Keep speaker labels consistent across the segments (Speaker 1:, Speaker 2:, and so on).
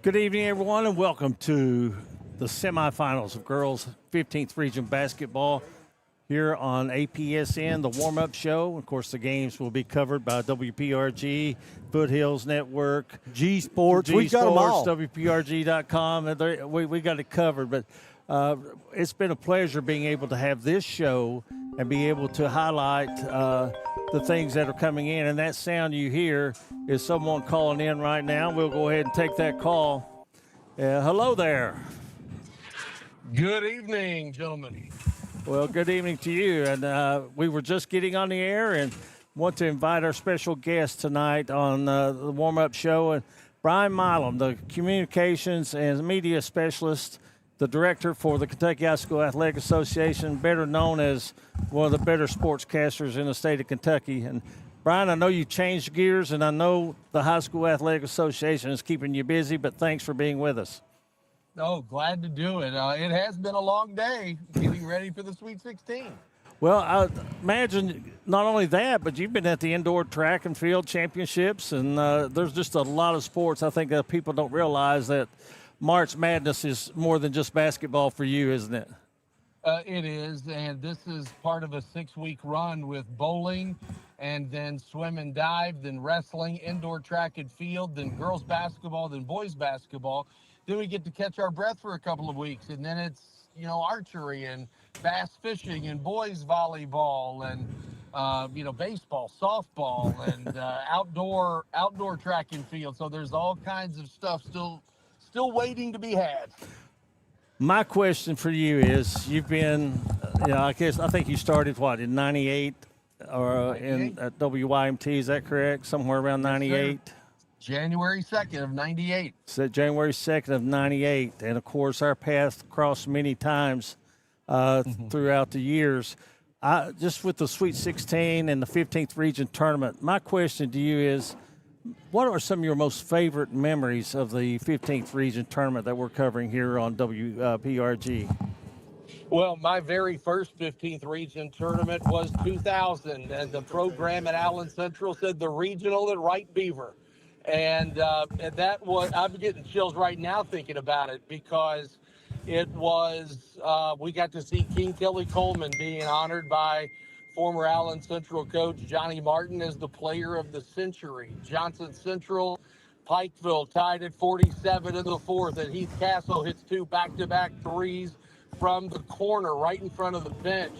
Speaker 1: Good evening, everyone, and welcome to the semifinals of girls 15th Region basketball here on APSN, the warm-up show. Of course, the games will be covered by WPRG, Foothills Network,
Speaker 2: G Sports. We've got them all.
Speaker 1: WPRG.com. We got it covered, but it's been a pleasure being able to have this show and be able to highlight the things that are coming in. And that sound you hear is someone calling in right now. We'll go ahead and take that call. Hello there.
Speaker 3: Good evening, gentlemen.
Speaker 1: Well, good evening to you. And we were just getting on the air and want to invite our special guest tonight on the warm-up show. And Brian Milam, the communications and media specialist, the director for the Kentucky High School Athletic Association, better known as one of the better sportscasters in the state of Kentucky. And Brian, I know you changed gears, and I know the High School Athletic Association is keeping you busy, but thanks for being with us.
Speaker 3: Oh, glad to do it. It has been a long day getting ready for the Sweet 16.
Speaker 1: Well, I imagine not only that, but you've been at the indoor track and field championships, and there's just a lot of sports. I think that people don't realize that March Madness is more than just basketball for you, isn't it?
Speaker 3: It is, and this is part of a 6-week run with bowling and then swim and dive, then wrestling, indoor track and field, then girls basketball, then boys basketball. Then we get to catch our breath for a couple of weeks, and then it's, archery and bass fishing and boys volleyball and, baseball, softball, and outdoor track and field. So there's all kinds of stuff still waiting to be had.
Speaker 1: My question for you is, you've been, I think you started, in 98 or at WYMT, is that correct? Somewhere around 98?
Speaker 3: Yes, January 2nd of 98.
Speaker 1: So January 2nd of 98. And, of course, our paths crossed many times throughout the years. Just with the Sweet 16 and the 15th Region tournament, my question to you is, what are some of your most favorite memories of the 15th Region tournament that we're covering here on WPRG?
Speaker 3: Well, my very first 15th Region tournament was 2000, and the program at Allen Central said the regional at Wright Beaver. And that was, I'm getting chills right now thinking about it, because it was, we got to see King Kelly Coleman being honored by former Allen Central coach Johnny Martin as the player of the century. Johnson Central, Pikeville tied at 47 in the fourth, and Heath Castle hits 2 back-to-back threes from the corner right in front of the bench.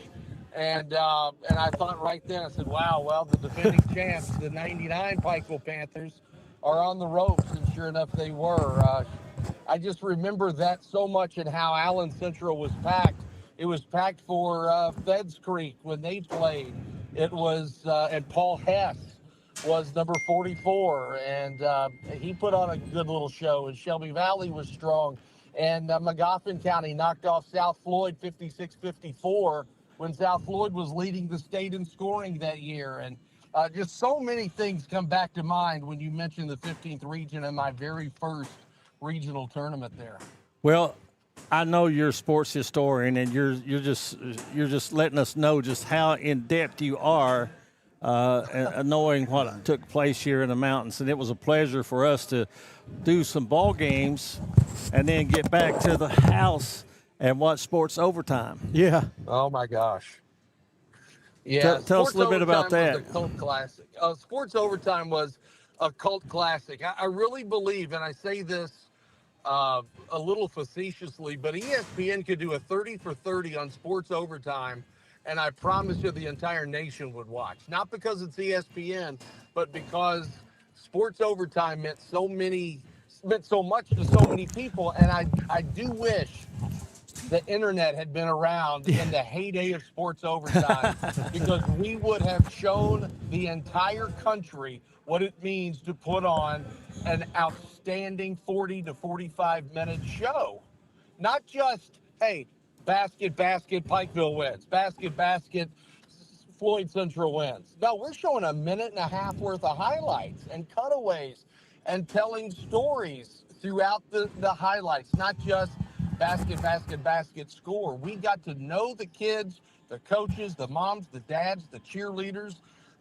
Speaker 3: And I thought right then, I said, wow, well, the defending champs, the 99 Pikeville Panthers, are on the ropes, and sure enough, they were. I just remember that so much, and how Allen Central was packed. It was packed for Feds Creek when they played. It was, and Paul Hess was number 44, and he put on a good little show, and Shelby Valley was strong. And Magoffin County knocked off South Floyd 56-54 when South Floyd was leading the state in scoring that year. And just so many things come back to mind when you mention the 15th Region and my very first regional tournament there.
Speaker 1: Well, I know you're a sports historian, and you're just letting us know just how in depth you are, knowing what took place here in the mountains. And it was a pleasure for us to do some ball games, and then get back to the house and watch Sports Overtime.
Speaker 2: Yeah.
Speaker 3: Oh my gosh. Yeah.
Speaker 1: Tell us a little bit about that.
Speaker 3: Was a cult classic. Sports Overtime was a cult classic. I really believe, and I say this a little facetiously, but ESPN could do a 30 for 30 on Sports Overtime, and I promise you the entire nation would watch. Not because it's ESPN, but because Sports Overtime meant so much to so many people. And I do wish the internet had been around in the heyday of Sports Overtime, because we would have shown the entire country what it means to put on an outstanding 40 to 45 minute show. Not just, hey, basket, Pikeville wins. Basket, Floyd Central wins. No, we're showing a minute and a half worth of highlights and cutaways and telling stories throughout the highlights, not just basket, score. We got to know the kids, the coaches, the moms, the dads, the cheerleaders,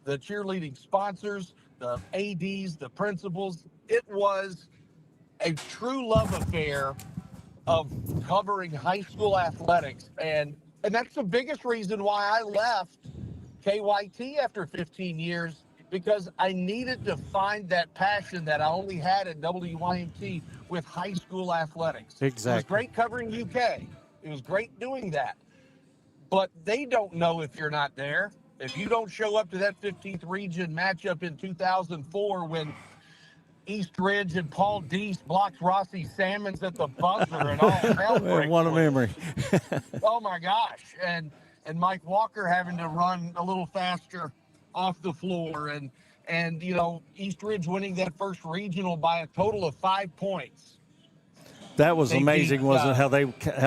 Speaker 3: the cheerleading sponsors, the ADs, the principals. It was a true love affair of covering high school athletics. And that's the biggest reason why I left KYT after 15 years, because I needed to find that passion that I only had at WYMT with high school athletics.
Speaker 2: Exactly.
Speaker 3: It was great covering UK. It was great doing that. But they don't know if you're not there. If you don't show up to that 15th region matchup in 2004 when East Ridge and Paul Deese blocked Rossi Salmons at the buzzer and all hell breaks
Speaker 1: What a
Speaker 3: loose.
Speaker 1: memory.
Speaker 3: Oh my gosh. And Mike Walker having to run a little faster off the floor, and you know, East Ridge winning that first regional by a total of 5 points.
Speaker 1: That was
Speaker 3: They
Speaker 1: amazing,
Speaker 3: beat,
Speaker 1: wasn't it? How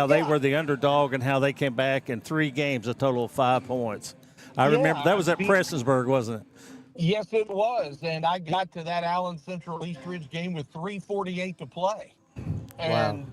Speaker 1: they
Speaker 3: yeah.
Speaker 1: were the underdog and how they came back in 3 games, a total of 5 points. I remember that was at Prestonsburg, wasn't it?
Speaker 3: Yes, it was. And I got to that Allen Central East Ridge game with 3:48 to play. And,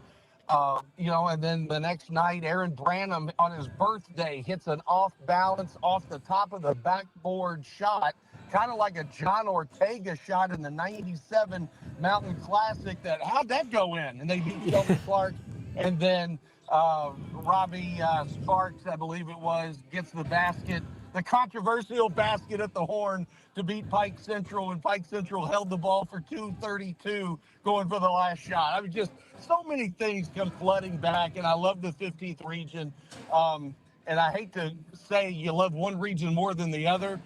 Speaker 3: you know, and then the next night, Aaron Branham on his birthday hits an off balance off the top of the backboard shot, kind of like a John Ortega shot in the 97 Mountain Classic. How'd that go in? And they beat Shelby Clark. And then Robbie Sparks, I believe it was, gets the basket, the controversial basket at the horn to beat Pike Central, and Pike Central held the ball for 2:32 going for the last shot. I mean, just so many things come flooding back, and I love the 15th region. And I hate to say you love one region more than the other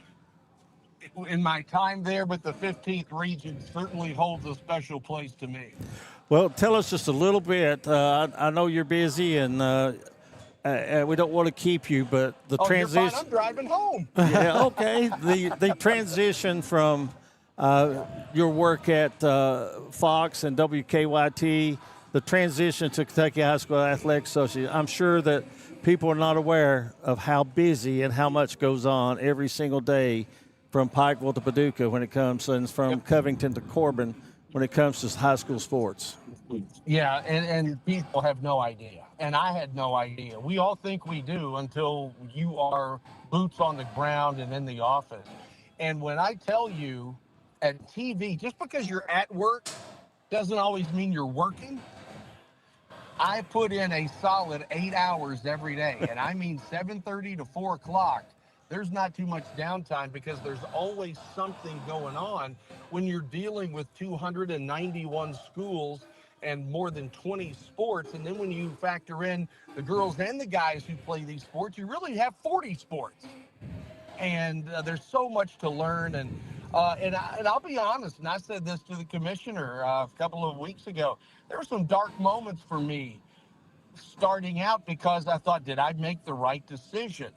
Speaker 3: in my time there, but the 15th region certainly holds a special place to me.
Speaker 1: Well, tell us just a little bit. I know you're busy, and we don't want to keep you, but the transition.
Speaker 3: You're fine. I'm driving home.
Speaker 1: Yeah, okay. The transition from your work at Fox and WKYT, the transition to Kentucky High School Athletic Association. I'm sure that people are not aware of how busy and how much goes on every single day from Pikeville to Paducah when it comes, and from Covington to Corbin when it comes to high school sports.
Speaker 3: Yeah, and people have no idea. And I had no idea. We all think we do until you are boots on the ground and in the office. And when I tell you at TV, just because you're at work doesn't always mean you're working. I put in a solid 8 hours every day, and I mean 7:30 to 4 o'clock. There's not too much downtime because there's always something going on when you're dealing with 291 schools and more than 20 sports. And then when you factor in the girls and the guys who play these sports, you really have 40 sports. And there's so much to learn. And I'll be honest, and I said this to the commissioner a couple of weeks ago, there were some dark moments for me starting out because I thought, did I make the right decision?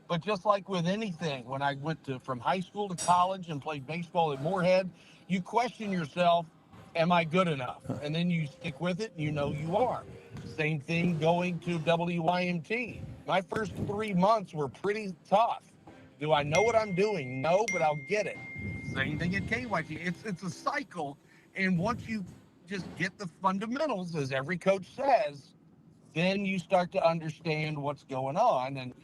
Speaker 3: But just like with anything, when I went from high school to college and played baseball at Moorhead, you question yourself, am I good enough? And then you stick with it and you know you are. Same thing going to WYMT. My first 3 months were pretty tough. Do I know what I'm doing? No, but I'll get it. Same thing at KYT. It's a cycle. And once you just get the fundamentals, as every coach says, then you start to understand what's going on. And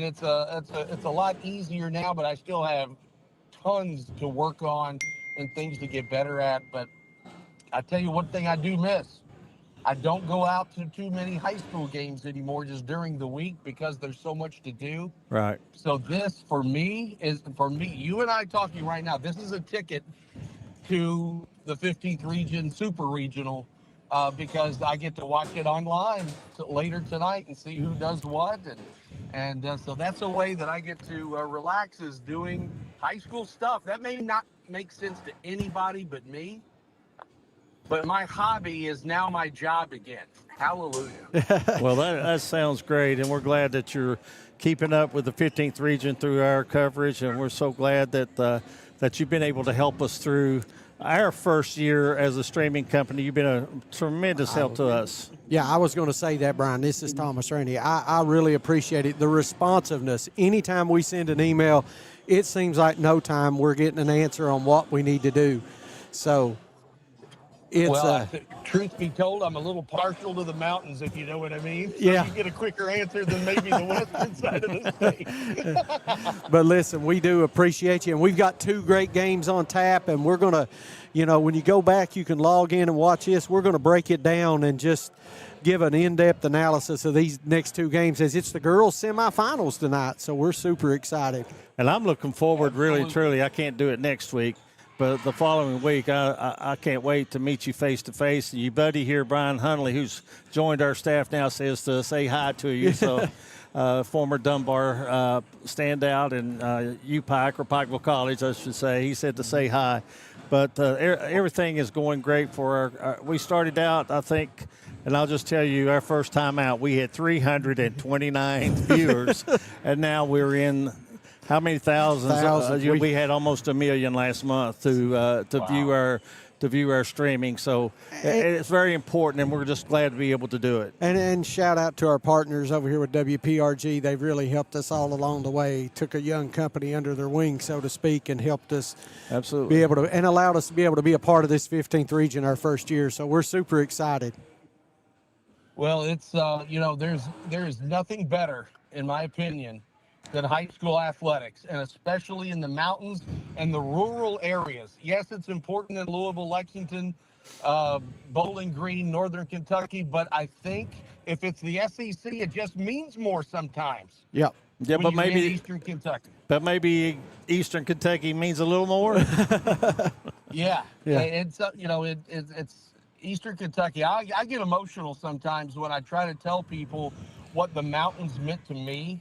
Speaker 3: it's a lot easier now, but I still have tons to work on and things to get better at. But I tell you one thing I do miss. I don't go out to too many high school games anymore just during the week because there's so much to do.
Speaker 1: Right.
Speaker 3: So this, for me, you and I talking right now, this is a ticket to the 15th Region Super Regional because I get to watch it online later tonight and see who does what. And so that's a way that I get to relax, is doing high school stuff. That may not make sense to anybody but me, but my hobby is now my job again. Hallelujah.
Speaker 1: Well, that sounds great, and we're glad that you're keeping up with the 15th Region through our coverage, and we're so glad that you've been able to help us through our first year as a streaming company. You've been a tremendous help to us.
Speaker 2: Yeah, I was going to say that, Brian. This is Thomas Randy. I really appreciate it. The responsiveness. Anytime we send an email, it seems like no time we're getting an answer on what we need to do. So
Speaker 3: Well, truth be told, I'm a little partial to the mountains, if you know what I mean. So
Speaker 2: Yeah.
Speaker 3: you get a quicker answer than maybe the western side of the state.
Speaker 2: But listen, we do appreciate you, and we've got 2 great games on tap, and we're going to, when you go back, you can log in and watch this. We're going to break it down and just give an in-depth analysis of these next 2 games, as it's the girls' semifinals tonight, so we're super excited.
Speaker 1: And I'm looking forward, really, truly. I can't do it next week, but the following week, I can't wait to meet you face-to-face. And your buddy here, Brian Hunley, who's joined our staff now, says to say hi to you. So former Dunbar standout and Pike, or Pikeville College, I should say. He said to say hi. But everything is going great for we started out, I think, and I'll just tell you, our first time out, we had 329 viewers, and now we're in how many thousands? We had almost 1 million last month to view our streaming. So it's very important, and we're just glad to be able to do it.
Speaker 2: And shout out to our partners over here with WPRG. They've really helped us all along the way. Took a young company under their wing, so to speak, and helped us
Speaker 1: absolutely
Speaker 2: be able to, and allowed us to be able to be a part of this 15th region our first year. So we're super excited.
Speaker 3: Well, it's there is nothing better, in my opinion, than high school athletics, and especially in the mountains and the rural areas. Yes, it's important in Louisville, Lexington, Bowling Green, Northern Kentucky, but I think if it's the SEC, it just means more sometimes.
Speaker 2: Yep.
Speaker 1: Yeah, but maybe
Speaker 3: Eastern Kentucky.
Speaker 1: But maybe Eastern Kentucky means a little more.
Speaker 3: Yeah. It's it's Eastern Kentucky. I get emotional sometimes when I try to tell people what the mountains meant to me.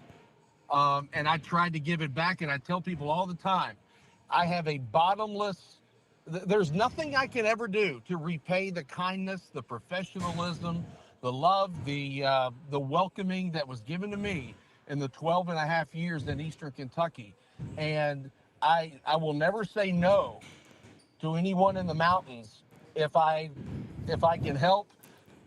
Speaker 3: And I tried to give it back, and I tell people all the time, I have a there's nothing I can ever do to repay the kindness, the professionalism, the love, the welcoming that was given to me in the 12 and a half years in Eastern Kentucky. And I will never say no to anyone in the mountains if I can help.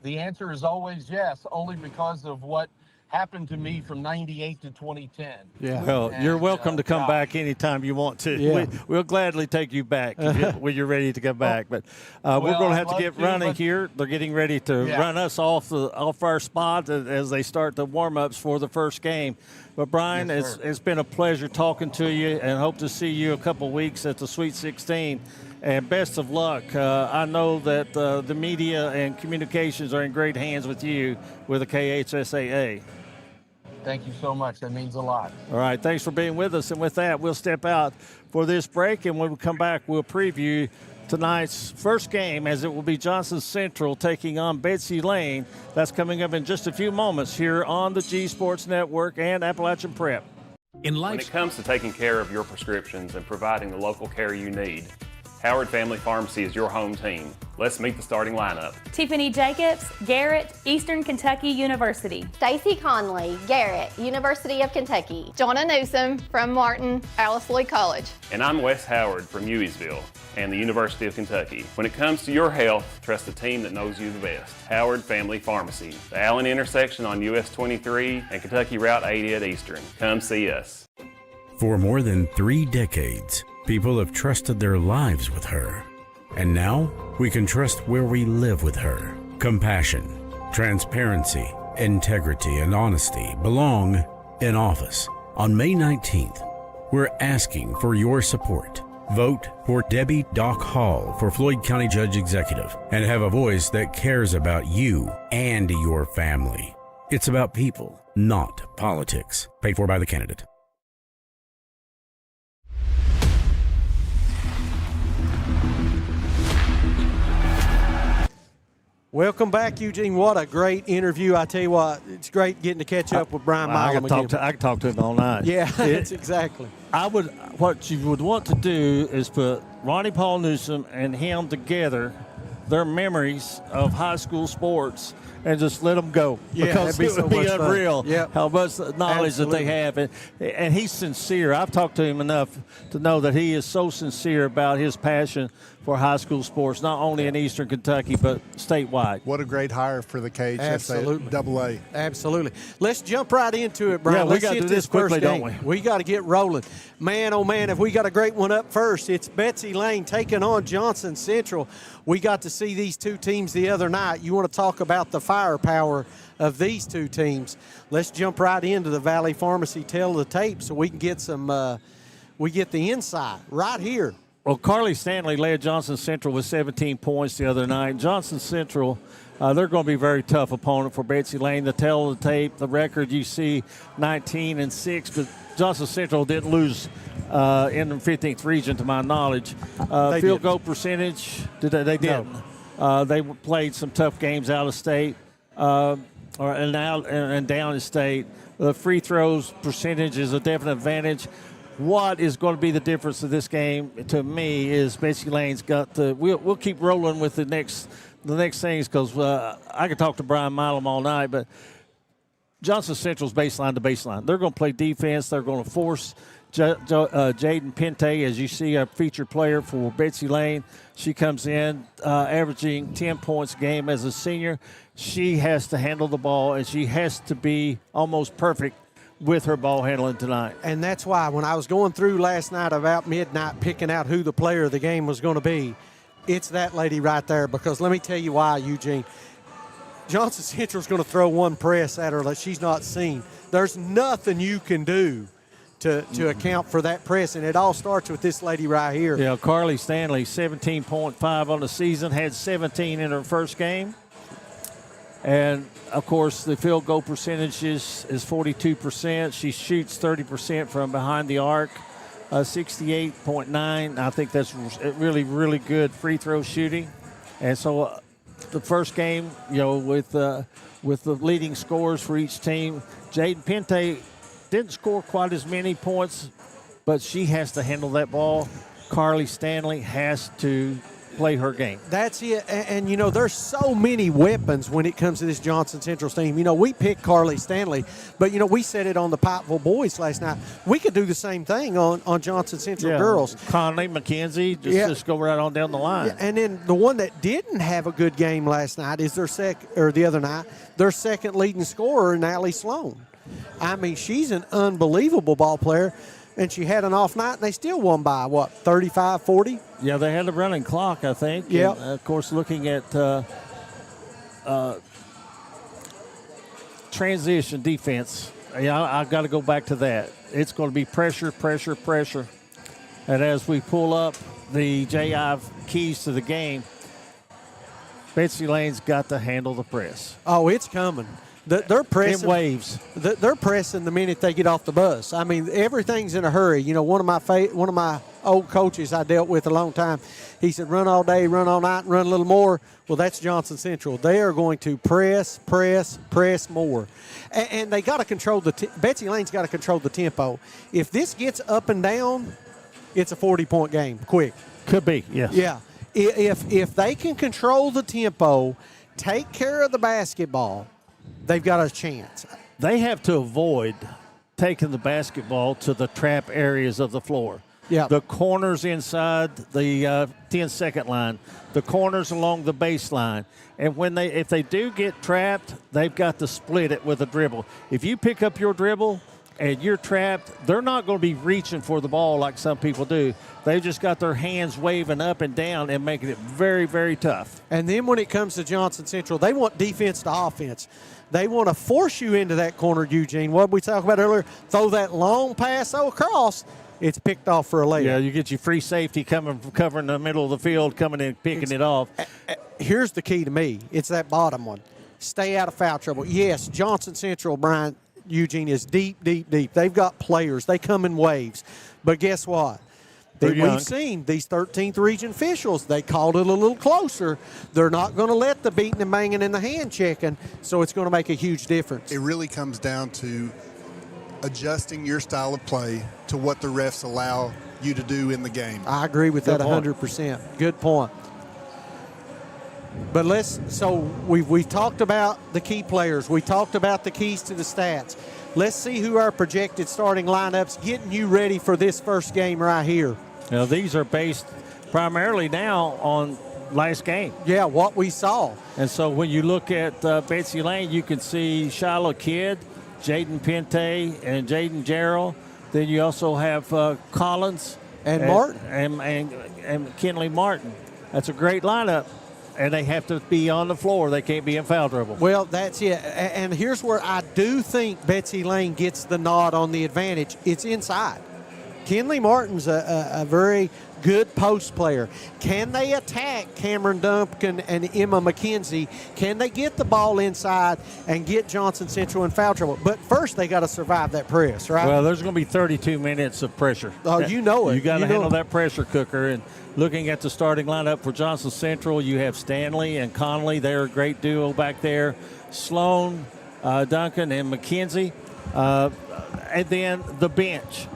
Speaker 3: The answer is always yes, only because of what happened to me from 98 to 2010.
Speaker 2: Yeah.
Speaker 1: Well, you're welcome to come back anytime you want to.
Speaker 2: Yeah.
Speaker 1: We'll gladly take you back when you're ready to come back. But we're going to have to get running here. They're getting ready to run us off our spot as they start the warm-ups for the first game. But, Brian, it's been a pleasure talking to you, and hope to see you a couple weeks at the Sweet 16. And best of luck. I know that the media and communications are in great hands with you with the KHSAA.
Speaker 3: Thank you so much. That means a lot.
Speaker 1: All right. Thanks for being with us. And with that, we'll step out for this break. And when we come back, we'll preview tonight's first game, as it will be Johnson Central taking on Betsy Layne. That's coming up in just a few moments here on the G Sports Network and Appalachian Prep.
Speaker 4: When it comes to taking care of your prescriptions and providing the local care you need, Howard Family Pharmacy is your home team. Let's meet the starting lineup.
Speaker 5: Tiffany Jacobs, Garrett, Eastern Kentucky University.
Speaker 6: Stacy Conley, Garrett, University of Kentucky.
Speaker 7: Jonna Newsom from Martin, Alice Lloyd College.
Speaker 4: And I'm Wes Howard from Hueysville and the University of Kentucky. When it comes to your health, trust the team that knows you the best. Howard Family Pharmacy, the Allen intersection on US 23 and Kentucky Route 80 at Eastern. Come see us.
Speaker 8: For more than 3 decades, people have trusted their lives with her. And now we can trust where we live with her. Compassion, transparency, integrity, and honesty belong in office. On May 19th, we're asking for your support. Vote for Debbie Doc Hall for Floyd County Judge Executive and have a voice that cares about you and your family. It's about people, not politics. Paid for by the candidate.
Speaker 2: Welcome back, Eugene. What a great interview. I tell you what, it's great getting to catch up with Brian Milam again.
Speaker 1: I can talk to him all night.
Speaker 2: Yeah, it's exactly.
Speaker 1: What you would want to do is put Ronnie Paul Newsom and him together, their memories of high school sports, and just let them go.
Speaker 2: Yeah,
Speaker 1: because
Speaker 2: that'd be
Speaker 1: it
Speaker 2: so
Speaker 1: would be
Speaker 2: much fun.
Speaker 1: unreal
Speaker 2: Yep.
Speaker 1: how much knowledge that they have. And he's sincere. I've talked to him enough to know that he is so sincere about his passion for high school sports, not only in Eastern Kentucky, but statewide.
Speaker 9: What a great hire for the KHSAA
Speaker 2: Absolutely.
Speaker 9: AA.
Speaker 2: Absolutely. Let's jump right into it, Brian.
Speaker 1: Yeah, we
Speaker 2: Let's
Speaker 1: got to
Speaker 2: hit
Speaker 1: do this quickly,
Speaker 2: first game.
Speaker 1: don't
Speaker 2: We got to get rolling. Man, oh, man, have we got a great one up first. It's Betsy Layne taking on Johnson Central. We got to see these two teams the other night. You want to talk about the firepower of these two teams. Let's jump right into the Valley Pharmacy Tale of the Tape so we can get we get the insight right here.
Speaker 1: Well, Carly Stanley led Johnson Central with 17 points the other night. Johnson Central, they're going to be a very tough opponent for Betsy Layne. The tail of the tape, the record you see 19-6, but Johnson Central didn't lose in the 15th region to my knowledge. Field goal percentage, they didn't. No. They played some tough games out of state and down in state. The free throws percentage is a definite advantage. What is going to be the difference of this game to me is Betsy Layne's got the. We'll keep rolling with the next things because I could talk to Brian Milam all night, but Johnson Central's baseline to baseline. They're going to play defense. They're going to force Jaden Pente, as you see, a featured player for Betsy Layne. She comes in averaging 10 points a game as a senior. She has to handle the ball, and she has to be almost perfect with her ball handling tonight.
Speaker 2: And that's why when I was going through last night about midnight picking out who the player of the game was going to be, it's that lady right there, because let me tell you why, Eugene. Johnson Central's going to throw one press at her that she's not seen. There's nothing you can do to account for that press, and it all starts with this lady right here.
Speaker 1: Yeah, Carly Stanley, 17.5 on the season, had 17 in her first game. And, of course, the field goal percentage is 42%. She shoots 30% from behind the arc, 68.9. I think that's really, really good free throw shooting. And so the first game, with the leading scorers for each team, Jaden Pente didn't score quite as many points, but she has to handle that ball. Carly Stanley has to play her game.
Speaker 2: That's it. And there's so many weapons when it comes to this Johnson Central team. We picked Carly Stanley, but, we said it on the Pikeville boys last night. We could do the same thing on Johnson Central girls.
Speaker 1: Conley, McKenzie, just go right on down the line.
Speaker 2: Yeah, and then the one that didn't have a good game last night is the other night, their second leading scorer, Allie Sloan. I mean, she's an unbelievable ball player. And she had an off night, and they still won by, 35-40?
Speaker 1: Yeah, they had a running clock, I think.
Speaker 2: Yeah.
Speaker 1: Of course, looking at transition defense, I've got to go back to that. It's going to be pressure, pressure, pressure. And as we pull up the JI keys to the game, Betsy Layne's got to handle the press.
Speaker 2: Oh, it's coming. They're pressing.
Speaker 1: In waves.
Speaker 2: They're pressing the minute they get off the bus. I mean, everything's in a hurry. One of my old coaches I dealt with a long time, he said, run all day, run all night, and run a little more. Well, that's Johnson Central. They are going to press more. And they got to control Betsy Layne's got to control the tempo. If this gets up and down, it's a 40-point game, quick.
Speaker 1: Could be, yes.
Speaker 2: Yeah. If they can control the tempo, take care of the basketball, they've got a chance.
Speaker 1: They have to avoid taking the basketball to the trap areas of the floor.
Speaker 2: Yeah.
Speaker 1: The corners inside the 10-second line, the corners along the baseline. And if they do get trapped, they've got to split it with a dribble. If you pick up your dribble and you're trapped, they're not going to be reaching for the ball like some people do. They've just got their hands waving up and down and making it very, very tough.
Speaker 2: And then when it comes to Johnson Central, they want defense to offense. They want to force you into that corner, Eugene. What we talked about earlier, throw that long pass across, it's picked off for a layup.
Speaker 1: Yeah, you get your free safety coming from covering the middle of the field, coming in and picking it off.
Speaker 2: Here's the key to me. It's that bottom one. Stay out of foul trouble. Yes, Johnson Central, Brian, Eugene, is deep, deep, deep. They've got players. They come in waves. But guess what? We've seen these 13th region officials, they called it a little closer. They're not going to let the beating and banging and the hand checking, so it's going to make a huge difference.
Speaker 9: It really comes down to adjusting your style of play to what the refs allow you to do in the game.
Speaker 2: I agree with that 100%. Good point. But we've talked about the key players. We talked about the keys to the stats. Let's see who our projected starting lineups getting you ready for this first game right here.
Speaker 1: Now, these are based primarily now on last game.
Speaker 2: Yeah, what we saw.
Speaker 1: And so when you look at Betsy Layne, you can see Shiloh Kidd, Jaden Pente, and Jaden Darrell. Then you also have Collins
Speaker 2: and Martin
Speaker 1: and Kenley Martin. That's a great lineup. And they have to be on the floor. They can't be in foul trouble.
Speaker 2: Well, that's it. And here's where I do think Betsy Layne gets the nod on the advantage. It's inside. Kenley Martin's a very good post player. Can they attack Cameron Duncan and Emma McKenzie? Can they get the ball inside and get Johnson Central in foul trouble? But first, they got to survive that press, right?
Speaker 1: Well, there's going to be 32 minutes of pressure.
Speaker 2: Oh, you know it.
Speaker 1: You got to handle that pressure cooker. And looking at the starting lineup for Johnson Central, you have Stanley and Conley. They're a great duo back there. Sloan, Duncan, and McKenzie. And then the bench.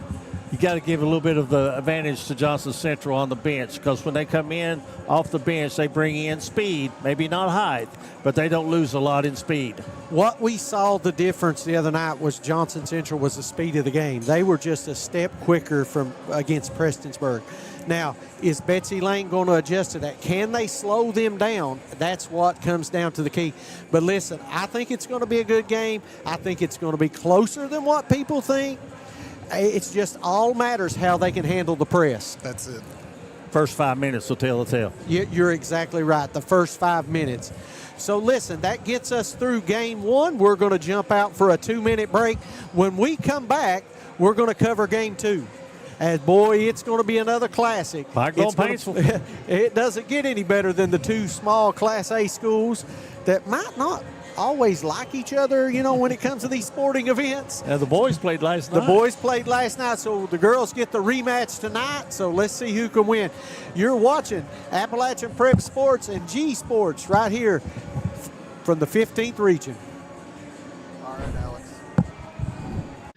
Speaker 1: You got to give a little bit of the advantage to Johnson Central on the bench, because when they come in off the bench, they bring in speed, maybe not height, but they don't lose a lot in speed.
Speaker 2: What we saw the difference the other night was Johnson Central was the speed of the game. They were just a step quicker against Prestonsburg. Now, is Betsy Layne going to adjust to that? Can they slow them down? That's what comes down to the key. But listen, I think it's going to be a good game. I think it's going to be closer than what people think. It's just all matters how they can handle the press.
Speaker 9: That's it.
Speaker 1: First 5 minutes will tell the tale.
Speaker 2: You're exactly right, the first 5 minutes. So listen, that gets us through game one. We're going to jump out for a 2-minute break. When we come back, we're going to cover game two. And boy, it's going to be another classic. It doesn't get any better than the two small Class A schools that might not always like each other, when it comes to these sporting events.
Speaker 1: And the boys played last night.
Speaker 2: So the girls get the rematch tonight. So let's see who can win. You're watching Appalachian Prep Sports and G Sports right here from the 15th region.
Speaker 9: All right, Alex.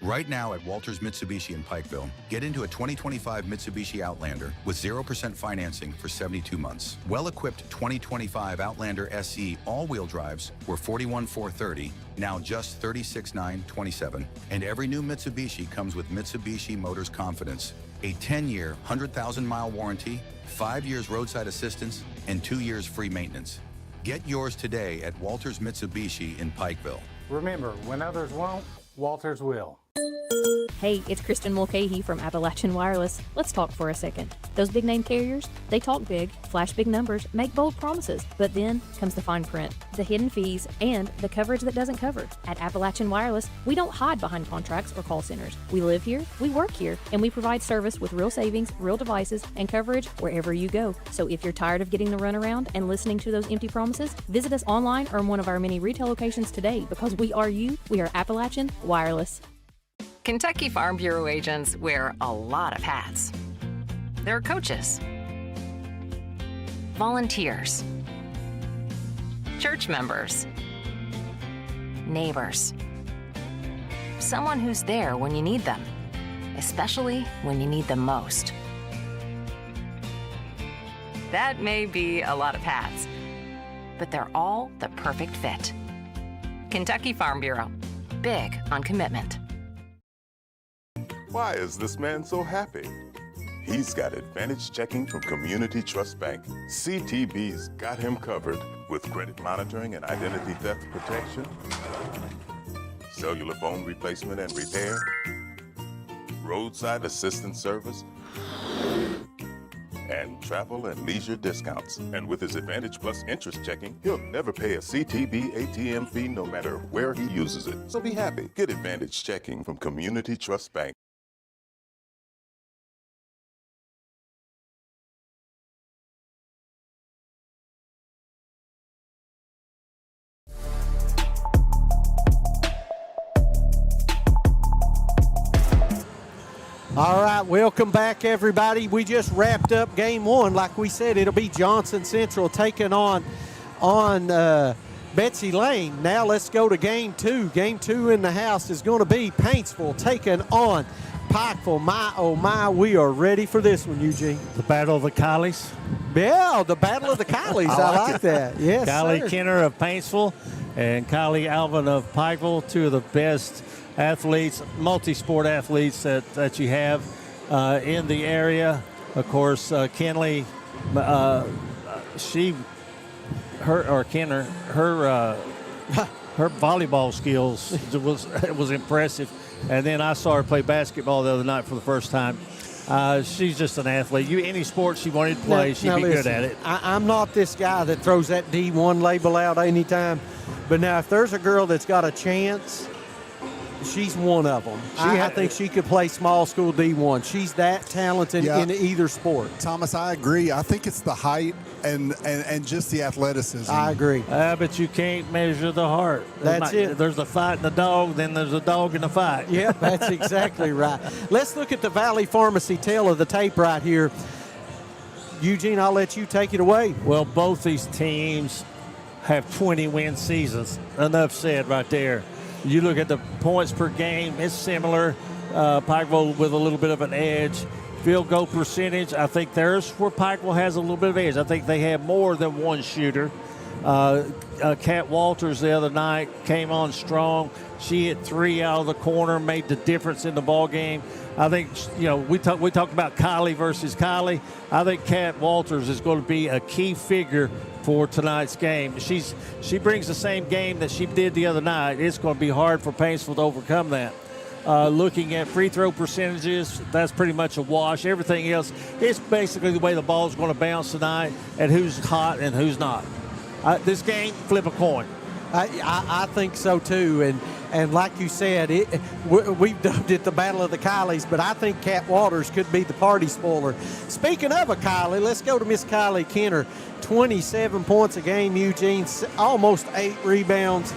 Speaker 10: Right now at Walters Mitsubishi in Pikeville, get into a 2025 Mitsubishi Outlander with 0% financing for 72 months. Well-equipped 2025 Outlander SE all-wheel drives were $41,430, now just $36,927. And every new Mitsubishi comes with Mitsubishi Motors Confidence, a 10-year, 100,000-mile warranty, 5 years roadside assistance, and 2 years free maintenance. Get yours today at Walters Mitsubishi in Pikeville.
Speaker 11: Remember, when others won't, Walters will.
Speaker 12: Hey, it's Kristen Mulcahy from Appalachian Wireless. Let's talk for a second. Those big name carriers, they talk big, flash big numbers, make bold promises, but then comes the fine print, the hidden fees, and the coverage that doesn't cover. At Appalachian Wireless, we don't hide behind contracts or call centers. We live here, we work here, and we provide service with real savings, real devices, and coverage wherever you go. So if you're tired of getting the runaround and listening to those empty promises, visit us online or in one of our many retail locations today, because we are you. We are Appalachian Wireless.
Speaker 13: Kentucky Farm Bureau agents wear a lot of hats. They're coaches, volunteers, church members, neighbors, someone who's there when you need them, especially when you need them most. That may be a lot of hats, but they're all the perfect fit. Kentucky Farm Bureau, big on commitment.
Speaker 14: Why is this man so happy? He's got Advantage Checking from Community Trust Bank. CTB's got him covered with credit monitoring and identity theft protection, cellular phone replacement and repair, roadside assistance service, and travel and leisure discounts. And with his Advantage Plus interest checking, he'll never pay a CTB ATM fee no matter where he uses it. So be happy. Get Advantage Checking from Community Trust Bank.
Speaker 2: All right, welcome back, everybody. We just wrapped up game one. Like we said, it'll be Johnson Central taking on Betsy Layne. Now let's go to game two. Game two in the house is going to be Paintsville taking on Pikeville. My, oh my, we are ready for this one, Eugene.
Speaker 1: The Battle of the Collies.
Speaker 2: Yeah, the Battle of the Kylies. I like that. Yes,
Speaker 1: Kylie
Speaker 2: sir.
Speaker 1: Kenner of Paintsville and Kylie Alvin of Pikeville, two of the best athletes, multi-sport athletes that you have in the area. Of course, Kenley, her volleyball skills was impressive. And then I saw her play basketball the other night for the first time. She's just an athlete. Any sport she wanted to play, she'd be good at it.
Speaker 2: I'm not this guy that throws that D1 label out anytime. But now, if there's a girl that's got a chance, she's one of them. I think she could play small school D1. She's that talented in either sport.
Speaker 9: Thomas, I agree. I think it's the height and just the athleticism.
Speaker 2: I agree.
Speaker 1: But you can't measure the heart.
Speaker 2: That's it.
Speaker 1: There's a fight in the dog, then there's a dog in the fight.
Speaker 2: Yeah, that's exactly right. Let's look at the Valley Pharmacy tail of the tape right here. Eugene, I'll let you take it away.
Speaker 1: Well, both these teams have 20-win seasons. Enough said right there. You look at the points per game, it's similar. Pikeville with a little bit of an edge. Field goal percentage, I think there's where Pikeville has a little bit of edge. I think they have more than one shooter. Kat Walters the other night came on strong. She hit 3 out of the corner, made the difference in the ball game. I think, we talked about Kylie versus Kylie. I think Kat Walters is going to be a key figure for tonight's game. She brings the same game that she did the other night. It's going to be hard for Paintsville to overcome that. Looking at free throw percentages, that's pretty much a wash. Everything else, it's basically the way the ball's going to bounce tonight and who's hot and who's not. This game, flip a coin.
Speaker 2: I think so too, and like you said, we've dubbed it the Battle of the Kylies, but I think Kat Walters could be the party spoiler. Speaking of a Kylie, let's go to Miss Kylie Kenner. 27 points a game, Eugene, almost 8 rebounds.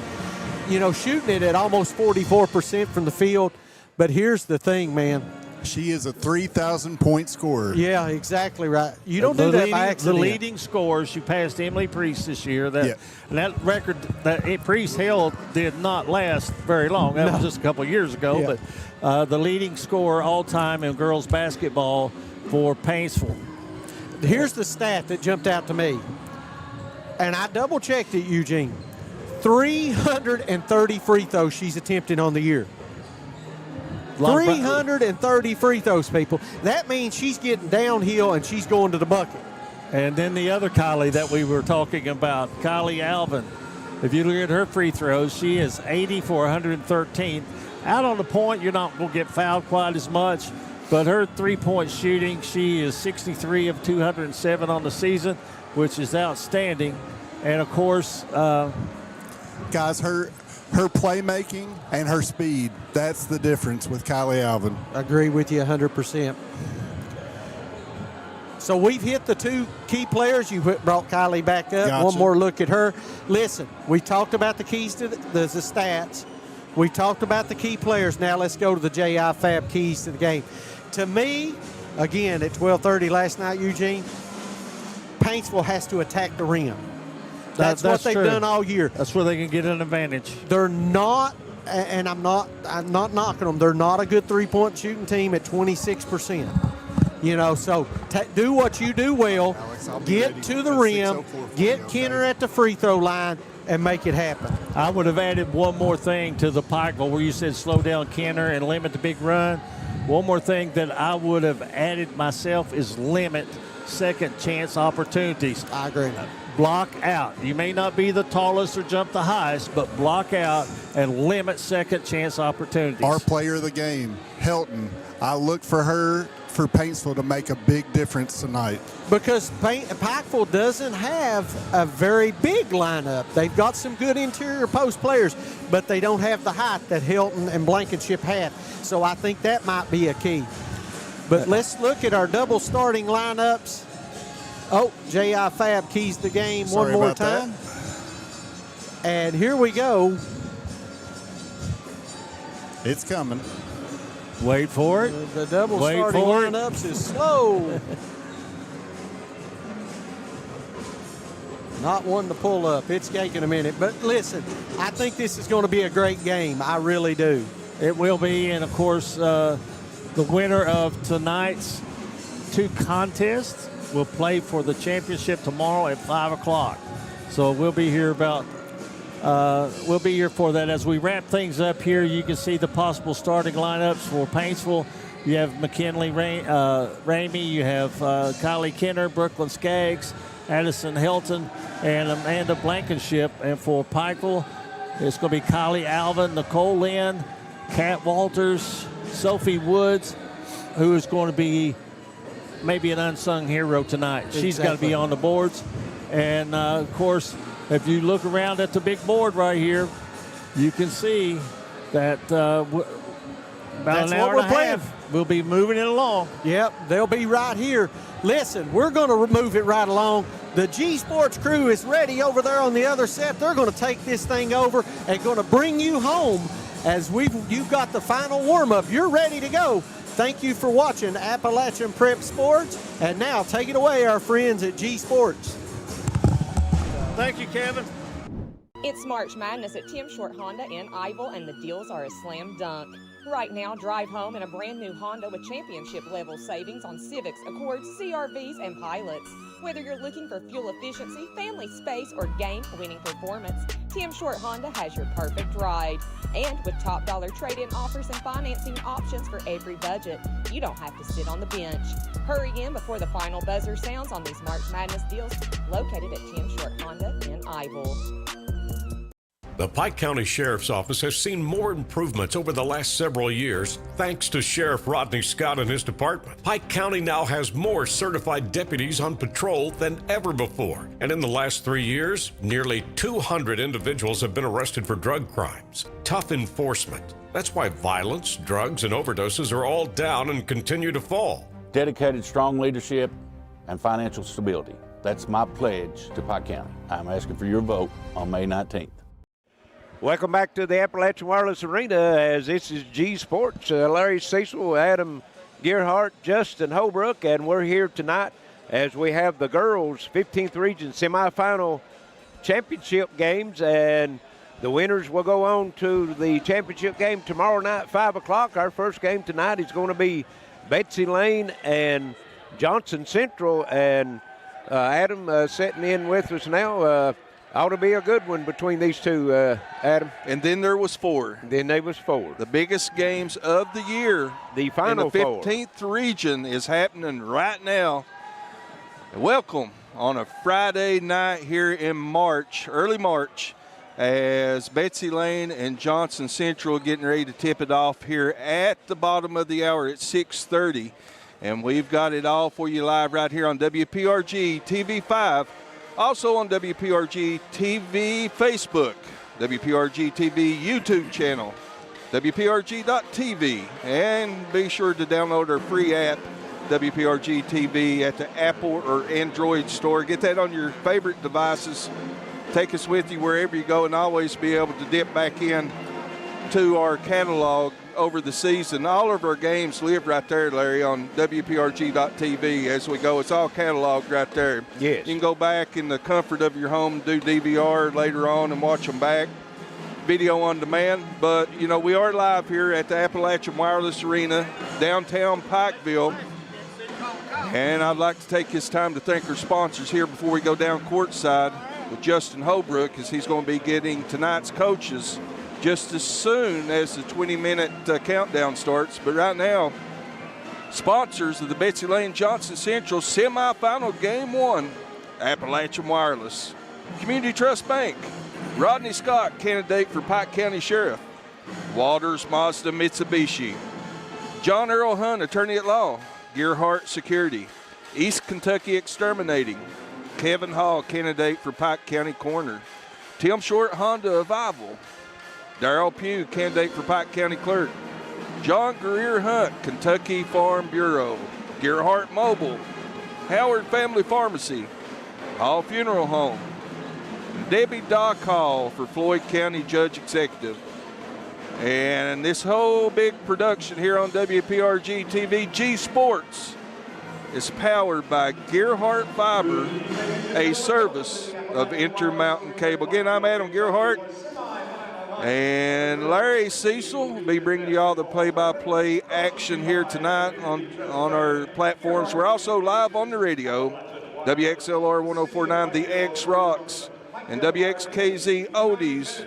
Speaker 2: Shooting it at almost 44% from the field. But here's the thing, man.
Speaker 9: She is a 3,000-point scorer.
Speaker 2: Yeah, exactly right. You don't do that by accident.
Speaker 1: The leading scorer, she passed Emily Priest this year. And that record that Priest held did not last very long. That was just a couple of years ago.
Speaker 2: Yeah.
Speaker 1: But the leading scorer all-time in girls basketball for Paintsville.
Speaker 2: Here's the stat that jumped out to me. And I double-checked it, Eugene. 330 free throws she's attempted on the year. 330 free throws, people. That means she's getting downhill and she's going to the bucket.
Speaker 1: And then the other Kylie that we were talking about, Kylie Alvin. If you look at her free throws, she is 80 for 113. Out on the point, you're not going to get fouled quite as much. But her three-point shooting, she is 63 of 207 on the season, which is outstanding. And, of course,
Speaker 9: guys, her playmaking and her speed, that's the difference with Kylie Alvin.
Speaker 2: Agree with you 100%. So we've hit the two key players. You brought Kylie back up.
Speaker 9: Gotcha.
Speaker 2: One more look at her. Listen, we talked about the keys to the stats. We talked about the key players. Now let's go to the J.I. Fab keys to the game. To me, again, at 12:30 last night, Eugene, Paintsville has to attack the rim. That's what they've done all year.
Speaker 1: That's where they can get an advantage.
Speaker 2: They're not, and I'm not knocking them. They're not a good three-point shooting team at 26%. So do what you do well.
Speaker 9: Alex,
Speaker 2: get to the rim, get Kenner at the free throw line, and make it happen.
Speaker 1: I would have added one more thing to the Pikeville where you said slow down Kenner and limit the big run. One more thing that I would have added myself is limit second chance opportunities.
Speaker 2: I agree.
Speaker 1: Block out. You may not be the tallest or jump the highest, but block out and limit second chance opportunities.
Speaker 9: Our player of the game, Helton, I look for her for Paintsville to make a big difference tonight.
Speaker 2: Because Pikeville doesn't have a very big lineup. They've got some good interior post players, but they don't have the height that Helton and Blankenship had. So I think that might be a key. But let's look at our double starting lineups. Oh, J.I. Fab keys the game one more time. And here we go.
Speaker 9: It's coming.
Speaker 1: Wait for it.
Speaker 2: The double starting lineups is slow. Not one to pull up. It's taking a minute. But listen, I think this is going to be a great game. I really do.
Speaker 1: It will be. And, of course, the winner of tonight's two contests will play for the championship tomorrow at 5 o'clock. So we'll be here for that. As we wrap things up here, you can see the possible starting lineups for Paintsville. You have McKinley Ramey, you have Kylie Kenner, Brooklyn Skaggs, Addison Helton, and Amanda Blankenship. And for Pikeville, it's going to be Kylie Alvin, Nicole Lynn, Kat Walters, Sophie Woods, who is going to be maybe an unsung hero tonight.
Speaker 2: Exactly.
Speaker 1: She's got to be on the boards. And, of course, if you look around at the big board right here, you can see that about an hour and a half, we'll be moving it along.
Speaker 2: Yep, they'll be right here. Listen, we're going to move it right along. The G Sports crew is ready over there on the other set. They're going to take this thing over and going to bring you home as you've got the final warm-up. You're ready to go. Thank you for watching Appalachian Prep Sports. And now take it away, our friends at G Sports.
Speaker 1: Thank you, Kevin.
Speaker 15: It's March Madness at Tim Short Honda in Ivel, and the deals are a slam dunk. Right now, drive home in a brand new Honda with championship-level savings on Civics, Accords, CRVs, and Pilots. Whether you're looking for fuel efficiency, family space, or game-winning performance, Tim Short Honda has your perfect ride. And with top dollar trade-in offers and financing options for every budget, you don't have to sit on the bench. Hurry in before the final buzzer sounds on these March Madness deals located at Tim Short Honda in Ivel.
Speaker 16: The Pike County Sheriff's Office has seen more improvements over the last several years thanks to Sheriff Rodney Scott and his department. Pike County now has more certified deputies on patrol than ever before. And in the last 3 years, nearly 200 individuals have been arrested for drug crimes. Tough enforcement. That's why violence, drugs, and overdoses are all down and continue to fall.
Speaker 17: Dedicated, strong leadership and financial stability. That's my pledge to Pike County. I'm asking for your vote on May 19th.
Speaker 18: Welcome back to the Appalachian Wireless Arena, as this is G Sports. Larry Cecil, Adam Gearheart, Justin Holbrook, and we're here tonight as we have the girls' 15th Region Semifinal Championship games, and the winners will go on to the championship game tomorrow night, 5 o'clock. Our first game tonight is going to be Betsy Layne and Johnson Central, and Adam sitting in with us now. Ought to be a good one between these two, Adam.
Speaker 19: And then there was four.
Speaker 18: Then there was four.
Speaker 19: The biggest games of the year.
Speaker 18: The final
Speaker 19: in the 15th region is happening right now. Welcome on a Friday night here in March, early March, as Betsy Layne and Johnson Central getting ready to tip it off here at the bottom of the hour at 6:30. And we've got it all for you live right here on WPRG TV5. Also on WPRG TV Facebook, WPRG TV YouTube channel, WPRG.tv, and be sure to download our free app, WPRG TV, at the Apple or Android store. Get that on your favorite devices. Take us with you wherever you go, and always be able to dip back in to our catalog over the season. All of our games live right there, Larry, on WPRG.tv as we go. It's all cataloged right there.
Speaker 18: Yes.
Speaker 19: You can go back in the comfort of your home and do DVR later on and watch them back. Video on demand. But, you know, we are live here at the Appalachian Wireless Arena, downtown Pikeville. And I'd like to take this time to thank our sponsors here before we go down courtside with Justin Holbrook, as he's going to be getting tonight's coaches just as soon as the 20-minute countdown starts. But right now, sponsors of the Betsy Layne Johnson Central semifinal game 1, Appalachian Wireless, Community Trust Bank, Rodney Scott, candidate for Pike County Sheriff, Walters Mazda Mitsubishi, John Earl Hunt, attorney at law, Gearheart Security, East Kentucky Exterminating, Kevin Hall, candidate for Pike County Coroner, Tim Short Honda of Ivel, Darrell Pugh, candidate for Pike County Clerk, John Greer Hunt, Kentucky Farm Bureau, Gearheart Mobile, Howard Family Pharmacy, Hall Funeral Home, Debbie Dock Hall for Floyd County Judge Executive. And this whole big production here on WPRG TV, G Sports, is powered by Gearheart Fiber, a service of Intermountain Cable. Again, I'm Adam Gearheart. And Larry Cecil will be bringing you all the play-by-play action here tonight on our platforms. We're also live on the radio, WXLR 104.9, The X Rocks, and WXKZ Oldies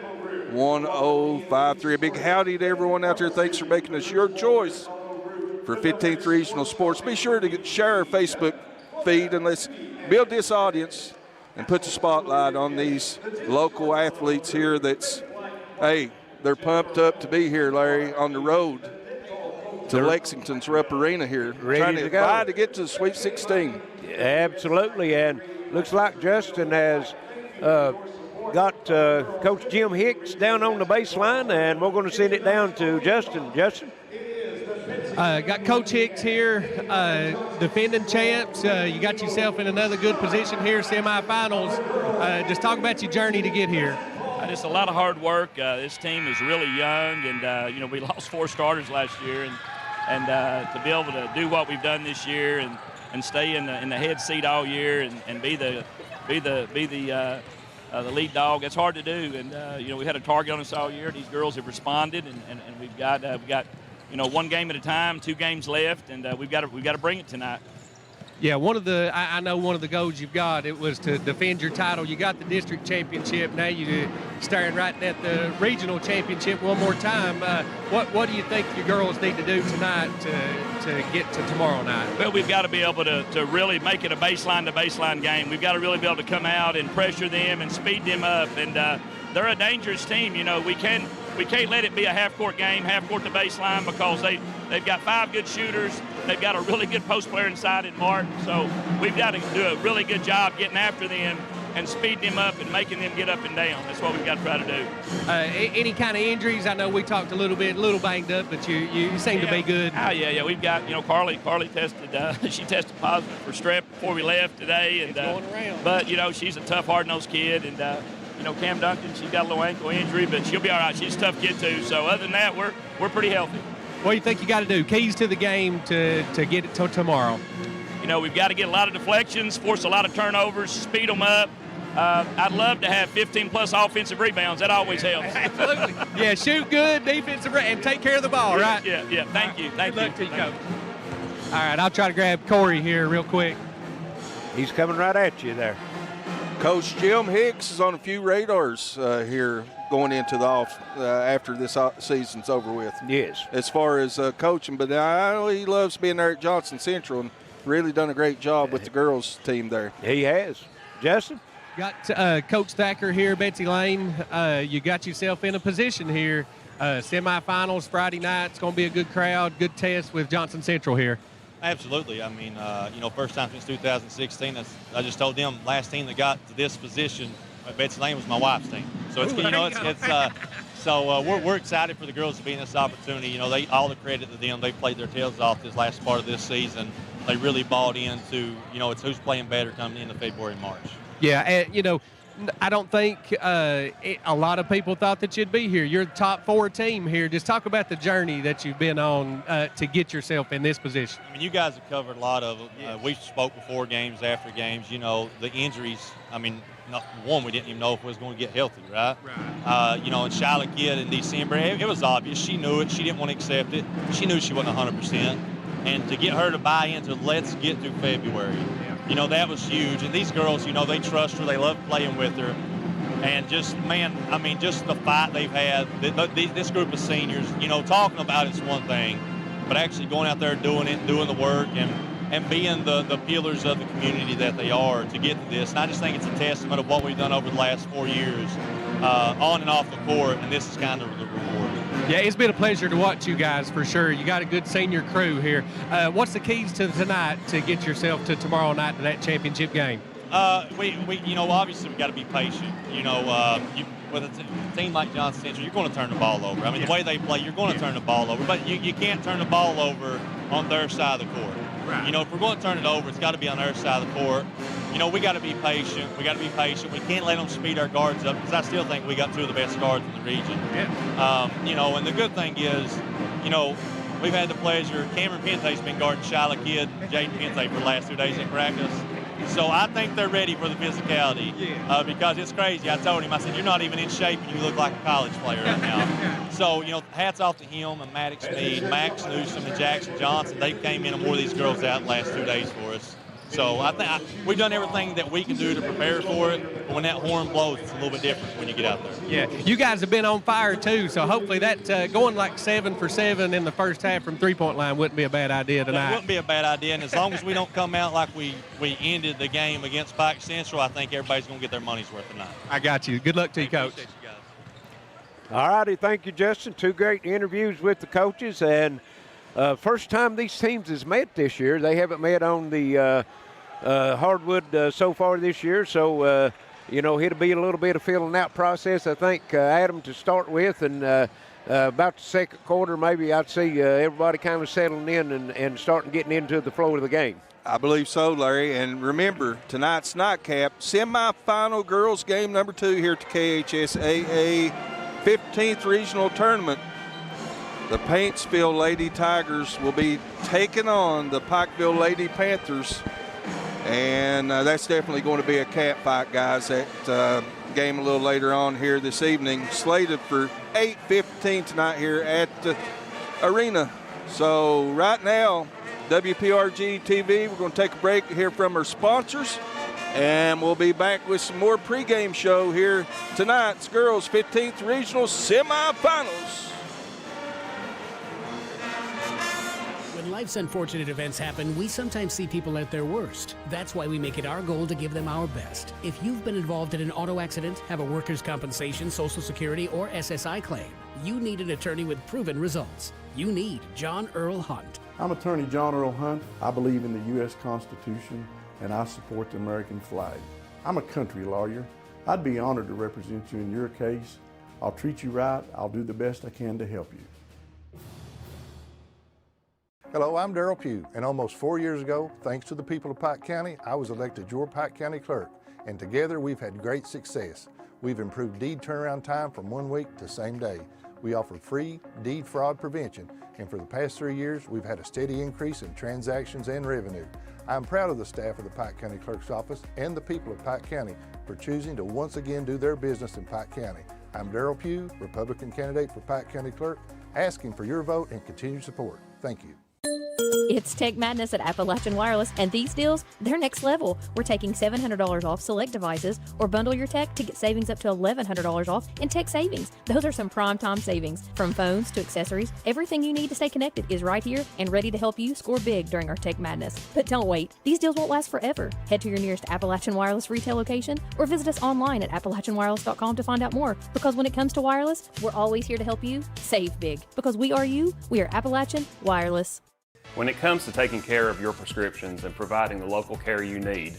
Speaker 19: 105.3. A big howdy to everyone out there. Thanks for making us your choice for 15th Regional Sports. Be sure to share our Facebook feed, and let's build this audience and put the spotlight on these local athletes here that's, hey, they're pumped up to be here, Larry, on the road to Lexington's Rupp Arena here.
Speaker 18: Ready
Speaker 19: trying
Speaker 18: to
Speaker 19: vie
Speaker 18: go.
Speaker 19: to get to the Sweet 16.
Speaker 18: Absolutely, and looks like Justin has got Coach Jim Hicks down on the baseline, and we're going to send it down to Justin. Justin?
Speaker 20: Got Coach Hicks here, defending champs. You got yourself in another good position here, semifinals. Just talk about your journey to get here.
Speaker 21: Just a lot of hard work. This team is really young, and we lost 4 starters last year, and to be able to do what we've done this year and stay in the head seat all year and be the lead dog, it's hard to do. And we had a target on us all year. These girls have responded, and we've got one game at a time, 2 games left, and we've got to bring it tonight.
Speaker 20: Yeah, I know one of the goals you've got, it was to defend your title. You got the district championship. Now you're staring right at the regional championship one more time. What do you think your girls need to do tonight to get to tomorrow night?
Speaker 21: Well, we've got to be able to really make it a baseline-to-baseline game. We've got to really be able to come out and pressure them and speed them up. And they're a dangerous team. We can't let it be a half-court game, half-court to baseline, because they've got 5 good shooters. They've got a really good post player inside in Mark. So we've got to do a really good job getting after them and speeding them up and making them get up and down. That's what we've got to try to do.
Speaker 20: Any kind of injuries? I know we talked a little banged up, but you seem to be good.
Speaker 21: Oh, yeah. We've got, Carly tested, she tested positive for strep before we left today. And,
Speaker 20: it's going around.
Speaker 21: But, she's a tough, hard-nosed kid. And, Cam Duncan, she's got a little ankle injury, but she'll be all right. She's a tough kid, too. So other than that, we're pretty healthy.
Speaker 20: What do you think you got to do? Keys to the game to get it to tomorrow?
Speaker 21: We've got to get a lot of deflections, force a lot of turnovers, speed them up. I'd love to have 15-plus offensive rebounds. That always helps.
Speaker 20: Absolutely. Yeah, shoot good, defensive, and take care of the ball, right?
Speaker 21: Yeah. Thank you.
Speaker 20: Good luck to you, Coach. All right, I'll try to grab Corey here real quick.
Speaker 18: He's coming right at you there.
Speaker 19: Coach Jim Hicks is on a few radars here going into the after this season's over with.
Speaker 18: Yes.
Speaker 19: As far as coaching, but I know he loves being there at Johnson Central and really done a great job with the girls team there.
Speaker 18: He has. Justin?
Speaker 20: Got Coach Thacker here, Betsy Layne. You got yourself in a position here. Semifinals Friday night. It's going to be a good crowd, good test with Johnson Central here.
Speaker 22: Absolutely. I mean, first time since 2016. I just told them last team that got to this position, Betsy Layne was my wife's team. So we're excited for the girls to be in this opportunity. All the credit to them. They played their tails off this last part of this season. They really bought into, it's who's playing better coming into February and March.
Speaker 20: Yeah, and, I don't think a lot of people thought that you'd be here. You're the top 4 team here. Just talk about the journey that you've been on to get yourself in this position.
Speaker 22: I mean, you guys have covered a lot of it. We spoke before games, after games. The injuries, I mean, we didn't even know if we was going to get healthy, right? Right. And Charlotte Kidd in December, it was obvious. She knew it. She didn't want to accept it. She knew she wasn't 100%. And to get her to buy into let's get through February, that was huge. And these girls, they trust her. They love playing with her. And just the fight they've had, this group of seniors, talking about it's one thing, but actually going out there doing it, doing the work, and being the pillars of the community that they are to get to this. And I just think it's a testament of what we've done over the last 4 years, on and off the court, and this is kind of the reward.
Speaker 20: Yeah, it's been a pleasure to watch you guys for sure. You got a good senior crew here. What's the keys to tonight to get yourself to tomorrow night to that championship game?
Speaker 22: Obviously we've got to be patient. With a team like Johnson Central, you're going to turn the ball over. I mean, the way they play, you're going to turn the ball over. But you can't turn the ball over on their side of the court. Right. If we're going to turn it over, it's got to be on their side of the court. We got to be patient. We can't let them speed our guards up, because I still think we got 2 of the best guards in the region. Yeah. And the good thing is, we've had the pleasure. Cameron Pente's been guarding Shyla Kidd, Jaden Pente for the last 2 days in practice. So I think they're ready for the physicality because it's crazy. I told him, I said, you're not even in shape and you look like a college player right now. So, hats off to him and Maddox Mead, Max Newsom, and Jackson Johnson. They came in and wore these girls out the last 2 days for us. So I think we've done everything that we can do to prepare for it. But when that horn blows, it's a little bit different when you get out there.
Speaker 20: Yeah, you guys have been on fire too. So hopefully that going like 7 for 7 in the first half from three-point line wouldn't be a bad idea tonight.
Speaker 22: It wouldn't be a bad idea. And as long as we don't come out like we ended the game against Pike Central, I think everybody's going to get their money's worth tonight.
Speaker 20: I got you. Good luck to you, Coach.
Speaker 18: All righty, thank you, Justin. 2 great interviews with the coaches, and first time these teams has met this year. They haven't met on the hardwood so far this year, so it'll be a little bit of filling out process. I think Adam to start with, and about the second quarter, maybe I'd see everybody kind of settling in and starting getting into the flow of the game.
Speaker 19: I believe so, Larry. And remember, tonight's nightcap, semifinal girls game number 2 here at the KHSAA 15th Regional Tournament. The Paintsville Lady Tigers will be taking on the Pikeville Lady Panthers. And that's definitely going to be a cat fight, guys. That game a little later on here this evening. Slated for 8:15 tonight here at the arena. So right now, WPRG-TV, we're going to take a break here from our sponsors. And we'll be back with some more pregame show here tonight's girls 15th Regional Semifinals.
Speaker 3: When life's unfortunate events happen, we sometimes see people at their worst. That's why we make it our goal to give them our best. If you've been involved in an auto accident, have a workers' compensation, Social Security, or SSI claim, you need an attorney with proven results. You need John Earl Hunt.
Speaker 5: I'm attorney John Earl Hunt. I believe in the U.S. Constitution, and I support the American flag. I'm a country lawyer. I'd be honored to represent you in your case. I'll treat you right. I'll do the best I can to help you.
Speaker 23: Hello, I'm Darrell Pugh, and almost 4 years ago, thanks to the people of Pike County, I was elected your Pike County Clerk, and together we've had great success. We've improved deed turnaround time from 1 week to same day. We offer free deed fraud prevention, and for the past 3 years, we've had a steady increase in transactions and revenue. I'm proud of the staff of the Pike County Clerk's Office and the people of Pike County for choosing to once again do their business in Pike County. I'm Darrell Pugh, Republican candidate for Pike County Clerk, asking for your vote and continued support. Thank you.
Speaker 12: It's Tech Madness at Appalachian Wireless, and these deals, they're next level. We're taking $700 off select devices, or bundle your tech to get savings up to $1,100 off in tech savings. Those are some prime time savings. From phones to accessories, everything you need to stay connected is right here and ready to help you score big during our Tech Madness. But don't wait. These deals won't last forever. Head to your nearest Appalachian Wireless retail location or visit us online at appalachianwireless.com to find out more. Because when it comes to wireless, we're always here to help you save big. Because we are you, we are Appalachian Wireless.
Speaker 4: When it comes to taking care of your prescriptions and providing the local care you need,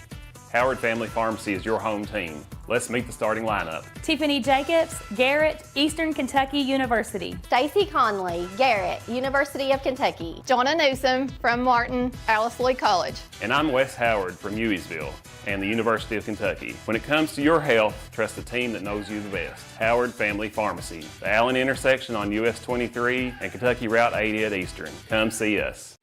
Speaker 4: Howard Family Pharmacy is your home team. Let's meet the starting lineup.
Speaker 24: Tiffany Jacobs, Garrett, Eastern Kentucky University.
Speaker 6: Stacy Conley, Garrett, University of Kentucky.
Speaker 7: Jonna Newsom from Martin, Alice Lee College.
Speaker 4: And I'm Wes Howard from Ewiesville and the University of Kentucky. When it comes to your health, trust a team that knows you the best. Howard Family Pharmacy, the Allen intersection on US 23 and Kentucky Route 80 at Eastern. Come see us.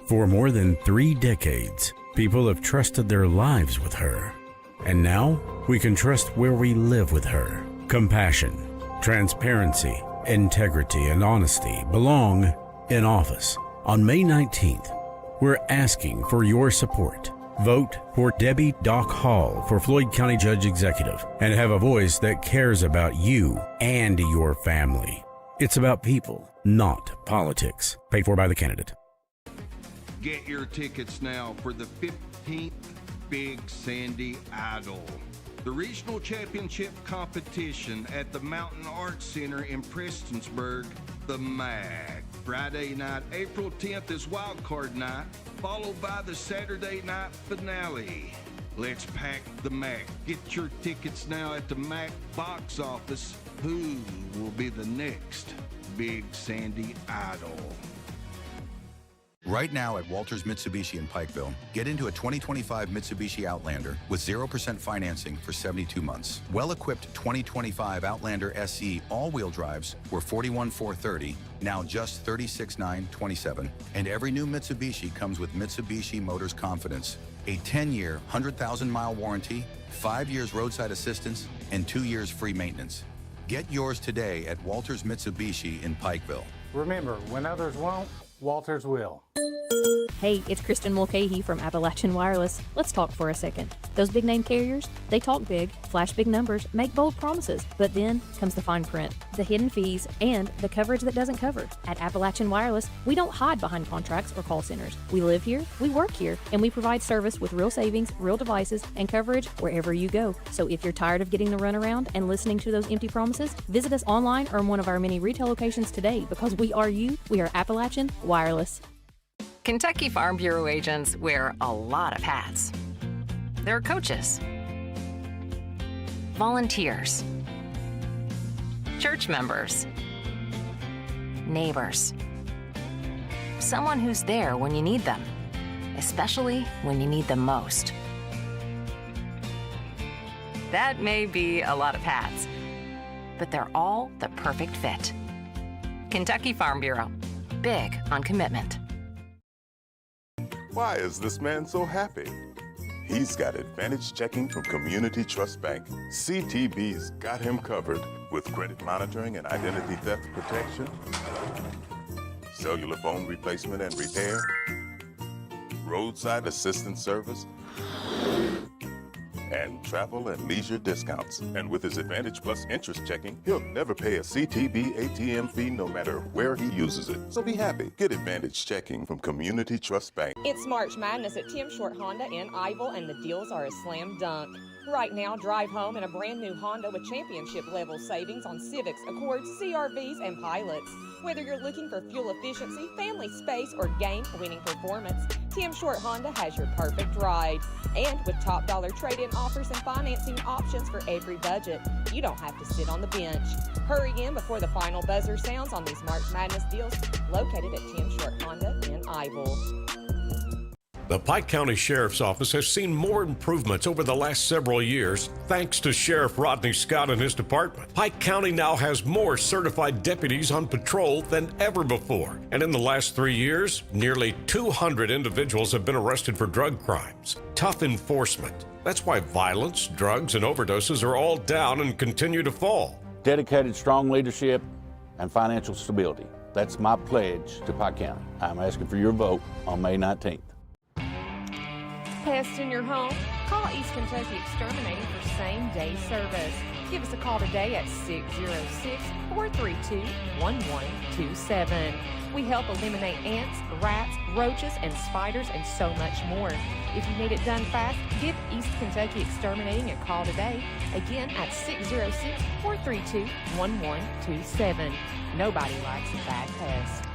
Speaker 8: For more than 3 decades, people have trusted their lives with her. And now, we can trust where we live with her. Compassion, transparency, integrity, and honesty belong in office. On May 19th, we're asking for your support. Vote for Debbie Doc Hall for Floyd County Judge Executive and have a voice that cares about you and your family. It's about people, not politics. Paid for by the candidate.
Speaker 25: Get your tickets now for the 15th Big Sandy Idol, the regional championship competition at the Mountain Arts Center in Prestonsburg, the MAC. Friday night, April 10th is wildcard night, followed by the Saturday night finale. Let's pack the MAC. Get your tickets now at the MAC box office. Who will be the next Big Sandy Idol?
Speaker 9: Right now at Walters Mitsubishi in Pikeville, get into a 2025 Mitsubishi Outlander with 0% financing for 72 months. Well-equipped 2025 Outlander SE all-wheel drives were $41,430, now just $36,927. And every new Mitsubishi comes with Mitsubishi Motors Confidence, a 10-year, 100,000-mile warranty, 5 years roadside assistance, and 2 years free maintenance. Get yours today at Walters Mitsubishi in Pikeville.
Speaker 10: Remember, when others won't, Walters will.
Speaker 12: Hey, it's Kristen Mulcahy from Appalachian Wireless. Let's talk for a second. Those big name carriers, they talk big, flash big numbers, make bold promises, but then comes the fine print, the hidden fees, and the coverage that doesn't cover. At Appalachian Wireless, we don't hide behind contracts or call centers. We live here, we work here, and we provide service with real savings, real devices, and coverage wherever you go. So if you're tired of getting the runaround and listening to those empty promises, visit us online or in one of our many retail locations today, because we are you, we are Appalachian Wireless.
Speaker 11: Kentucky Farm Bureau agents wear a lot of hats. They're coaches, volunteers, church members, neighbors, someone who's there when you need them, especially when you need them most. That may be a lot of hats, but they're all the perfect fit. Kentucky Farm Bureau, big on commitment.
Speaker 13: Why is this man so happy? He's got Advantage Checking from Community Trust Bank. CTB's got him covered with credit monitoring and identity theft protection, cellular phone replacement and repair, roadside assistance service, and travel and leisure discounts. And with his Advantage Plus interest checking, he'll never pay a CTB ATM fee no matter where he uses it. So be happy. Get Advantage Checking from Community Trust Bank.
Speaker 15: It's March Madness at Tim Short Honda in Ivel, and the deals are a slam dunk. Right now, drive home in a brand new Honda with championship level savings on Civics, Accords, CRVs, and Pilots. Whether you're looking for fuel efficiency, family space, or game-winning performance, Tim Short Honda has your perfect ride. And with top dollar trade-in offers and financing options for every budget, you don't have to sit on the bench. Hurry in before the final buzzer sounds on these March Madness deals located at Tim Short Honda in Ivel.
Speaker 16: The Pike County Sheriff's Office has seen more improvements over the last several years thanks to Sheriff Rodney Scott and his department. Pike County now has more certified deputies on patrol than ever before. And in the last 3 years, nearly 200 individuals have been arrested for drug crimes. Tough enforcement. That's why violence, drugs, and overdoses are all down and continue to fall.
Speaker 17: Dedicated, strong leadership and financial stability. That's my pledge to Pike County. I'm asking for your vote on May 19th.
Speaker 15: Pests in your home? Call East Kentucky Exterminating for same-day service. Give us a call today at 606-432-1127. We help eliminate ants, rats, roaches, and spiders, and so much more. If you need it done fast, give East Kentucky Exterminating a call today, again at 606-432-1127. Nobody likes a bad pest.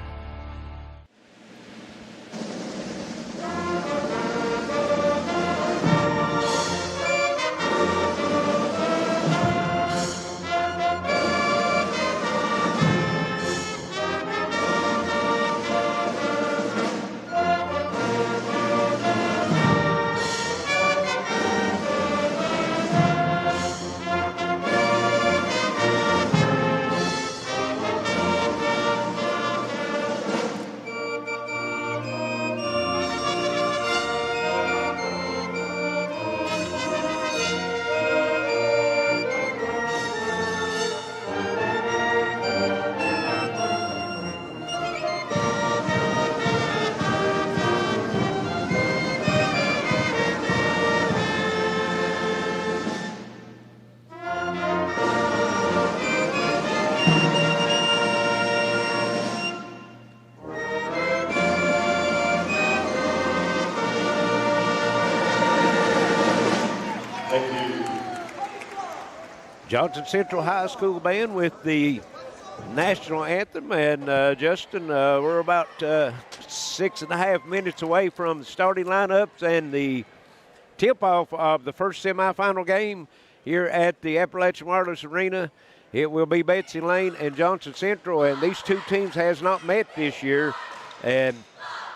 Speaker 18: Johnson Central High School band with the national anthem. And Justin, we're about 6.5 minutes away from the starting lineups and the tip-off of the first semifinal game here at the Appalachian Wireless Arena. It will be Betsy Layne and Johnson Central, and these two teams has not met this year. And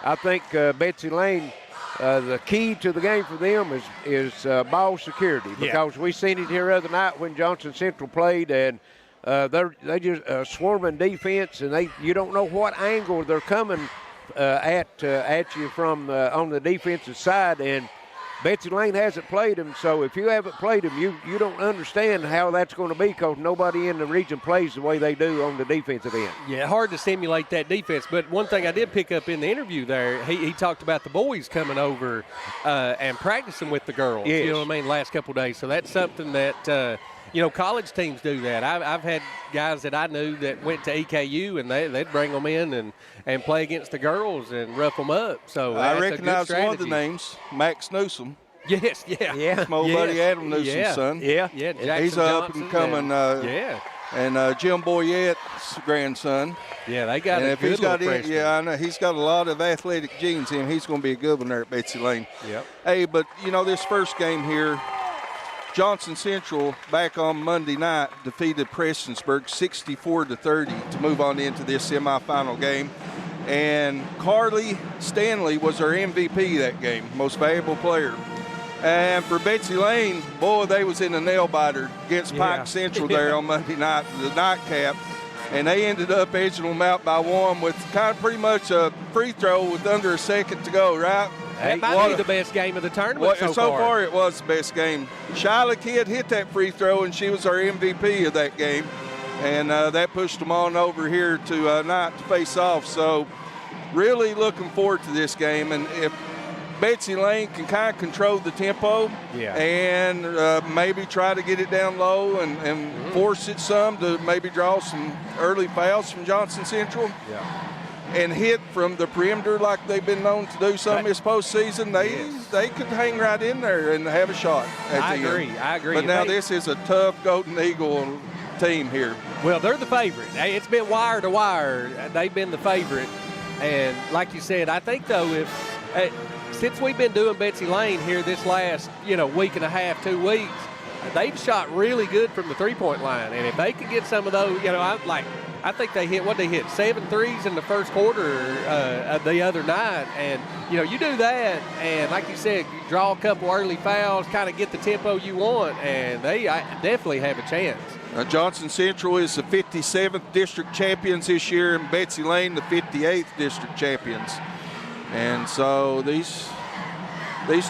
Speaker 18: I think Betsy Layne, the key to the game for them is ball security, because we seen it here other night when Johnson Central played, and they just swarming defense, and you don't know what angle they're coming at you from on the defensive side, and Betsy Layne hasn't played them, so if you haven't played them, you don't understand how that's going to be, because nobody in the region plays the way they do on the defensive end.
Speaker 20: Yeah, hard to simulate that defense. But one thing I did pick up in the interview there, he talked about the boys coming over and practicing with the girls.
Speaker 18: Yes.
Speaker 20: You know what I mean, last couple of days. So that's something that college teams do that. I've had guys that I knew that went to EKU, and they'd bring them in and play against the girls and rough them up. So
Speaker 19: I recognize one of the names, Max Newsom.
Speaker 20: Yes, yeah.
Speaker 19: My old buddy Adam Newsom's son.
Speaker 20: Yeah, Jackson
Speaker 19: he's up and coming. And Jim Boyette's grandson.
Speaker 20: Yeah, they got
Speaker 19: and
Speaker 20: a
Speaker 19: if
Speaker 20: good
Speaker 19: he's got
Speaker 20: little
Speaker 19: it,
Speaker 20: freshman.
Speaker 19: I know he's got a lot of athletic genes in him. He's going to be a good one there at Betsy Layne.
Speaker 20: Yep.
Speaker 19: Hey, but this first game here, Johnson Central back on Monday night defeated Prestonsburg 64-30 to move on into this semifinal game. And Carly Stanley was our MVP that game, most valuable player. And for Betsy Layne, boy, they was in a nail biter against Pike Central there on Monday night, the nightcap. And they ended up edging them out by one with kind of pretty much a free throw with under a second to go, right?
Speaker 20: That might be the best game of the tournament so far.
Speaker 19: It was the best game. Shyla Kidd hit that free throw, and she was our MVP of that game. And that pushed them on over here to night to face off. So really looking forward to this game. And if Betsy Layne can kind of control the tempo and maybe try to get it down low and force it some to maybe draw some early fouls from Johnson Central.
Speaker 20: Yeah.
Speaker 19: And hit from the perimeter like they've been known to do some this postseason, they could hang right in there and have a shot at
Speaker 20: I
Speaker 19: the
Speaker 20: agree.
Speaker 19: end.
Speaker 20: I agree.
Speaker 19: But now this is a tough Golden Eagle team here.
Speaker 20: Well, they're the favorite. It's been wire to wire. They've been the favorite. And like you said, I think, though, since we've been doing Betsy Layne here this last, week and a half, 2 weeks, they've shot really good from the three-point line. And if they could get some of those, I think they hit 7 threes in the first quarter of the other night. And, you do that, and like you said, you draw a couple early fouls, kind of get the tempo you want, and they definitely have a chance.
Speaker 19: Johnson Central is the 57th district champions this year, and Betsy Layne the 58th district champions. And so these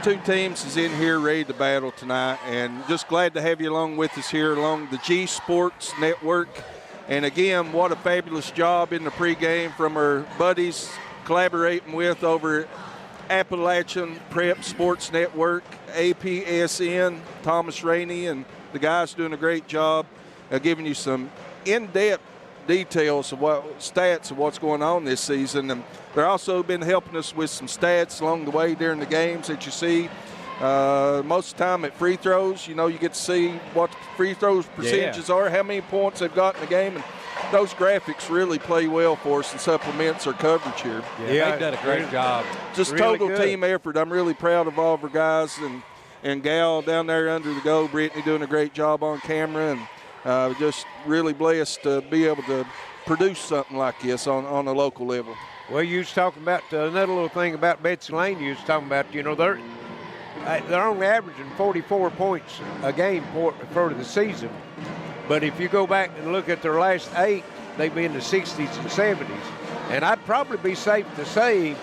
Speaker 19: two teams is in here ready to battle tonight, and just glad to have you along with us here along the G Sports Network. And again, what a fabulous job in the pregame from our buddies collaborating with over at Appalachian Prep Sports Network, APSN, Thomas Rainey, and the guys doing a great job giving you some in-depth details of stats of what's going on this season. And they're also been helping us with some stats along the way during the games that you see. Most of the time at free throws, you get to see what the free throws percentages are, how many points they've got in the game, and those graphics really play well for us and supplements our coverage here.
Speaker 20: Yeah, they've done a great job.
Speaker 19: Just really total team effort. I'm really proud of all of our guys and gal down there under the goal. Brittany doing a great job on camera, and just really blessed to be able to produce something like this on a local level.
Speaker 18: Well, you was talking about another little thing about Betsy Layne. You was talking about, they're only averaging 44 points a game for the season. But if you go back and look at their last 8, they've been in the 60s and 70s. And I'd probably be safe to say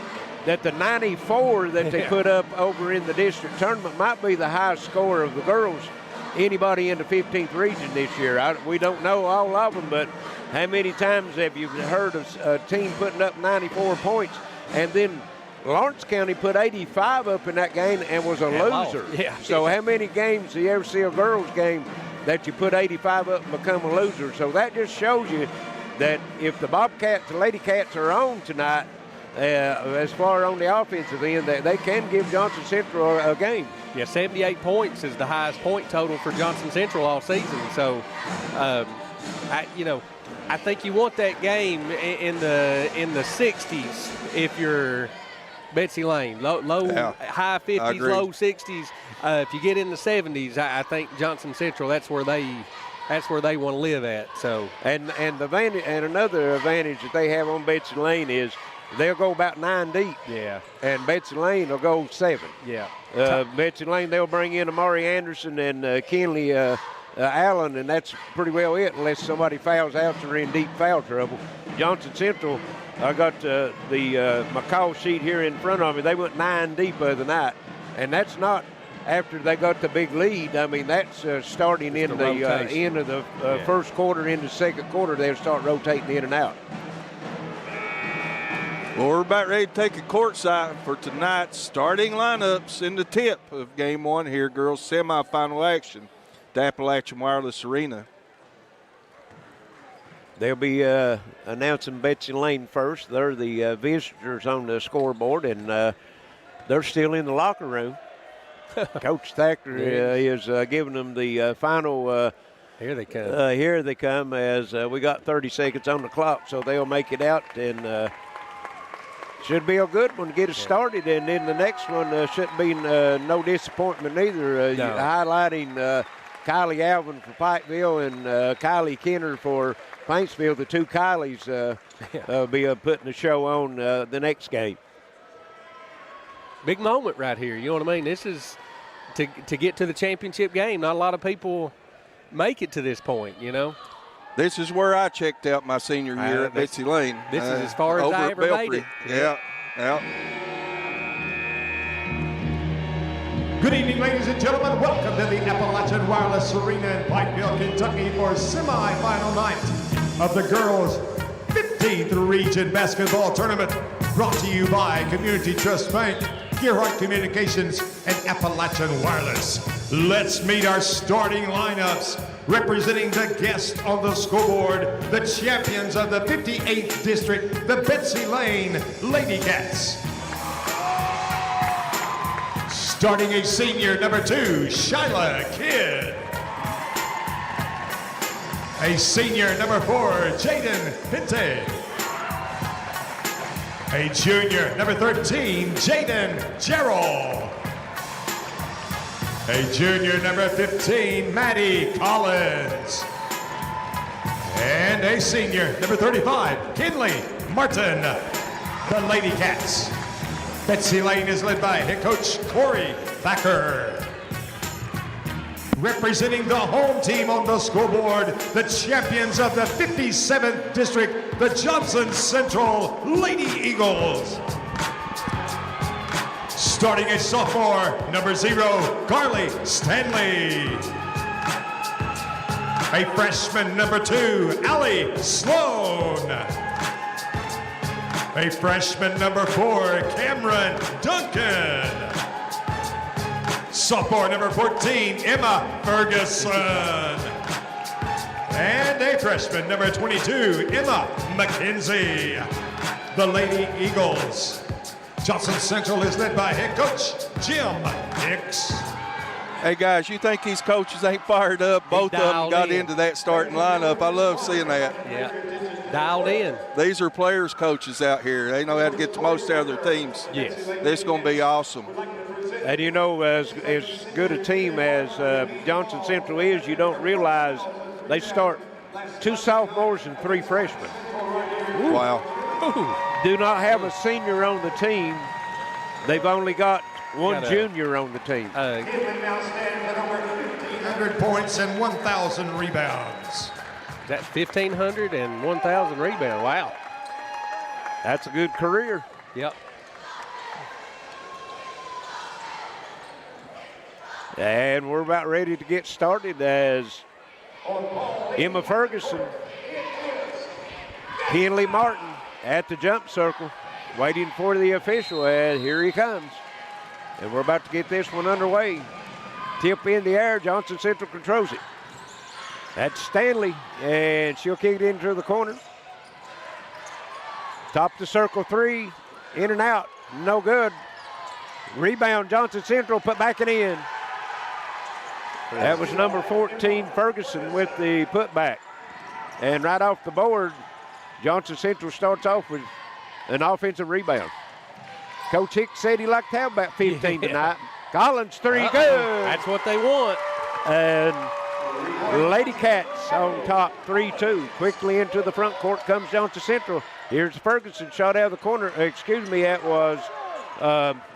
Speaker 18: that the 94 that they put up over in the district tournament might be the highest score of the girls, anybody in the 15th region this year. We don't know all of them, but how many times have you heard of a team putting up 94 points and then Lawrence County put 85 up in that game and was a loser.
Speaker 20: Yeah.
Speaker 18: So how many games do you ever see a girls game that you put 85 up and become a loser? So that just shows you that if the Bobcats, the Lady Cats are on tonight, as far on the offensive end, they can give Johnson Central a game.
Speaker 20: Yeah, 78 points is the highest point total for Johnson Central all season. So, I think you want that game in the 60s if you're Betsy Layne. High 50s, low 60s. If you get in the 70s, I think Johnson Central, that's where they want to live at. So
Speaker 18: and another advantage that they have on Betsy Layne is they'll go about 9 deep.
Speaker 1: Yeah.
Speaker 18: And Betsy Layne will go 7.
Speaker 1: Yeah.
Speaker 18: Betsy Layne, they'll bring in Amari Anderson and Kenley Allen, and that's pretty well it, unless somebody fouls out or in deep foul trouble. Johnson Central, I got my call sheet here in front of me. They went 9 deep the other night, and that's not after they got the big lead. I mean, that's starting in the end of the first quarter into second quarter. They'll start rotating in and out.
Speaker 19: Well, we're about ready to take a courtside for tonight's starting lineups in the tip of Game 1 here, girls semifinal action at Appalachian Wireless Arena.
Speaker 18: They'll be announcing Betsy Layne first. They're the visitors on the scoreboard, and they're still in the locker room. Coach Thacker is giving them the final.
Speaker 1: Here they come.
Speaker 18: Here they come as we got 30 seconds on the clock, so they'll make it out, and should be a good one to get us started. And then the next one shouldn't be no disappointment either.
Speaker 1: No.
Speaker 18: Highlighting Kylie Alvin for Pikeville and Kylie Kenner for Paintsville. The two Kylies be putting the show on the next game.
Speaker 1: Big moment right here. You know what I mean? This is to get to the championship game. Not a lot of people make it to this point, you know.
Speaker 19: This is where I checked out my senior year at Betsy Layne.
Speaker 1: This is as far as I ever made it.
Speaker 19: Yeah.
Speaker 2: Good evening, ladies and gentlemen. Welcome to the Appalachian Wireless Arena in Pikeville, Kentucky for semifinal night of the girls' 15th Region Basketball Tournament, brought to you by Community Trust Bank, Gearheart Communications, and Appalachian Wireless. Let's meet our starting lineups. Representing the guests on the scoreboard, the champions of the 58th District, the Betsy Layne Lady Cats. Starting a senior, number 2, Shyla Kidd. A senior, number 4, Jaden Pinte. A junior, number 13, Jaden Gerald. A junior, number 15, Maddie Collins. And a senior, number 35, Kinley Martin. The Lady Cats. Betsy Layne is led by head coach Corey Thacker. Representing the home team on the scoreboard, the champions of the 57th District, the Johnson Central Lady Eagles. Starting a sophomore, number 0, Carly Stanley. A freshman, number 2, Allie Sloan. A freshman, number 4, Cameron Duncan. Sophomore, number 14, Emma Ferguson. And a freshman, number 22, Emma McKenzie. The Lady Eagles. Johnson Central is led by head coach Jim Hicks.
Speaker 19: Hey guys, you think these coaches ain't fired up? Both of them got into that starting lineup. I love seeing that.
Speaker 1: Yeah, dialed in.
Speaker 19: These are players coaches out here. They know how to get the most out of their teams.
Speaker 1: Yes.
Speaker 19: This is going to be awesome.
Speaker 18: And you know, as good a team as Johnson Central is, you don't realize they start 2 sophomores and 3 freshmen.
Speaker 19: Ooh. Wow.
Speaker 18: Do not have a senior on the team. They've only got one junior on the team.
Speaker 2: Now stands at over 1,500 points and 1,000 rebounds.
Speaker 1: Is that 1,500 and 1,000 rebound? Wow.
Speaker 18: That's a good career.
Speaker 1: Yep.
Speaker 18: And we're about ready to get started as Emma Ferguson, Kinley Martin at the jump circle, waiting for the official, and here he comes. And we're about to get this one underway. Tip in the air, Johnson Central controls it. That's Stanley, and she'll kick it into the corner. Top the circle 3, in and out, no good. Rebound, Johnson Central, put back and in. That was number 14, Ferguson, with the putback. And right off the board, Johnson Central starts off with an offensive rebound. Coach Hicks said he'd like to have about 15 tonight. Collins, 3, good.
Speaker 1: That's what they want.
Speaker 18: And Lady Cats on top, 3-2. Quickly into the front court comes Johnson Central. Here's Ferguson shot out of the corner. That was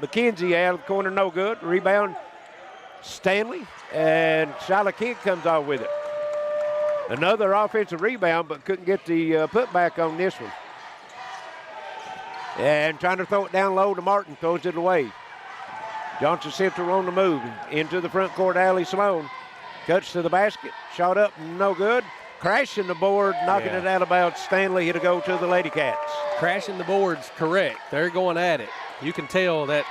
Speaker 18: McKenzie out of the corner, no good. Rebound, Stanley, and Shyla Kidd comes off with it. Another offensive rebound, but couldn't get the putback on this one. And trying to throw it down low to Martin, throws it away. Johnson Central on the move into the front court. Allie Sloan cuts to the basket, shot up, no good. Crashing the board, knocking it out of bounds. Stanley hit a go to the Lady Cats.
Speaker 1: Crashing the board's correct. They're going at it. You can tell that.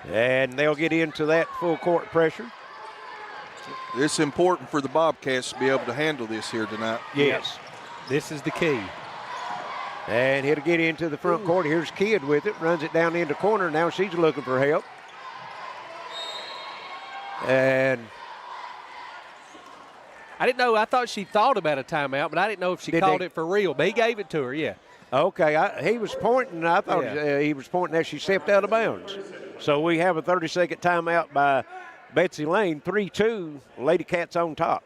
Speaker 18: And they'll get into that full court pressure.
Speaker 19: It's important for the Bobcats to be able to handle this here tonight.
Speaker 18: Yes.
Speaker 1: This is the key.
Speaker 18: And he'll get into the front court. Here's Kidd with it, runs it down into corner. Now she's looking for help. And
Speaker 1: I didn't know. I thought she thought about a timeout, but I didn't know if she called it for real. But he gave it to her, yeah.
Speaker 18: Okay, he was pointing. I thought he was pointing as she stepped out of bounds. So we have a 30-second timeout by Betsy Layne. 3-2, Lady Cats on top.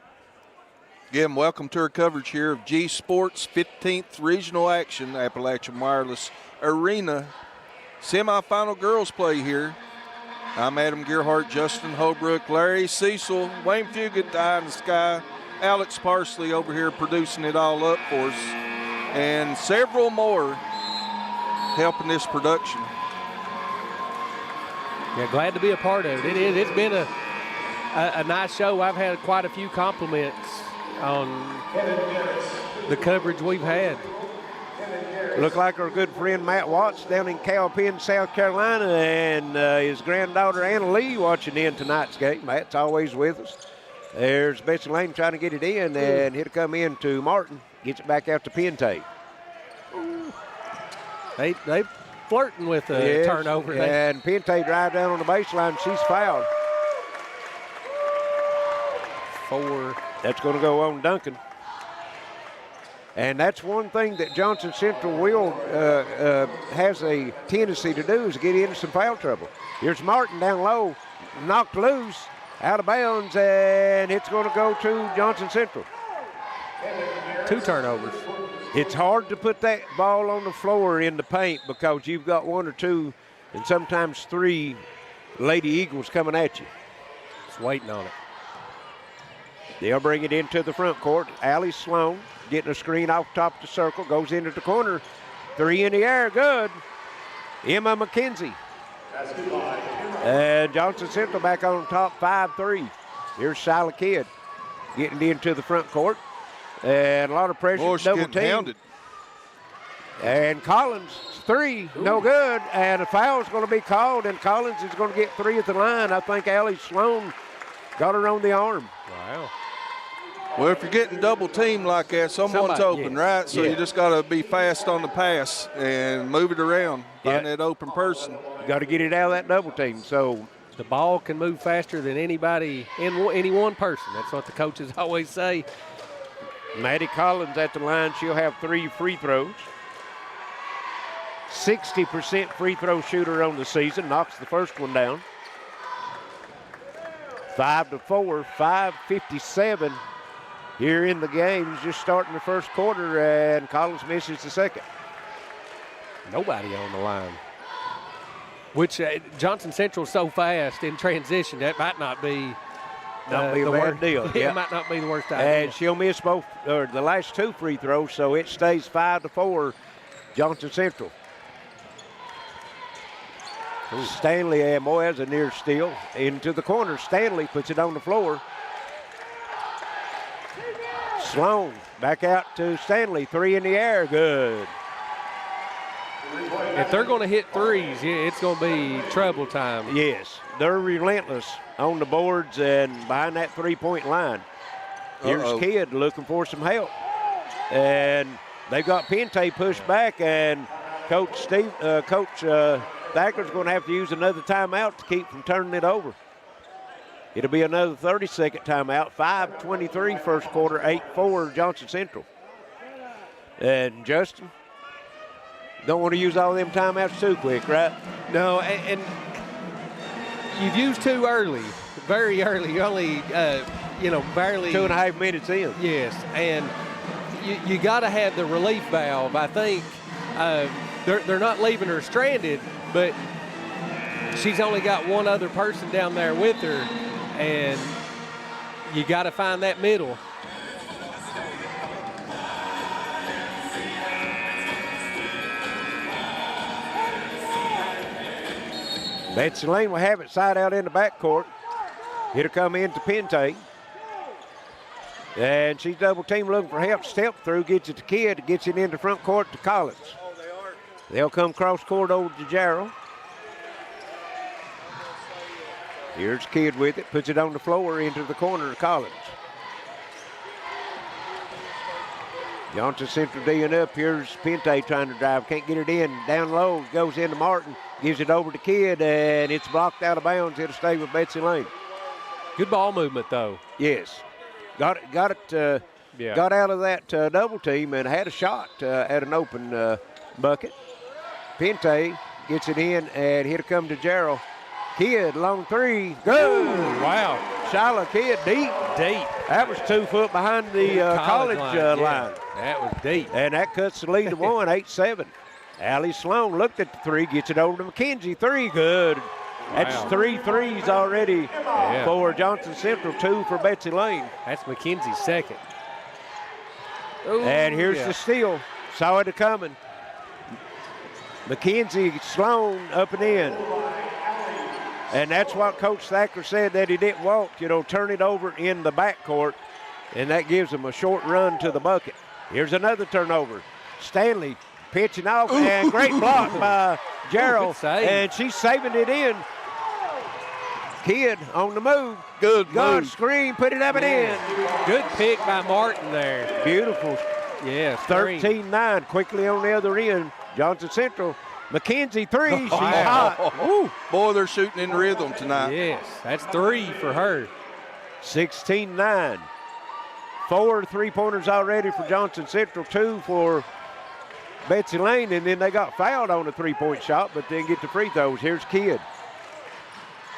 Speaker 19: Again, welcome to our coverage here of G Sports 15th Regional Action, Appalachian Wireless Arena. Semifinal girls play here. I'm Adam Gearheart, Justin Holbrook, Larry Cecil, Wayne Fugit, Eye in the Sky, Alex Parsley over here producing it all up for us, and several more helping this production.
Speaker 1: Yeah, glad to be a part of it. It's been a nice show. I've had quite a few compliments on the coverage we've had.
Speaker 18: Look like our good friend Matt Watts down in Cowpen, South Carolina, and his granddaughter Anna Lee watching in tonight's game. Matt's always with us. There's Betsy Layne trying to get it in, and it'll come in to Martin. Gets it back out to Pente.
Speaker 1: They flirting with a turnover.
Speaker 18: And Pente drive down on the baseline. She's fouled.
Speaker 1: 4.
Speaker 18: That's going to go on Duncan. And that's one thing that Johnson Central will has a tendency to do is get into some foul trouble. Here's Martin down low, knocked loose, out of bounds, and it's going to go to Johnson Central.
Speaker 1: 2 turnovers.
Speaker 18: It's hard to put that ball on the floor in the paint because you've got 1 or 2 and sometimes 3 Lady Eagles coming at you.
Speaker 1: Just waiting on it.
Speaker 18: They'll bring it into the front court. Allie Sloan getting a screen off top of the circle, goes into the corner. 3 in the air, good. Emma McKenzie. And Johnson Central back on top, 5-3. Here's Shyla Kidd getting into the front court. And a lot of pressure, double team. And Collins, 3, no good. And a foul's going to be called, and Collins is going to get 3 at the line. I think Allie Sloan got her on the arm.
Speaker 1: Wow.
Speaker 19: Well, if you're getting double teamed like that, someone's open, right? So you just got to be fast on the pass and move it around, find that open person.
Speaker 18: You got to get it out of that double team. So
Speaker 1: the ball can move faster than anybody in any one person. That's what the coaches always say.
Speaker 18: Maddie Collins at the line. She'll have 3 free throws. 60% free throw shooter on the season. Knocks the first one down. 5-4, 5:57 here in the game. Just starting the first quarter, and Collins misses the second.
Speaker 1: Nobody on the line. Which Johnson Central's so fast in transition, that might not be
Speaker 18: a bad deal.
Speaker 1: It might not be the worst idea.
Speaker 18: And she'll miss both or the last 2 free throws, so it stays 5-4 Johnson Central. Stanley and Moyes a near steal into the corner. Stanley puts it on the floor. Sloan back out to Stanley. 3 in the air, good.
Speaker 1: If they're going to hit threes, it's going to be trouble time.
Speaker 18: Yes, they're relentless on the boards and behind that three-point line. Here's Kidd looking for some help. And they've got Pente pushed back, and Coach Thacker's going to have to use another timeout to keep from turning it over. It'll be another 30-second timeout. 5:23 first quarter, 8-4 Johnson Central. And Justin, don't want to use all them timeouts too quick, right?
Speaker 1: No, and you've used too early, very early. You're only, barely
Speaker 18: 2.5 minutes in.
Speaker 1: Yes, and you got to have the relief valve. I think they're not leaving her stranded, but she's only got one other person down there with her, and you got to find that middle.
Speaker 18: Betsy Layne will have it side out in the backcourt. It'll come into Pente. And she's double team looking for help. Step through, gets it to Kidd, gets it into front court to Collins. They'll come cross court over to Darrell. Here's Kidd with it, puts it on the floor into the corner to Collins. Johnson Central D'ing up. Here's Pente trying to drive, can't get it in. Down low, goes into Martin, gives it over to Kidd, and it's blocked out of bounds. It'll stay with Betsy Layne.
Speaker 1: Good ball movement, though.
Speaker 18: Yes. Got out of that double team and had a shot at an open bucket. Pente gets it in, and here to come to Darrell. Kidd, long three, good.
Speaker 1: Ooh, wow.
Speaker 18: Shyla Kidd, deep. That was 2 foot behind the college line.
Speaker 1: That was deep.
Speaker 18: And that cuts the lead to 1, 8-7. Allie Sloan looked at the three, gets it over to McKenzie, 3, good. That's 3 threes already for Johnson Central, 2 for Betsy Layne.
Speaker 1: That's McKenzie's second.
Speaker 18: Ooh, and here's the steal. Saw it coming. McKenzie, Sloan up and in. And that's what Coach Thacker said that he didn't want, turn it over in the backcourt, and that gives them a short run to the bucket. Here's another turnover. Stanley pitching off, and great block by Darrell, and she's saving it in. Kidd on the move.
Speaker 19: Good move.
Speaker 18: Screen, put it up and in.
Speaker 1: Good pick by Martin there.
Speaker 18: Beautiful.
Speaker 1: Yeah,
Speaker 18: 13-9, quickly on the other end. Johnson Central. McKenzie, 3, she's hot.
Speaker 19: Ooh. Boy, they're shooting in rhythm tonight.
Speaker 1: Yes, that's 3 for her.
Speaker 18: 16-9. 4 3-pointers already for Johnson Central, 2 for Betsy Layne, and then they got fouled on a 3-point shot, but then get the free throws. Here's Kidd.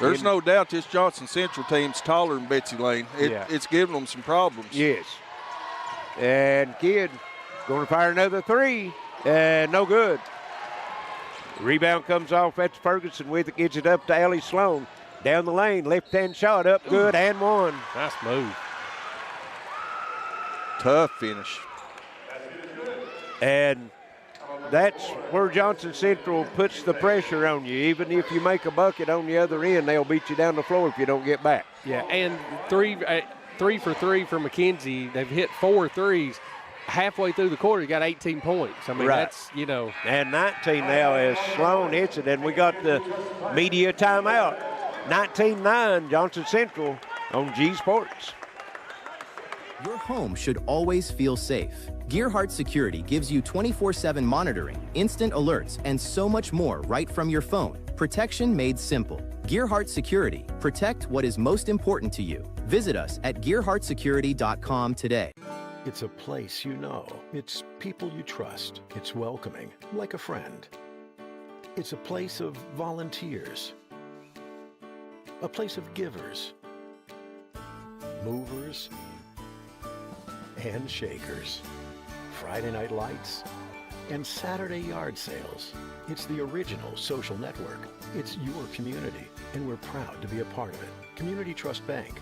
Speaker 19: There's no doubt this Johnson Central team's taller than Betsy Layne. It's giving them some problems.
Speaker 18: Yes. And Kidd going to fire another 3, and no good. Rebound comes off. That's Ferguson with it, gets it up to Allie Sloan. Down the lane, left-hand shot up, good, and 1.
Speaker 1: Nice move.
Speaker 19: Tough finish.
Speaker 18: And that's where Johnson Central puts the pressure on you. Even if you make a bucket on the other end, they'll beat you down the floor if you don't get back.
Speaker 1: Yeah, and 3 for 3 for McKenzie. They've hit 4 threes. Halfway through the quarter, you got 18 points. I mean, that's,
Speaker 18: And 19 now as Sloan hits it, and we got the media timeout. 19-9, Johnson Central on G Sports.
Speaker 3: Your home should always feel safe. Gearheart Security gives you 24/7 monitoring, instant alerts, and so much more right from your phone. Protection made simple. Gearheart Security. Protect what is most important to you. Visit us at gearheartsecurity.com today.
Speaker 8: It's a place you know. It's people you trust. It's welcoming, like a friend. It's a place of volunteers. A place of givers, movers, and shakers. Friday night lights and Saturday yard sales. It's the original social network. It's your community, and we're proud to be a part of it. Community Trust Bank.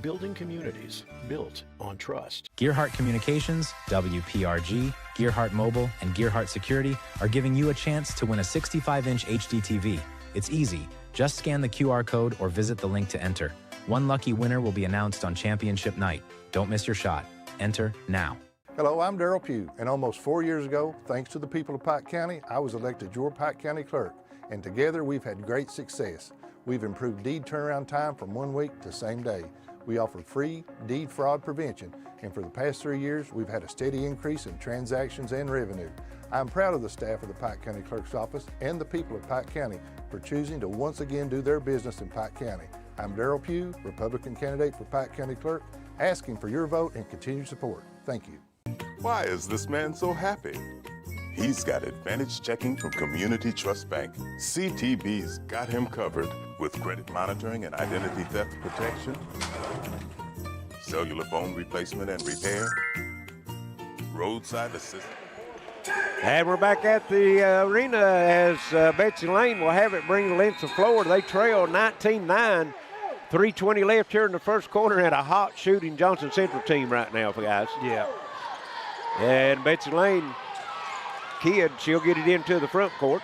Speaker 8: Building communities built on trust.
Speaker 5: Gearheart Communications, WPRG, Gearheart Mobile, and Gearheart Security are giving you a chance to win a 65-inch HD TV. It's easy. Just scan the QR code or visit the link to enter. One lucky winner will be announced on championship night. Don't miss your shot. Enter now.
Speaker 23: Hello, I'm Darrell Pugh, and almost 4 years ago, thanks to the people of Pike County, I was elected your Pike County Clerk, and together we've had great success. We've improved deed turnaround time from 1 week to same day. We offer free deed fraud prevention, and for the past 3 years, we've had a steady increase in transactions and revenue. I'm proud of the staff of the Pike County Clerk's Office and the people of Pike County for choosing to once again do their business in Pike County. I'm Darrell Pugh, Republican candidate for Pike County Clerk, asking for your vote and continued support. Thank you.
Speaker 13: Why is this man so happy? He's got Advantage Checking from Community Trust Bank. CTB's got him covered with credit monitoring and identity theft protection, cellular phone replacement and repair, roadside assistance.
Speaker 18: And we're back at the arena as Betsy Layne will have it bring the length of floor. They trail 19-9. 3:20 left here in the first quarter, and a hot shooting Johnson Central team right now, guys.
Speaker 1: Yeah.
Speaker 18: And Betsy Layne, kid, she'll get it into the front court.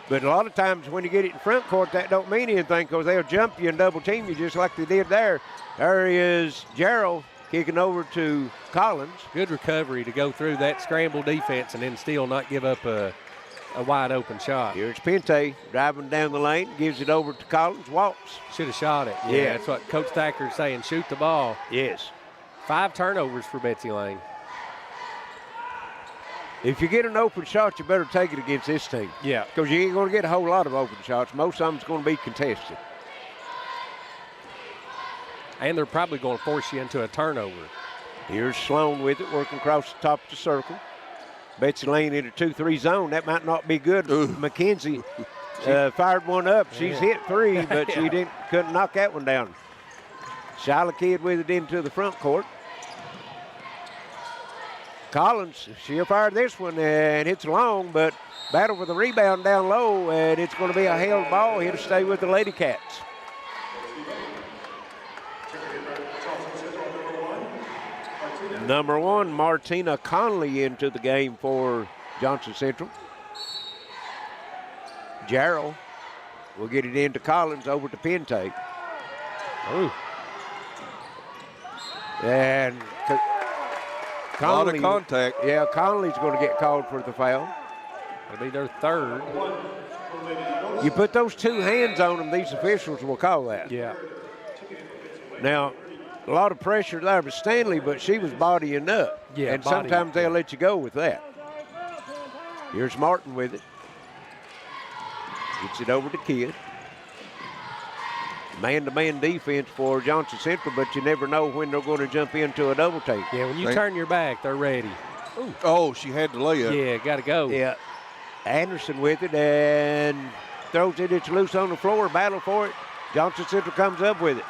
Speaker 18: But a lot of times when you get it in front court, that don't mean anything because they'll jump you and double team you just like they did there. There is Darrell kicking over to Collins.
Speaker 1: Good recovery to go through that scramble defense and then still not give up a wide open shot.
Speaker 18: Here's Pente driving down the lane, gives it over to Collins, walks.
Speaker 1: Should have shot it.
Speaker 18: Yeah.
Speaker 1: That's what Coach Thacker is saying, shoot the ball.
Speaker 18: Yes.
Speaker 1: 5 turnovers for Betsy Layne.
Speaker 18: If you get an open shot, you better take it against this team.
Speaker 1: Yeah.
Speaker 18: Because you ain't going to get a whole lot of open shots. Most of them's going to be contested.
Speaker 1: And they're probably going to force you into a turnover.
Speaker 18: Here's Sloan with it, working across the top of the circle. Betsy Layne in a 2-3 zone. That might not be good. McKenzie fired one up. She's hit 3, but she couldn't knock that one down. Shyla Kidd with it into the front court. Collins, she'll fire this one, and it's long, but battle for the rebound down low, and it's going to be a held ball. Here to stay with the Lady Cats. Number 1, Martina Conley into the game for Johnson Central. Darrell will get it into Collins, over to Pente.
Speaker 1: Ooh.
Speaker 18: And Conley,
Speaker 19: a lot of contact.
Speaker 18: Yeah, Conley's going to get called for the foul.
Speaker 1: It'll be their 3rd.
Speaker 18: You put those 2 hands on them, these officials will call that.
Speaker 1: Yeah.
Speaker 18: Now, a lot of pressure there with Stanley, but she was bodying up.
Speaker 1: Yeah,
Speaker 18: and sometimes they'll let you go with that. Here's Martin with it. Gets it over to Kidd. Man-to-man defense for Johnson Central, but you never know when they're going to jump into a double take.
Speaker 1: Yeah, when you turn your back, they're ready.
Speaker 19: Ooh. Oh, she had to lay it.
Speaker 1: Yeah, got to go.
Speaker 18: Yeah. Anderson with it and throws it. It's loose on the floor. Battle for it. Johnson Central comes up with it.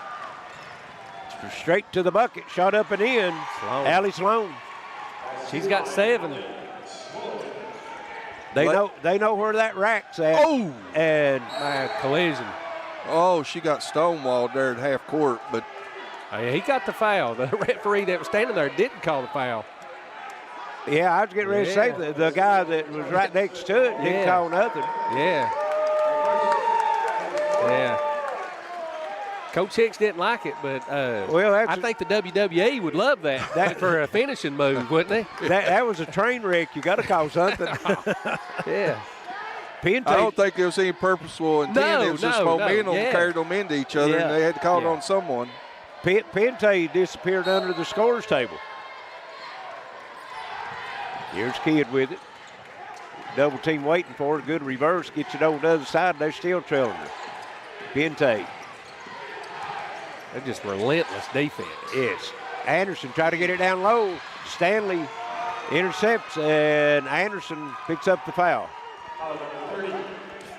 Speaker 18: Straight to the bucket. Shot up and in.
Speaker 1: Sloan.
Speaker 18: Allie Sloan.
Speaker 1: She's got 7.
Speaker 18: They know where that rack's at.
Speaker 19: Oh!
Speaker 18: And
Speaker 1: collision.
Speaker 19: Oh, she got stonewalled there at half court, but
Speaker 1: yeah, he got the foul. The referee that was standing there didn't call the foul.
Speaker 18: Yeah, I was getting ready to say the guy that was right next to it didn't call nothing.
Speaker 1: Yeah. Yeah. Coach Hicks didn't like it, but I think the WWE would love that for a finishing move, wouldn't they?
Speaker 18: That was a train wreck. You got to call something.
Speaker 1: Yeah.
Speaker 19: I don't think there was any purposeful intent. It was just momentum carried them into each other, and they had to call it on someone.
Speaker 18: Pente disappeared under the scores table. Here's Kidd with it. Double team waiting for it. Good reverse. Gets it over the other side. They're still trailing her. Pente.
Speaker 1: They're just relentless defense.
Speaker 18: Yes. Anderson try to get it down low. Stanley intercepts, and Anderson picks up the foul.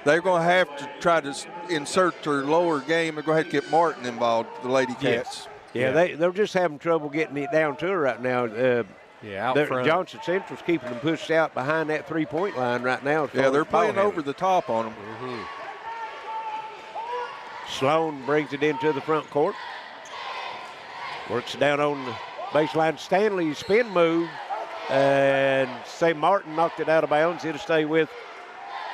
Speaker 19: They're going to have to try to insert their lower game. They're going to have to get Martin involved, the Lady Cats.
Speaker 18: Yeah, they're just having trouble getting it down to her right now.
Speaker 1: Out front.
Speaker 18: Johnson Central's keeping them pushed out behind that three-point line right now.
Speaker 19: Yeah, they're playing over the top on them.
Speaker 1: Mm-hmm.
Speaker 18: Sloan brings it into the front court. Works down on the baseline. Stanley's spin move. And Martin knocked it out of bounds. It'll stay with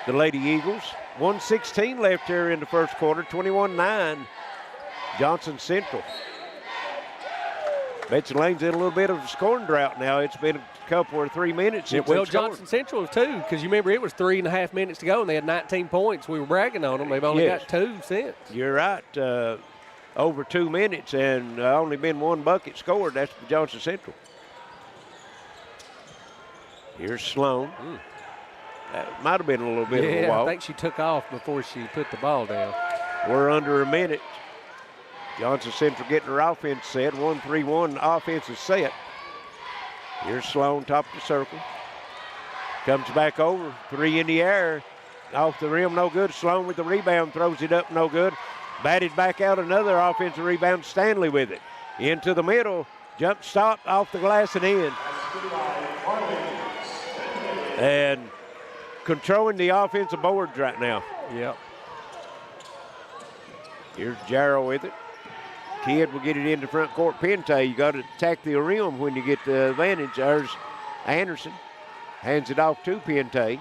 Speaker 18: the Lady Eagles. 1:16 left here in the first quarter. 21-9. Johnson Central. Betsy Layne's in a little bit of a scoring drought now. It's been a couple or 3 minutes.
Speaker 1: Well, Johnson Central too, because you remember it was 3.5 minutes to go, and they had 19 points. We were bragging on them. They've only got 2 since.
Speaker 18: You're right. Over 2 minutes, and only been 1 bucket scored. That's for Johnson Central. Here's Sloan. That might have been a little bit of a walk.
Speaker 1: I think she took off before she put the ball down.
Speaker 18: We're under a minute. Johnson Central getting her offense set. 1-3-1 offense is set. Here's Sloan, top of the circle. Comes back over. 3 in the air. Off the rim, no good. Sloan with the rebound, throws it up, no good. Batted back out, another offensive rebound. Stanley with it. Into the middle. Jump stop off the glass and in. And controlling the offensive boards right now.
Speaker 1: Yep.
Speaker 18: Here's Darrell with it. Kidd will get it into front court. Pente, you got to attack the rim when you get the advantage. There's Anderson. Hands it off to Pente.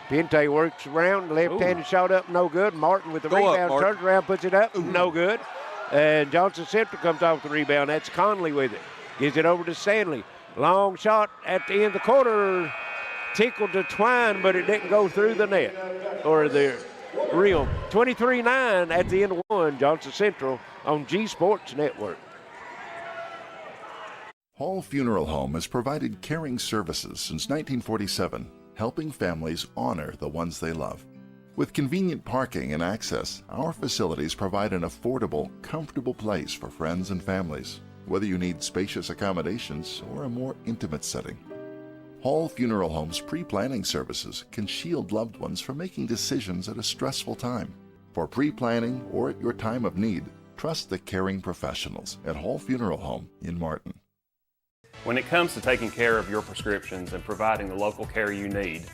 Speaker 18: Pente works around, left-handed shot up, no good. Martin with the rebound, turns around, puts it up, no good. And Johnson Central comes off the rebound. That's Conley with it. Gives it over to Stanley. Long shot at the end of the quarter. Tickled to Twine, but it didn't go through the net or the rim. 23-9 at the end of one. Johnson Central on G Sports Network.
Speaker 13: Hall Funeral Home has provided caring services since 1947, helping families honor the ones they love. With convenient parking and access, our facilities provide an affordable, comfortable place for friends and families, whether you need spacious accommodations or a more intimate setting. Hall Funeral Home's pre-planning services can shield loved ones from making decisions at a stressful time. For pre-planning or at your time of need, trust the caring professionals at Hall Funeral Home in Martin.
Speaker 4: When it comes to taking care of your prescriptions and providing the local care you need,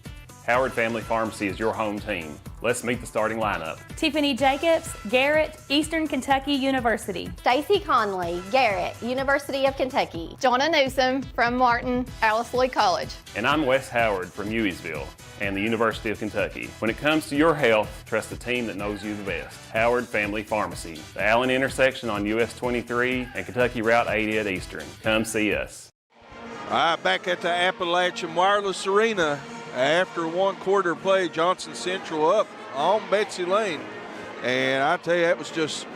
Speaker 4: Howard Family Pharmacy is your home team. Let's meet the starting lineup.
Speaker 6: Tiffany Jacobs, Garrett, Eastern Kentucky University.
Speaker 7: Stacy Conley, Garrett, University of Kentucky. Jonna Newsom from Martin, Alice Lee College.
Speaker 4: And I'm Wes Howard from Hueysville and the University of Kentucky. When it comes to your health, trust the team that knows you the best. Howard Family Pharmacy, the Allen intersection on US 23 and Kentucky Route 80 at Eastern. Come see us.
Speaker 19: All right, back at the Appalachian Wireless Arena. After one quarter play, Johnson Central up on Betsy Layne. And I tell you, that was just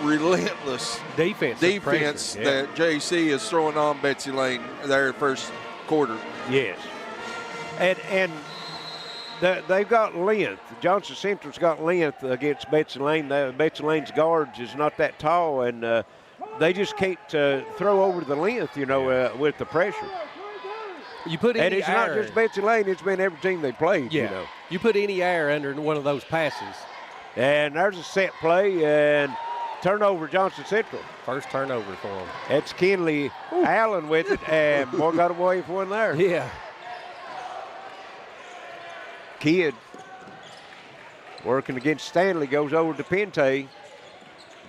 Speaker 19: relentless defense that JC is throwing on Betsy Layne there first quarter.
Speaker 18: Yes. And they've got length. Johnson Central's got length against Betsy Layne. Betsy Layne's guards is not that tall, and they just can't throw over the length, with the pressure.
Speaker 1: You put any
Speaker 18: and it's
Speaker 1: air,
Speaker 18: not just Betsy Layne, it's been every team they played,
Speaker 1: Yeah. You put any air under one of those passes.
Speaker 18: And there's a set play and turnover Johnson Central.
Speaker 1: First turnover for them.
Speaker 18: That's Kinley Allen with it, and boy got away with one there.
Speaker 1: Yeah.
Speaker 18: Kidd working against Stanley, goes over to Pente.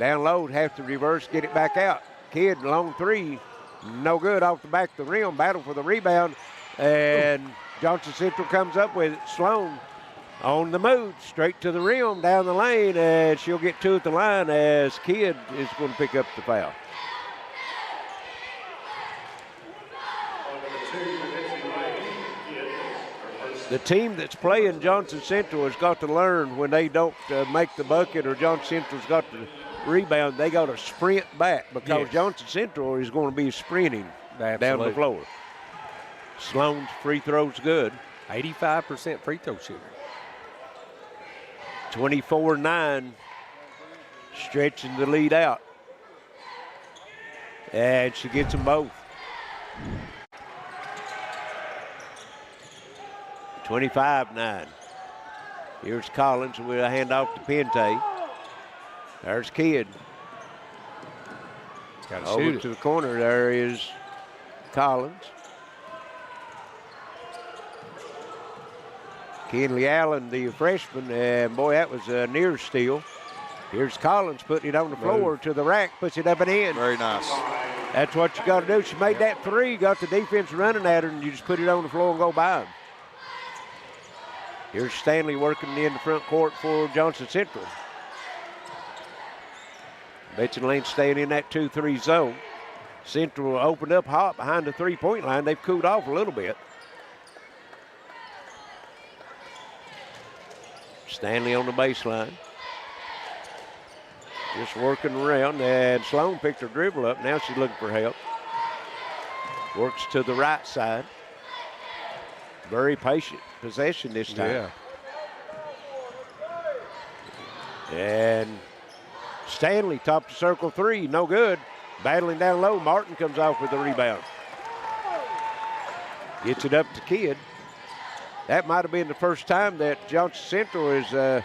Speaker 18: Down low, have to reverse, get it back out. Kidd, long three. No good off the back of the rim. Battle for the rebound. And Johnson Central comes up with it. Sloan on the move. Straight to the rim, down the lane. And she'll get two at the line as Kidd is going to pick up the foul. The team that's playing Johnson Central has got to learn when they don't make the bucket or Johnson Central's got the rebound, they got to sprint back because Johnson Central is going to be sprinting down the floor. Sloan's free throw's good.
Speaker 1: 85% free throw shooter.
Speaker 18: 24-9, stretching the lead out. And she gets them both. 25-9. Here's Collins with a handoff to Pente. There's Kidd. Over to the corner, there is Collins. Kinley Allen, the freshman, and boy, that was a near steal. Here's Collins putting it on the floor to the rack, puts it up and in.
Speaker 19: Very nice.
Speaker 18: That's what you got to do. She made that three, got the defense running at her, and you just put it on the floor and go by them. Here's Stanley working in the front court for Johnson Central. Betsy Layne staying in that 2-3 zone. Central opened up hot behind the three-point line. They've cooled off a little bit. Stanley on the baseline. Just working around, and Sloan picked her dribble up. Now she's looking for help. Works to the right side. Very patient possession this time. Yeah. And Stanley top to circle three, no good. Battling down low, Martin comes off with the rebound. Gets it up to Kidd. That might have been the first time that Johnson Central has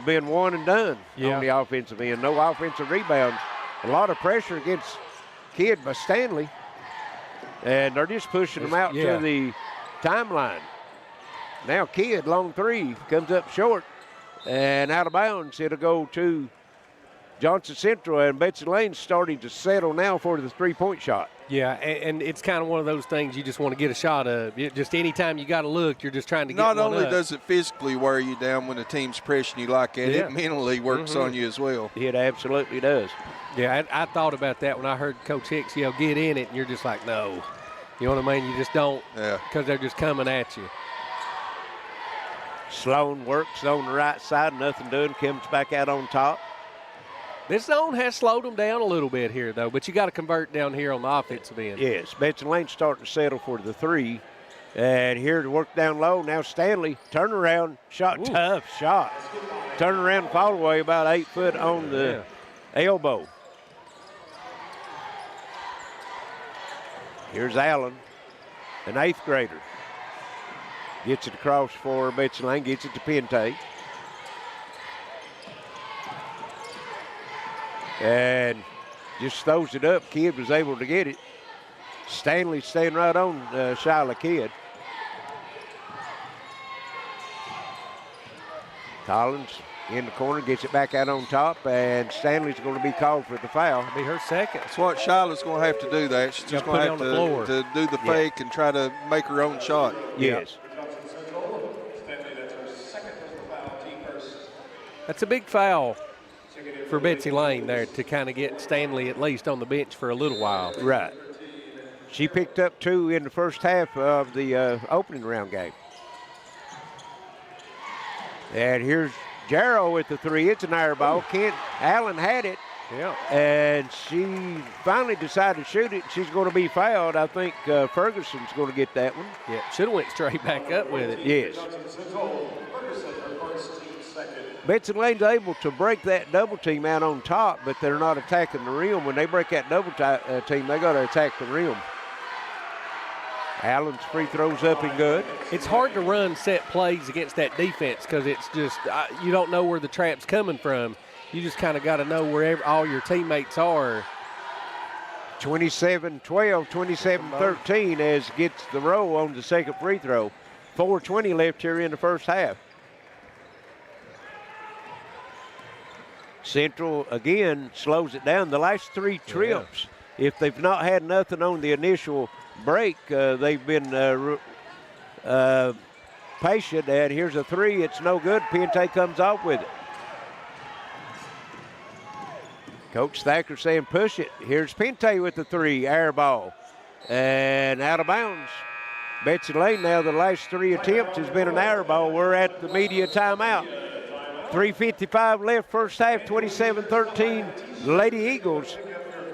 Speaker 18: been one and done on the offensive end. No offensive rebounds. A lot of pressure against Kidd by Stanley. and they're just pushing them out to the timeline. Now Kidd, long three, comes up short and out of bounds. It'll go to Johnson Central, and Betsy Layne starting to settle now for the three-point shot.
Speaker 1: Yeah, and it's kind of one of those things you just want to get a shot of. Just anytime you got to look, you're just trying to get
Speaker 19: Not
Speaker 1: one
Speaker 19: only
Speaker 1: up.
Speaker 19: does it physically wear you down when the team's pressing you like that, it mentally works on you as well.
Speaker 18: It absolutely does.
Speaker 1: Yeah, I thought about that when I heard Coach Hicks yell, get in it, and you're just like, no. You know what I mean? You just don't, because they're just coming at you.
Speaker 18: Sloan works on the right side, nothing doing, comes back out on top.
Speaker 1: This zone has slowed them down a little bit here, though, but you got to convert down here on the offensive end.
Speaker 18: Yes, Betsy Layne starting to settle for the three. And here to work down low. Now Stanley, turn around, shot, tough shot. Turn around, fall away about 8 foot on the elbow. Here's Allen, an 8th grader. Gets it across for Betsy Layne, gets it to Pente. And just throws it up. Kidd was able to get it. Stanley staying right on Shyla Kidd. Collins in the corner, gets it back out on top, and Stanley's going to be called for the foul.
Speaker 1: It'll be her second.
Speaker 19: That's what Shyla's going to have to do that. She's just going to have to do the fake and try to make her own shot.
Speaker 18: Yes.
Speaker 1: That's a big foul for Betsy Layne there to kind of get Stanley at least on the bench for a little while.
Speaker 18: Right. She picked up 2 in the first half of the opening round game. And here's Darrell with the 3. It's an air ball. Allen had it.
Speaker 1: Yeah.
Speaker 18: And she finally decided to shoot it. She's going to be fouled. I think Ferguson's going to get that one.
Speaker 1: Yeah, should have went straight back up with it.
Speaker 18: Yes. Betsy Layne's able to break that double team out on top, but they're not attacking the rim. When they break that double team, they got to attack the rim. Allen's free throws up and good.
Speaker 1: It's hard to run set plays against that defense because it's just you don't know where the trap's coming from. You just kind of got to know where all your teammates are.
Speaker 18: 27-12, 27-13 as gets the roll on the second free throw. 4:20 left here in the first half. Central, again, slows it down. The last 3 trips, if they've not had nothing on the initial break, they've been patient. And here's a 3. It's no good. Pente comes off with it. Coach Thacker saying push it. Here's Pente with the 3, air ball. And out of bounds. Betsy Layne now, the last 3 attempts has been an air ball. We're at the media timeout. 3:55 left, first half, 27-13. Lady Eagles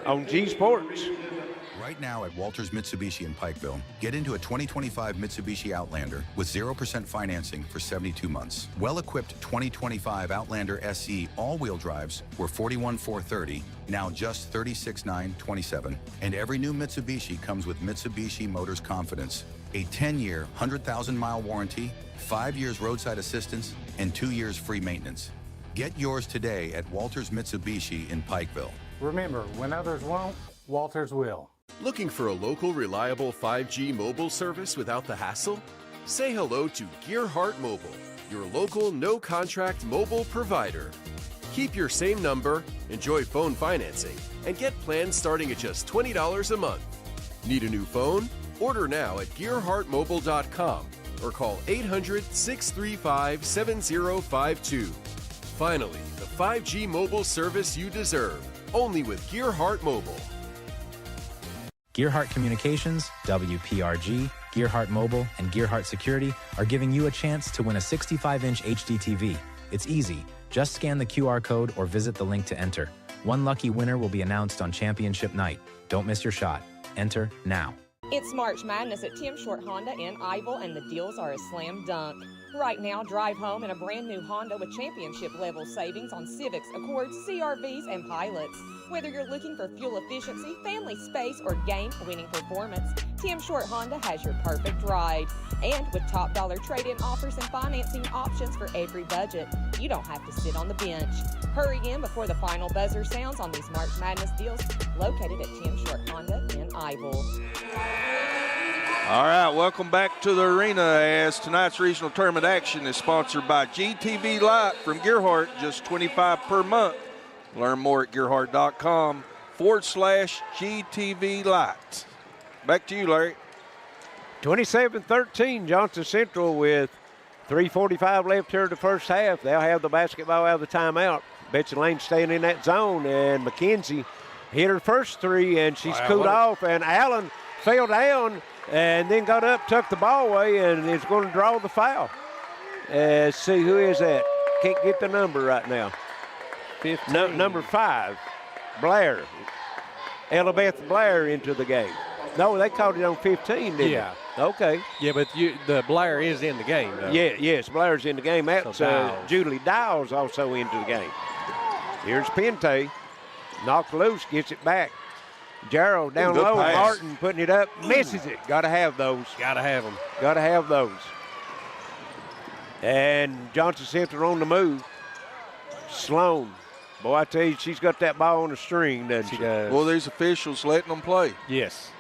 Speaker 18: on G Sports.
Speaker 9: Right now at Walters Mitsubishi in Pikeville, get into a 2025 Mitsubishi Outlander with 0% financing for 72 months. Well-equipped 2025 Outlander SE all-wheel drives were $41,430, now just $36,927. And every new Mitsubishi comes with Mitsubishi Motors Confidence, a 10-year, 100,000-mile warranty, 5 years roadside assistance, and 2 years free maintenance. Get yours today at Walters Mitsubishi in Pikeville.
Speaker 10: Remember, when others won't, Walters will.
Speaker 14: Looking for a local, reliable 5G mobile service without the hassle? Say hello to Gearheart Mobile, your local, no-contract mobile provider. Keep your same number, enjoy phone financing, and get plans starting at just $20 a month. Need a new phone? Order now at GearheartMobile.com or call 800-635-7052. Finally, the 5G mobile service you deserve, only with Gearheart Mobile.
Speaker 5: Gearheart Communications, WPRG, Gearheart Mobile, and Gearheart Security are giving you a chance to win a 65-inch HD TV. It's easy. Just scan the QR code or visit the link to enter. One lucky winner will be announced on championship night. Don't miss your shot. Enter now.
Speaker 15: It's March Madness at Tim Short Honda in Ivel, and the deals are a slam dunk. Right now, drive home in a brand new Honda with championship level savings on Civics, Accords, CRVs, and Pilots. Whether you're looking for fuel efficiency, family space, or game-winning performance, Tim Short Honda has your perfect ride. And with top dollar trade-in offers and financing options for every budget, you don't have to sit on the bench. Hurry in before the final buzzer sounds on these March Madness deals located at Tim Short Honda in Ivel.
Speaker 19: All right, welcome back to the arena as tonight's regional tournament action is sponsored by GTV Light from Gearheart, just $25 per month. Learn more at gearheart.com/GTV Light. Back to you, Larry.
Speaker 18: 27-13, Johnson Central with 3:45 left here in the first half. They'll have the basketball out of the timeout. Betsy Layne staying in that zone, and McKenzie hit her first three, and she's cooled off, and Allen fell down and then got up, tucked the ball away, and is going to draw the foul. Let's see, who is that? Can't get the number right now.
Speaker 1: 15.
Speaker 18: Number 5, Blair. Elizabeth Blair into the game. No, they called it on 15, didn't
Speaker 1: Yeah.
Speaker 18: they? Okay.
Speaker 1: Yeah, but the Blair is in the game, though.
Speaker 18: Yeah, yes, Blair's in the game. That's
Speaker 1: Dowles.
Speaker 18: Julie Dowles also into the game. Here's Pente. Knocked loose, gets it back. Darrell down
Speaker 19: Good
Speaker 18: low.
Speaker 19: pass.
Speaker 18: Martin putting it up, misses it. Got to have those.
Speaker 1: Got to have them.
Speaker 18: Got to have those. And Johnson Central on the move. Sloan. Boy, I tell you, she's got that ball on the string, doesn't she?
Speaker 19: Well, these officials letting them play.
Speaker 1: Yes.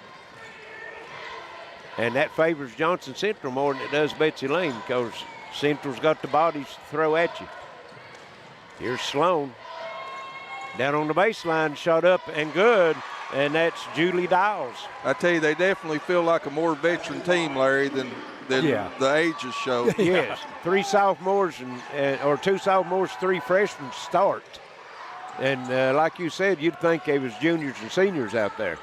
Speaker 18: And that favors Johnson Central more than it does Betsy Layne because Central's got the bodies to throw at you. Here's Sloan. Down on the baseline, shot up and good, and that's Julie Dowles.
Speaker 19: I tell you, they definitely feel like a more veteran team, Larry, than the ages show.
Speaker 18: Yes, 3 sophomores or 2 sophomores, 3 freshmen start. And like you said, you'd think they was juniors and seniors out there.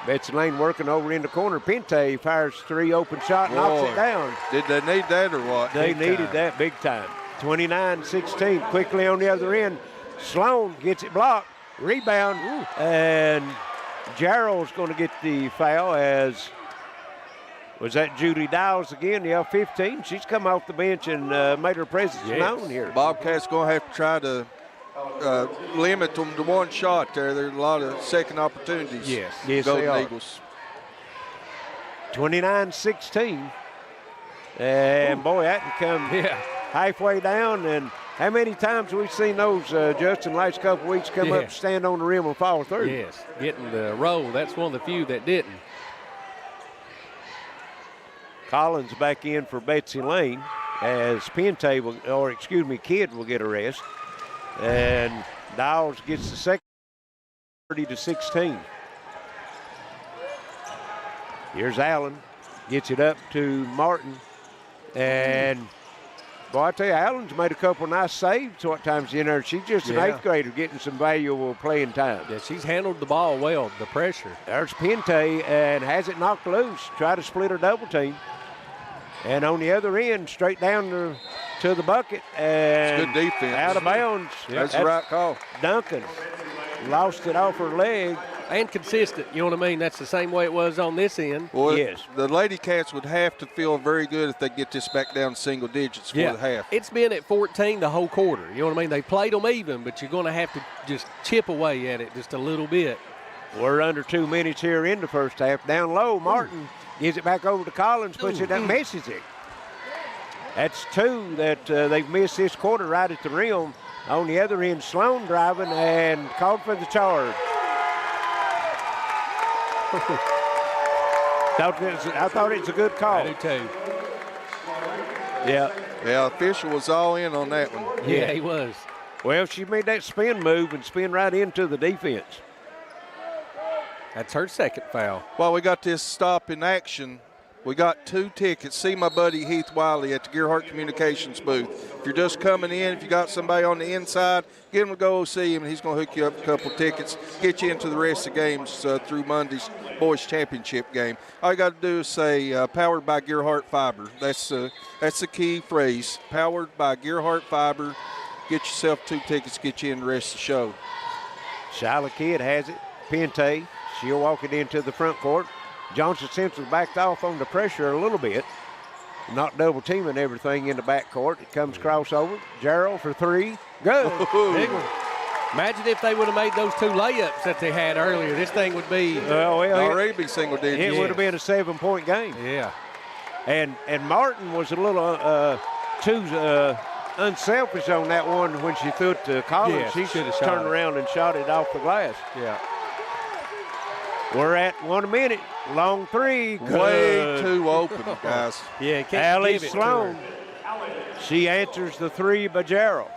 Speaker 18: Betsy Layne working over in the corner. Pente fires 3 open shot, knocks it down.
Speaker 19: Did they need that or what?
Speaker 18: They needed that big time. 29-16, quickly on the other end. Sloan gets it blocked, rebound, and Jarrell's going to get the foul as, was that Judy Dowles again? Yeah, 15. She's come off the bench and made her presence known here.
Speaker 19: Bobcats going to have to try to limit them to 1 shot there. There's a lot of second opportunities.
Speaker 18: Yes,
Speaker 19: Golden
Speaker 18: they are.
Speaker 19: Eagles.
Speaker 18: 29-16. And boy, that can come halfway down. And how many times have we seen those, Justin, last couple of weeks come up, stand on the rim and fall through?
Speaker 1: Yes, getting the roll. That's one of the few that didn't.
Speaker 18: Collins back in for Betsy Layne as Pente will, or excuse me, Kidd will get a rest. And Dowles gets the second, 30-16. Here's Allen, gets it up to Martin. And boy, I tell you, Allen's made a couple nice saves at times in there. She's just an 8th grader getting some valuable playing time.
Speaker 1: Yeah, she's handled the ball well, the pressure.
Speaker 18: There's Pente and has it knocked loose. Try to split her double team. And on the other end, straight down to the bucket. And
Speaker 19: it's good defense.
Speaker 18: Out of bounds.
Speaker 19: That's the right call.
Speaker 18: Duncan lost it off her leg.
Speaker 1: And consistent, you know what I mean? That's the same way it was on this end.
Speaker 19: Well,
Speaker 18: yes.
Speaker 19: The Lady Cats would have to feel very good if they get this back down single digits for the half.
Speaker 1: It's been at 14 the whole quarter. You know what I mean? They played them even, but you're going to have to just chip away at it just a little bit.
Speaker 18: We're under 2 minutes here in the first half. Down low, Martin gives it back over to Collins, puts it up, misses it. That's 2 that they've missed this quarter right at the rim. On the other end, Sloan driving and called for the charge. I thought it's a good call.
Speaker 1: I do too.
Speaker 18: Yeah.
Speaker 19: Yeah, official was all in on that one.
Speaker 1: Yeah, he was.
Speaker 18: Well, she made that spin move and spin right into the defense.
Speaker 1: That's her second foul.
Speaker 19: While we got this stop in action, we got 2 tickets. See my buddy Heath Wiley at the Gearheart Communications booth. If you're just coming in, if you got somebody on the inside, get him to go see him, and he's going to hook you up a couple tickets, get you into the rest of the games through Monday's boys championship game. All you got to do is say powered by Gearheart Fiber. That's the key phrase, powered by Gearheart Fiber. Get yourself 2 tickets, get you in the rest of the show.
Speaker 18: Shyla Kidd has it. Pente, she'll walk it into the front court. Johnson Simpson backed off on the pressure a little bit. not double teaming everything in the backcourt. It comes crossover. Darrell for three. Good.
Speaker 1: Big one. Imagine if they would have made those 2 layups that they had earlier. This thing would be
Speaker 19: already be single digits.
Speaker 18: It would have been a 7-point game.
Speaker 1: Yeah.
Speaker 18: And Martin was a little too unselfish on that one when she threw it to Collins.
Speaker 1: Yes,
Speaker 18: she
Speaker 1: should have
Speaker 18: turned
Speaker 1: shot it.
Speaker 18: around and shot it off the glass.
Speaker 1: Yeah.
Speaker 18: We're at 1 minute. Long three.
Speaker 19: Way too open, guys.
Speaker 1: Yeah, can't
Speaker 18: Allie
Speaker 1: give it to
Speaker 18: Sloan.
Speaker 1: her.
Speaker 18: She answers the three by Darrell.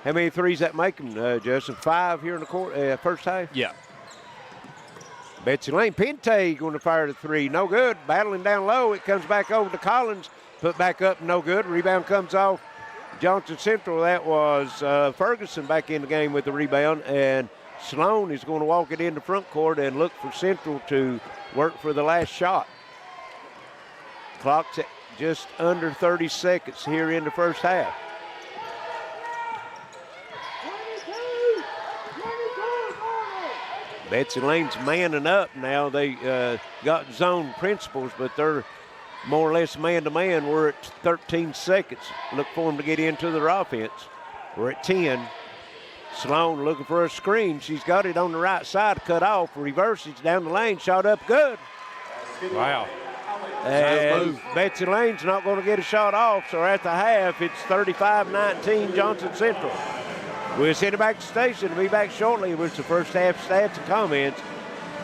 Speaker 18: How many threes that make them, Justin? 5 here in the first half?
Speaker 1: Yeah.
Speaker 18: Betsy Layne, Pente going to fire the three. No good. Battling down low. It comes back over to Collins. Put back up. No good. Rebound comes off Johnson Central. That was Ferguson back in the game with the rebound. And Sloan is going to walk it into front court and look for Central to work for the last shot. Clock's at just under 30 seconds here in the first half. Betsy Layne's manning up now. They got zone principles, but they're more or less man-to-man. We're at 13 seconds. Look for them to get into their offense. We're at 10. Sloan looking for a screen. She's got it on the right side, cut off, reverses down the lane, shot up good.
Speaker 1: Wow.
Speaker 18: And Betsy Layne's not going to get a shot off, so at the half, it's 35-19 Johnson Central. We'll send it back to the station. We'll be back shortly with the first half stats and comments.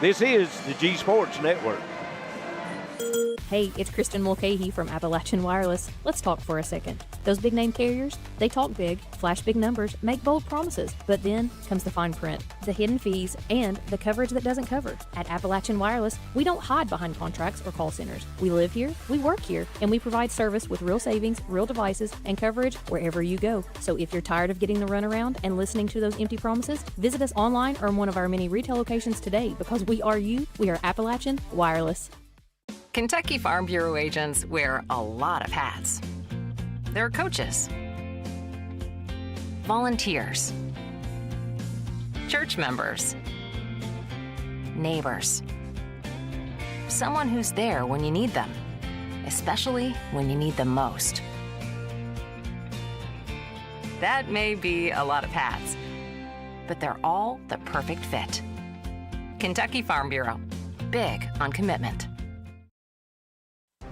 Speaker 18: This is the G Sports Network.
Speaker 12: Hey, it's Kristen Mulcahy from Appalachian Wireless. Let's talk for a second. Those big name carriers, they talk big, flash big numbers, make bold promises, but then comes the fine print, the hidden fees, and the coverage that doesn't cover. At Appalachian Wireless, we don't hide behind contracts or call centers. We live here, we work here, and we provide service with real savings, real devices, and coverage wherever you go. So if you're tired of getting the runaround and listening to those empty promises, visit us online or in one of our many retail locations today, because we are you, we are Appalachian Wireless.
Speaker 11: Kentucky Farm Bureau agents wear a lot of hats. They're coaches, volunteers, church members, neighbors, someone who's there when you need them, especially when you need them most. That may be a lot of hats, but they're all the perfect fit. Kentucky Farm Bureau, big on commitment.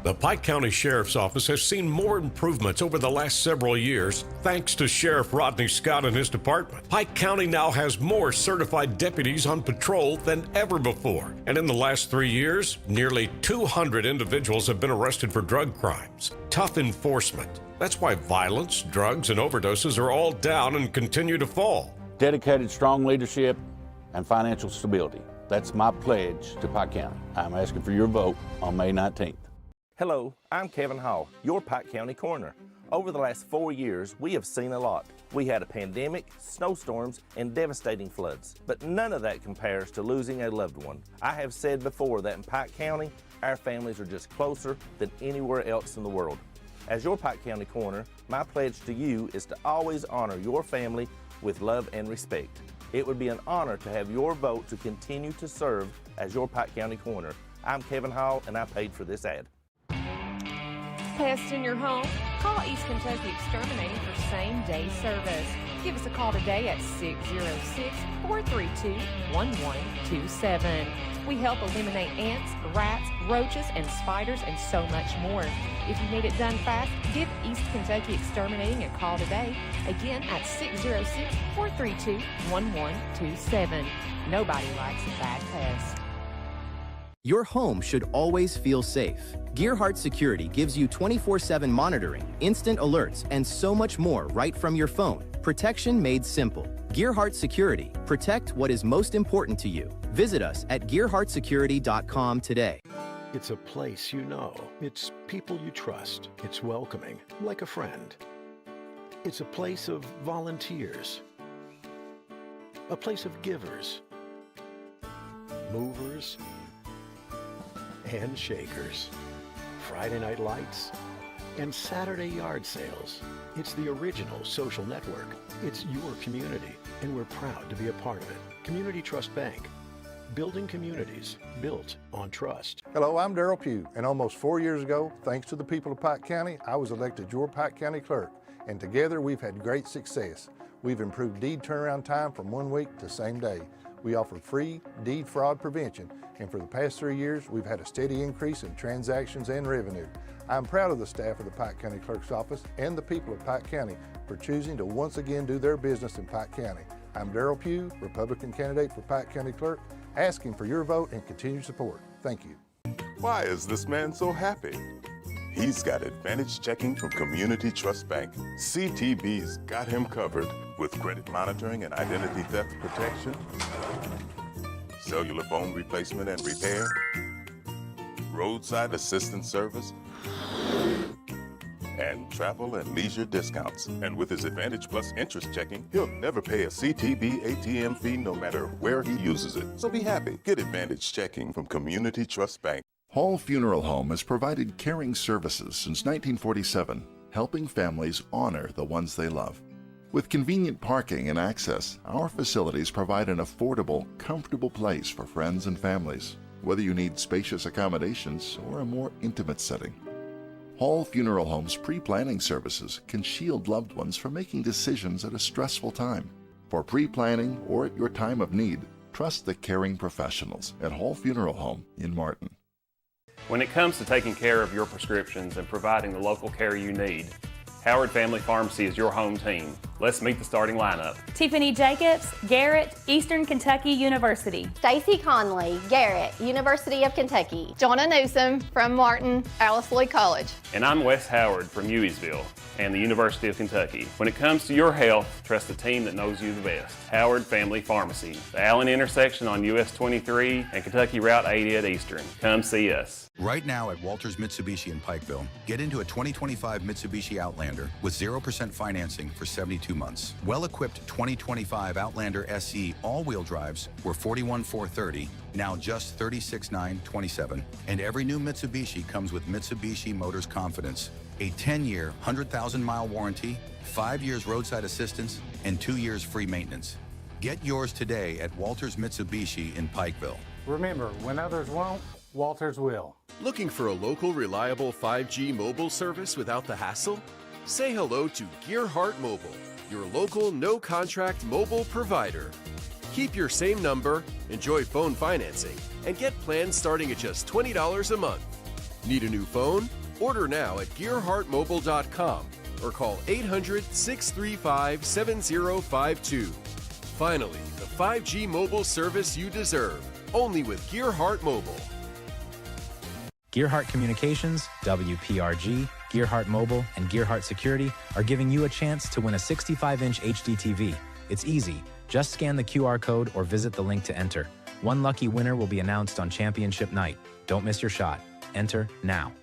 Speaker 16: The Pike County Sheriff's Office has seen more improvements over the last several years thanks to Sheriff Rodney Scott and his department. Pike County now has more certified deputies on patrol than ever before. And in the last 3 years, nearly 200 individuals have been arrested for drug crimes. Tough enforcement. That's why violence, drugs, and overdoses are all down and continue to fall.
Speaker 17: Dedicated, strong leadership and financial stability. That's my pledge to Pike County. I'm asking for your vote on May 19th.
Speaker 21: Hello, I'm Kevin Hall, your Pike County Coroner. Over the last 4 years, we have seen a lot. We had a pandemic, snowstorms, and devastating floods, but none of that compares to losing a loved one. I have said before that in Pike County, our families are just closer than anywhere else in the world. As your Pike County Coroner, my pledge to you is to always honor your family with love and respect. It would be an honor to have your vote to continue to serve as your Pike County Coroner. I'm Kevin Hall, and I paid for this ad.
Speaker 15: Pests in your home? Call East Kentucky Exterminating for same-day service. Give us a call today at 606-432-1127. We help eliminate ants, rats, roaches, and spiders, and so much more. If you need it done fast, give East Kentucky Exterminating a call today, again at 606-432-1127. Nobody likes a bad pest.
Speaker 3: Your home should always feel safe. Gearheart Security gives you 24/7 monitoring, instant alerts, and so much more right from your phone. Protection made simple. Gearheart Security. Protect what is most important to you. Visit us at gearheartsecurity.com today.
Speaker 22: It's a place you know. It's people you trust. It's welcoming, like a friend. It's a place of volunteers. A place of givers, movers, and shakers. Friday night lights and Saturday yard sales. It's the original social network. It's your community, and we're proud to be a part of it. Community Trust Bank. building communities built on trust.
Speaker 23: Hello, I'm Darrell Pugh, and almost 4 years ago, thanks to the people of Pike County, I was elected your Pike County Clerk, and together we've had great success. We've improved deed turnaround time from 1 week to same day. We offer free deed fraud prevention, and for the past 3 years, we've had a steady increase in transactions and revenue. I'm proud of the staff of the Pike County Clerk's Office and the people of Pike County for choosing to once again do their business in Pike County. I'm Darrell Pugh, Republican candidate for Pike County Clerk, asking for your vote and continued support. Thank you.
Speaker 2: Why is this man so happy? He's got Advantage Checking from Community Trust Bank. CTB's got him covered with credit monitoring and identity theft protection, cellular phone replacement and repair, roadside assistance service, and travel and leisure discounts. And with his Advantage Plus interest checking, he'll never pay a CTB ATM fee no matter where he uses it. So be happy. Get Advantage Checking from Community Trust Bank.
Speaker 13: Hall Funeral Home has provided caring services since 1947, helping families honor the ones they love. With convenient parking and access, our facilities provide an affordable, comfortable place for friends and families, whether you need spacious accommodations or a more intimate setting. Hall Funeral Home's pre-planning services can shield loved ones from making decisions at a stressful time. For pre-planning or at your time of need, trust the caring professionals at Hall Funeral Home in Martin.
Speaker 4: When it comes to taking care of your prescriptions and providing the local care you need, Howard Family Pharmacy is your home team. Let's meet the starting lineup.
Speaker 6: Tiffany Jacobs, Garrett, Eastern Kentucky University.
Speaker 7: Stacy Conley, Garrett, University of Kentucky. Jonna Newsom from Martin, Alice Lloyd College.
Speaker 4: And I'm Wes Howard from Hueysville and the University of Kentucky. When it comes to your health, trust the team that knows you the best. Howard Family Pharmacy, the Allen intersection on US 23 and Kentucky Route 80 at Eastern. Come see us.
Speaker 9: Right now at Walters Mitsubishi in Pikeville, get into a 2025 Mitsubishi Outlander with 0% financing for 72 months. Well-equipped 2025 Outlander SE all-wheel drives were $41,430, now just $36,927. And every new Mitsubishi comes with Mitsubishi Motors Confidence, a 10-year, 100,000-mile warranty, 5 years roadside assistance, and 2 years free maintenance. Get yours today at Walters Mitsubishi in Pikeville.
Speaker 10: Remember, when others won't, Walters will.
Speaker 14: Looking for a local, reliable 5G mobile service without the hassle? Say hello to Gearheart Mobile, your local, no-contract mobile provider. Keep your same number, enjoy phone financing, and get plans starting at just $20 a month. Need a new phone? Order now at GearheartMobile.com or call 800-635-7052. Finally, the 5G mobile service you deserve, only with Gearheart Mobile.
Speaker 5: Gearheart Communications, WPRG, Gearheart Mobile, and Gearheart Security are giving you a chance to win a 65-inch HD TV. It's easy. Just scan the QR code or visit the link to enter. One lucky winner will be announced on championship night. Don't miss your shot. Enter now.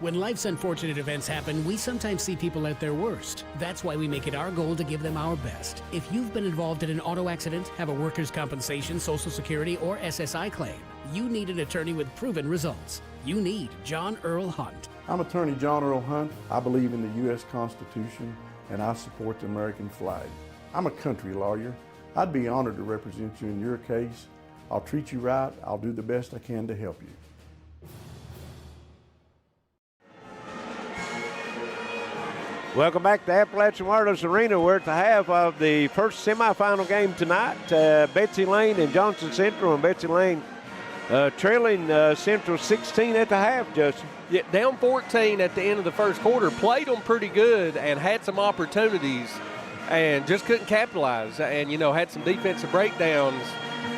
Speaker 8: When life's unfortunate events happen, we sometimes see people at their worst. That's why we make it our goal to give them our best. If you've been involved in an auto accident, have a workers' compensation, Social Security, or SSI claim, you need an attorney with proven results. You need John Earl Hunt.
Speaker 20: I'm attorney John Earl Hunt. I believe in the U.S. Constitution, and I support the American flag. I'm a country lawyer. I'd be honored to represent you in your case. I'll treat you right. I'll do the best I can to help you.
Speaker 18: Welcome back to Appalachian Wireless Arena. We're at the half of the first semifinal game tonight. Betsy Layne and Johnson Central, and Betsy Layne trailing Central 16 at the half, Justin.
Speaker 1: Yeah, down 14 at the end of the first quarter. Played them pretty good and had some opportunities and just couldn't capitalize. And, you know, had some defensive breakdowns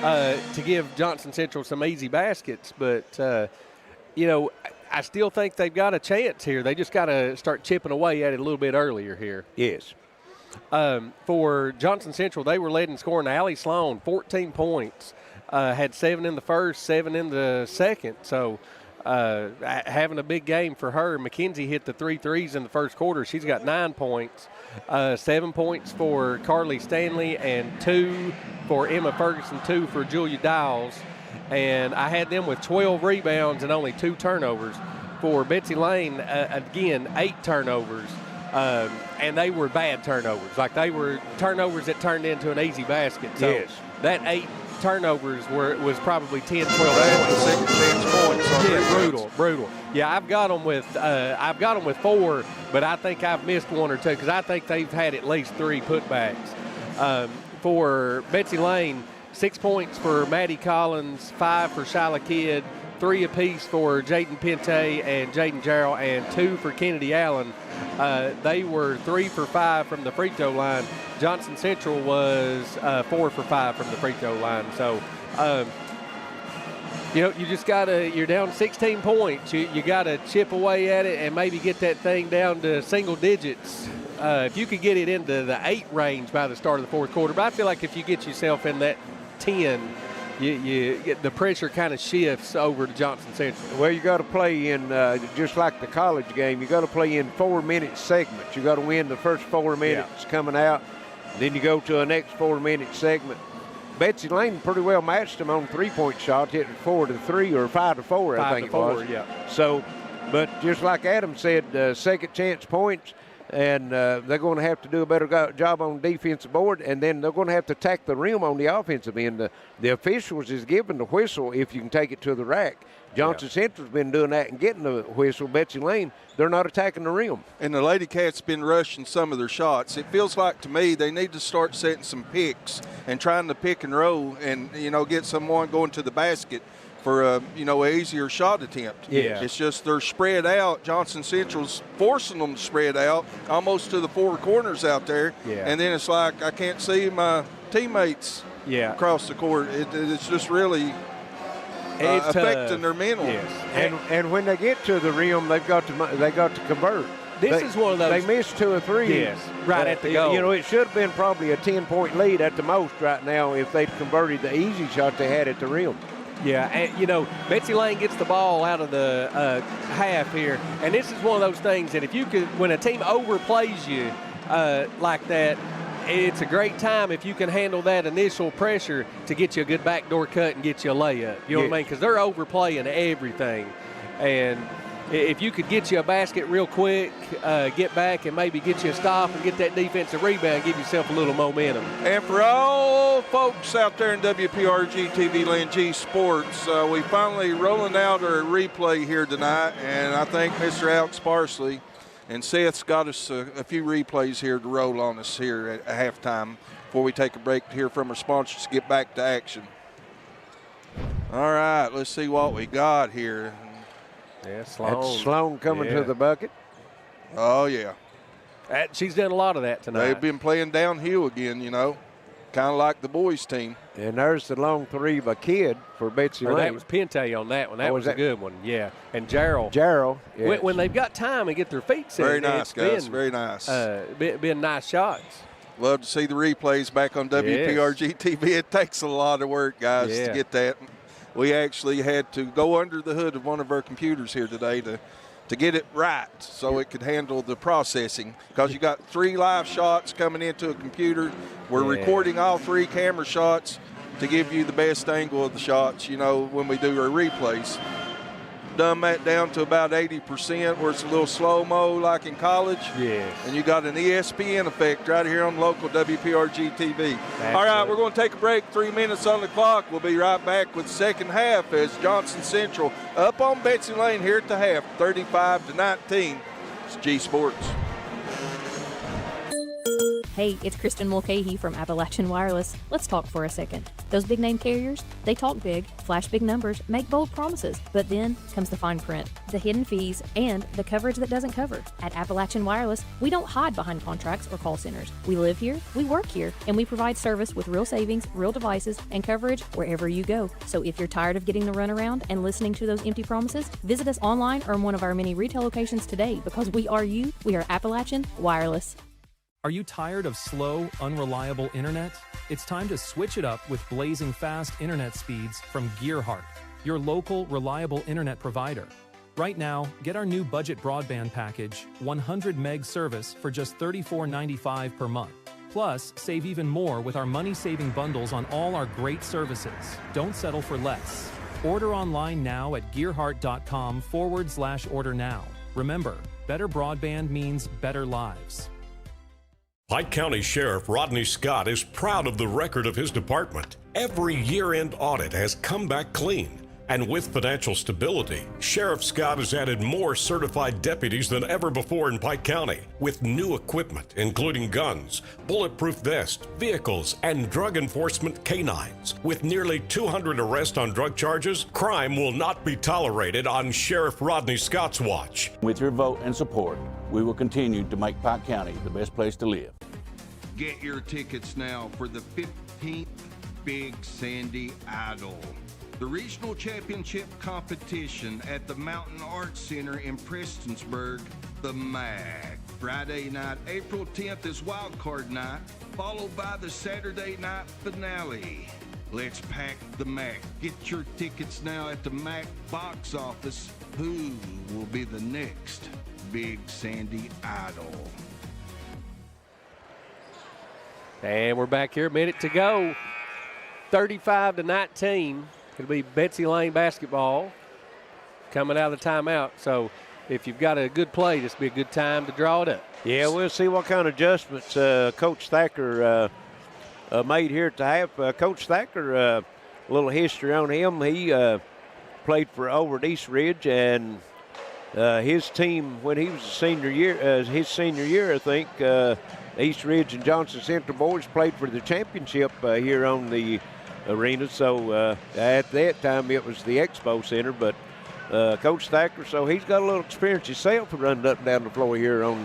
Speaker 1: to give Johnson Central some easy baskets. But, you know, I still think they've got a chance here. They just got to start chipping away at it a little bit earlier here.
Speaker 18: Yes.
Speaker 1: For Johnson Central, they were led in scoring. Allie Sloan, 14 points. Had 7 in the first, 7 in the second. So having a big game for her. Mackenzie hit the 3 threes in the first quarter. She's got 9 points. 7 points for Carly Stanley and 2 for Emma Ferguson, 2 for Julia Dials. And I had them with 12 rebounds and only 2 turnovers. For Betsy Layne, again, 8 turnovers. And they were bad turnovers. Like they were turnovers that turned into an easy basket. So
Speaker 18: yes.
Speaker 1: that 8 turnovers was probably 10, 12 points.
Speaker 11: Second chance points.
Speaker 1: Yeah, brutal. Yeah, I've got them with 4, but I think I've missed 1 or 2 because I think they've had at least 3 putbacks. For Betsy Layne, 6 points for Maddie Collins, 5 for Shyla Kidd, 3 apiece for Jaden Pente and Jaden Darrell, and 2 for Kennedy Allen. They were 3 for 5 from the free throw line. Johnson Central was 4 for 5 from the free throw line. So, you just you're down 16 points. You got to chip away at it and maybe get that thing down to single digits. If you could get it into the 8 range by the start of the fourth quarter, but I feel like if you get yourself in that 10, the pressure kind of shifts over to Johnson Central.
Speaker 18: Well, you got to play in, just like the college game, you got to play in 4-minute segments. You got to win the first 4 minutes coming out, then you go to a next 4-minute segment. Betsy Layne pretty well matched them on 3-point shots, hitting 4-3 or 5-4, I think it was.
Speaker 1: Yeah.
Speaker 18: So, but just like Adam said, second chance points, and they're going to have to do a better job on the defensive board, and then they're going to have to attack the rim on the offensive end. The officials is giving the whistle if you can take it to the rack. Johnson Central's been doing that and getting the whistle. Betsy Layne, they're not attacking the rim.
Speaker 11: And the Lady Cats been rushing some of their shots. It feels like to me they need to start setting some picks and trying to pick and roll and, get someone going to the basket for a easier shot attempt.
Speaker 1: Yeah.
Speaker 11: It's just they're spread out. Johnson Central's forcing them to spread out almost to the 4 corners out there.
Speaker 1: Yeah.
Speaker 11: And then it's like I can't see my teammates across the court. It's just really affecting their mental.
Speaker 1: Yes.
Speaker 18: And when they get to the rim, they got to convert.
Speaker 1: This is one of those.
Speaker 18: They missed 2 or 3.
Speaker 1: Yes, right at the goal.
Speaker 18: It should have been probably a 10-point lead at the most right now if they'd converted the easy shot they had at the rim.
Speaker 1: Yeah, and Betsy Layne gets the ball out of the half here, and this is one of those things that if you could, when a team overplays you like that, it's a great time if you can handle that initial pressure to get you a good backdoor cut and get you a layup. You know what I mean? Because they're overplaying everything, and if you could get you a basket real quick, get back and maybe get you a stop and get that defensive rebound, give yourself a little momentum.
Speaker 11: And for all folks out there in WPRGtv Land G Sports, we finally rolling out our replay here tonight, and I think Mr. Alex Parsley and Seth's got us a few replays here to roll on us here at halftime before we take a break to hear from our sponsors to get back to action. All right, let's see what we got here.
Speaker 1: Yeah, Sloan.
Speaker 18: That's Sloan coming to the bucket.
Speaker 11: Oh, yeah.
Speaker 1: She's done a lot of that tonight.
Speaker 11: They've been playing downhill again, kind of like the boys' team.
Speaker 18: And there's the long 3 by Kidd for Betsy Layne.
Speaker 1: That was Pente on that one. That was a good one, yeah. And Darrell.
Speaker 18: Yes.
Speaker 1: When they've got time and get their feet set.
Speaker 11: Very nice, guys. Very nice.
Speaker 1: Been nice shots.
Speaker 11: Love to see the replays back on WPRG-TV. It takes a lot of work, guys, to get that. We actually had to go under the hood of one of our computers here today to get it right so it could handle the processing, because you got 3 live shots coming into a computer. We're recording all 3 camera shots to give you the best angle of the shots, when we do our replays. Dumb that down to about 80% where it's a little slow-mo like in college.
Speaker 1: Yes.
Speaker 11: And you got an ESPN effect right here on local WPRG TV. All right, we're going to take a break. 3 minutes on the clock. We'll be right back with second half as Johnson Central up on Betsy Layne here at the half, 35-19. It's G Sports.
Speaker 6: Hey, it's Kristen Mulcahy from Appalachian Wireless. Let's talk for a second. Those big name carriers, they talk big, flash big numbers, make bold promises, but then comes the fine print, the hidden fees, and the coverage that doesn't cover. At Appalachian Wireless, we don't hide behind contracts or call centers. We live here, we work here, and we provide service with real savings, real devices, and coverage wherever you go. So if you're tired of getting the runaround and listening to those empty promises, visit us online or in one of our many retail locations today, because we are you. We are Appalachian Wireless.
Speaker 12: Are you tired of slow, unreliable internet? It's time to switch it up with blazing fast internet speeds from Gearheart, your local, reliable internet provider. Right now, get our new budget broadband package, 100 meg service for just $34.95 per month. Plus, save even more with our money-saving bundles on all our great services. Don't settle for less. Order online now at gearheart.com/order now. Remember, better broadband means better lives.
Speaker 16: Pike County Sheriff Rodney Scott is proud of the record of his department. Every year-end audit has come back clean. And with financial stability, Sheriff Scott has added more certified deputies than ever before in Pike County, with new equipment, including guns, bulletproof vests, vehicles, and drug enforcement canines. With nearly 200 arrests on drug charges, crime will not be tolerated on Sheriff Rodney Scott's watch.
Speaker 17: With your vote and support, we will continue to make Pike County the best place to live.
Speaker 19: Get your tickets now for the 15th Big Sandy Idol, the regional championship competition at the Mountain Arts Center in Prestonsburg, the MAC. Friday night, April 10th is Wild Card Night, followed by the Saturday night finale. Let's pack the MAC. Get your tickets now at the MAC box office. Who will be the next Big Sandy Idol?
Speaker 1: And we're back here, a minute to go. 35-19. It'll be Betsy Layne basketball coming out of the timeout. So if you've got a good play, this will be a good time to draw it up.
Speaker 18: Yeah, we'll see what kind of adjustments Coach Thacker made here at the half. Coach Thacker, a little history on him. He played for over at East Ridge, and his team, when he was his senior year, I think, East Ridge and Johnson Central boys played for the championship here on the arena. So at that time it was the Expo Center, but Coach Thacker, so he's got a little experience himself running up and down the floor here on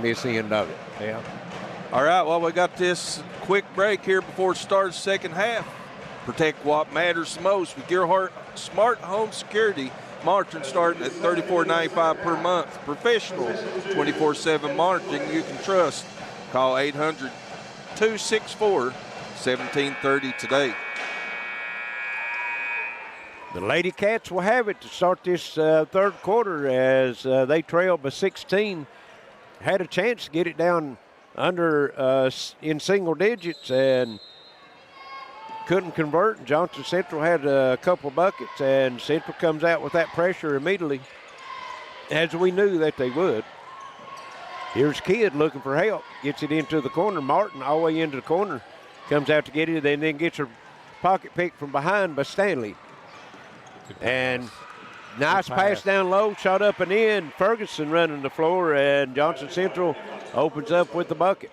Speaker 18: this end of it.
Speaker 11: Yeah. All right, well, we got this quick break here before it starts second half. Protect what matters most with Gearheart Smart Home Security. Monitoring starting at $34.95 per month. Professional 24/7 monitoring you can trust. Call 800-264-1730 today.
Speaker 18: The Lady Cats will have it to start this third quarter as they trail by 16. Had a chance to get it down under in single digits and couldn't convert. Johnson Central had a couple buckets, and Central comes out with that pressure immediately, as we knew that they would. Here's Kidd looking for help, gets it into the corner. Martin all the way into the corner, comes out to get it, and then gets her pocket picked from behind by Stanley. And nice pass down low, shot up and in. Ferguson running the floor, and Johnson Central opens up with the bucket.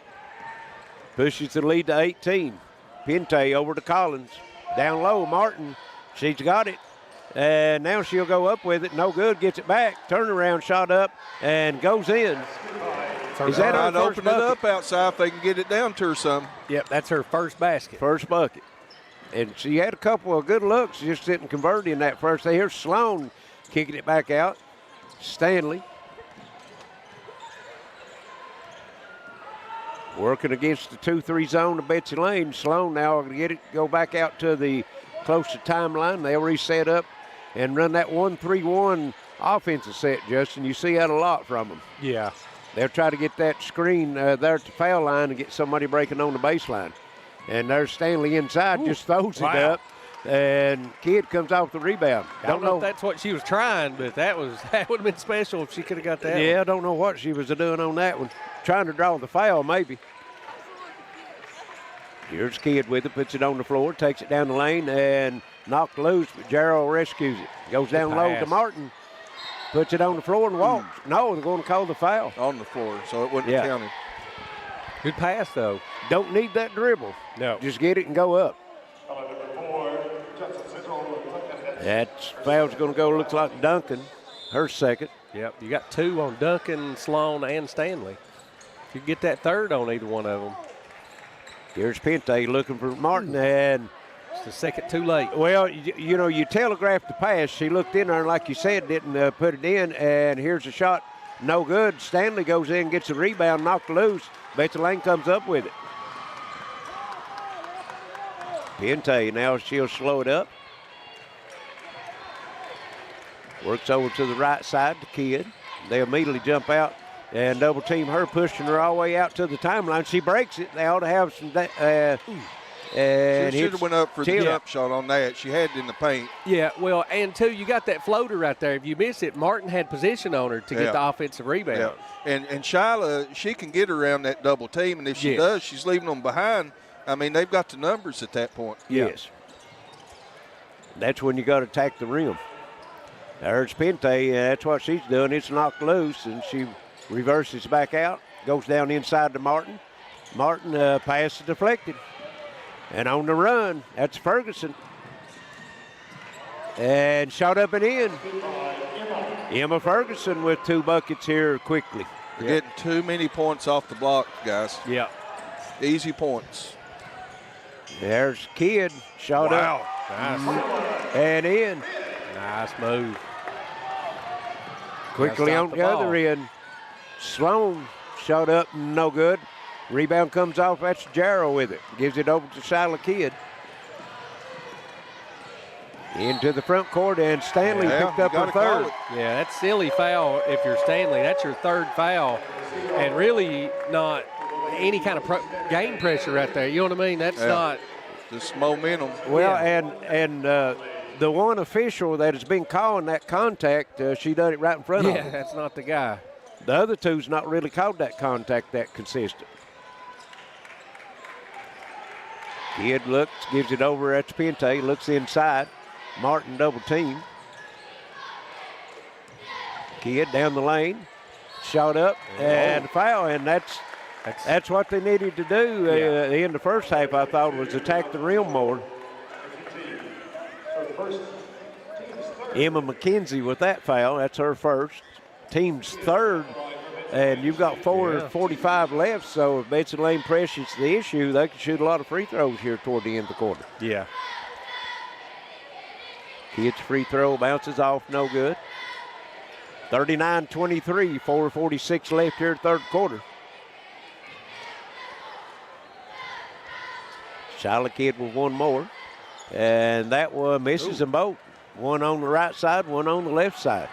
Speaker 18: Pushes the lead to 18. Pinte over to Collins. Down low, Martin. She's got it. And now she'll go up with it. No good. Gets it back. Turnaround shot up and goes in.
Speaker 11: Is that her first open bucket? It up outside if they can get it down to her some.
Speaker 1: Yep, that's her first basket.
Speaker 18: First bucket. And she had a couple of good looks. Just didn't convert in that first. Here's Sloan kicking it back out. Stanley. Working against the 2-3 zone of Betsy Layne. Sloan now going to get it, go back out to the closer timeline. They'll reset up and run that 1-3-1 offensive set, Justin. You see that a lot from them.
Speaker 1: Yeah.
Speaker 18: They'll try to get that screen there at the foul line and get somebody breaking on the baseline. And there's Stanley inside, just throws it up. And Kidd comes off the rebound.
Speaker 1: I don't know if that's what she was trying, but that would have been special if she could have got that.
Speaker 18: Yeah, I don't know what she was doing on that one. Trying to draw the foul, maybe. Here's Kidd with it, puts it on the floor, takes it down the lane, and knocked loose, but Darrell rescues it. Goes down low to Martin, puts it on the floor and walks. No, they're going to call the foul.
Speaker 11: On the floor, so it wouldn't be counted.
Speaker 1: Good pass, though.
Speaker 18: Don't need that dribble.
Speaker 1: No.
Speaker 18: Just get it and go up. That foul's going to go, looks like Duncan, her second.
Speaker 1: Yep, you got two on Duncan, Sloan, and Stanley. You get that third on either one of them.
Speaker 18: Here's Pinte looking for Martin, and
Speaker 1: it's the second too late.
Speaker 18: Well, you know, you telegraphed the pass. She looked in there, and like you said, didn't put it in, and here's a shot. No good. Stanley goes in, gets the rebound, knocked loose. Betsy Layne comes up with it. Pinte, now she'll slow it up. Works over to the right side to Kidd. They immediately jump out and double team her, pushing her all the way out to the timeline. She breaks it. They ought to have some And
Speaker 11: she should have went up for the jump shot on that. She had it in the paint.
Speaker 1: Yeah, well, and too, you got that floater right there. If you miss it, Martin had position on her to get the offensive rebound.
Speaker 11: Yeah. And Shyla, she can get around that double team, and if she does, she's leaving them behind. I mean, they've got the numbers at that point.
Speaker 18: Yes. That's when you got to attack the rim. There's Pente, that's what she's doing. It's knocked loose, and she reverses back out, goes down inside to Martin. Martin pass is deflected. And on the run, that's Ferguson. And shot up and in. Emma Ferguson with 2 buckets here quickly.
Speaker 11: They're getting too many points off the block, guys.
Speaker 1: Yeah.
Speaker 11: Easy points.
Speaker 18: There's Kidd, shot up.
Speaker 1: Nice.
Speaker 18: And in.
Speaker 1: Nice move.
Speaker 18: Quickly on the other end. Sloan shot up, no good. Rebound comes off, that's Darrell with it. Gives it over to Shyla Kidd. Into the front court, and Stanley picked up her third.
Speaker 1: Yeah, that's silly foul if you're Stanley. That's your third foul, and really not any kind of game pressure right there. You know what I mean? That's not.
Speaker 11: Just momentum.
Speaker 18: Well, and the one official that has been calling that contact, she done it right in front of him.
Speaker 1: Yeah, that's not the guy.
Speaker 18: The other two's not really called that contact that consistent. Kidd looks, gives it over at Pente, looks inside. Martin double team. Kidd down the lane, shot up, and foul, and that's what they needed to do in the first half, I thought, was attack the rim more. Emma McKenzie with that foul, that's her first. Team's third, and you've got 4:45 left, so if Betsy Layne presses the issue, they can shoot a lot of free throws here toward the end of the quarter.
Speaker 1: Yeah.
Speaker 18: Kidd's free throw bounces off, no good. 39-23, 4:46 left here, third quarter. Shyla Kidd with one more, and that one misses them both. One on the right side, one on the left side.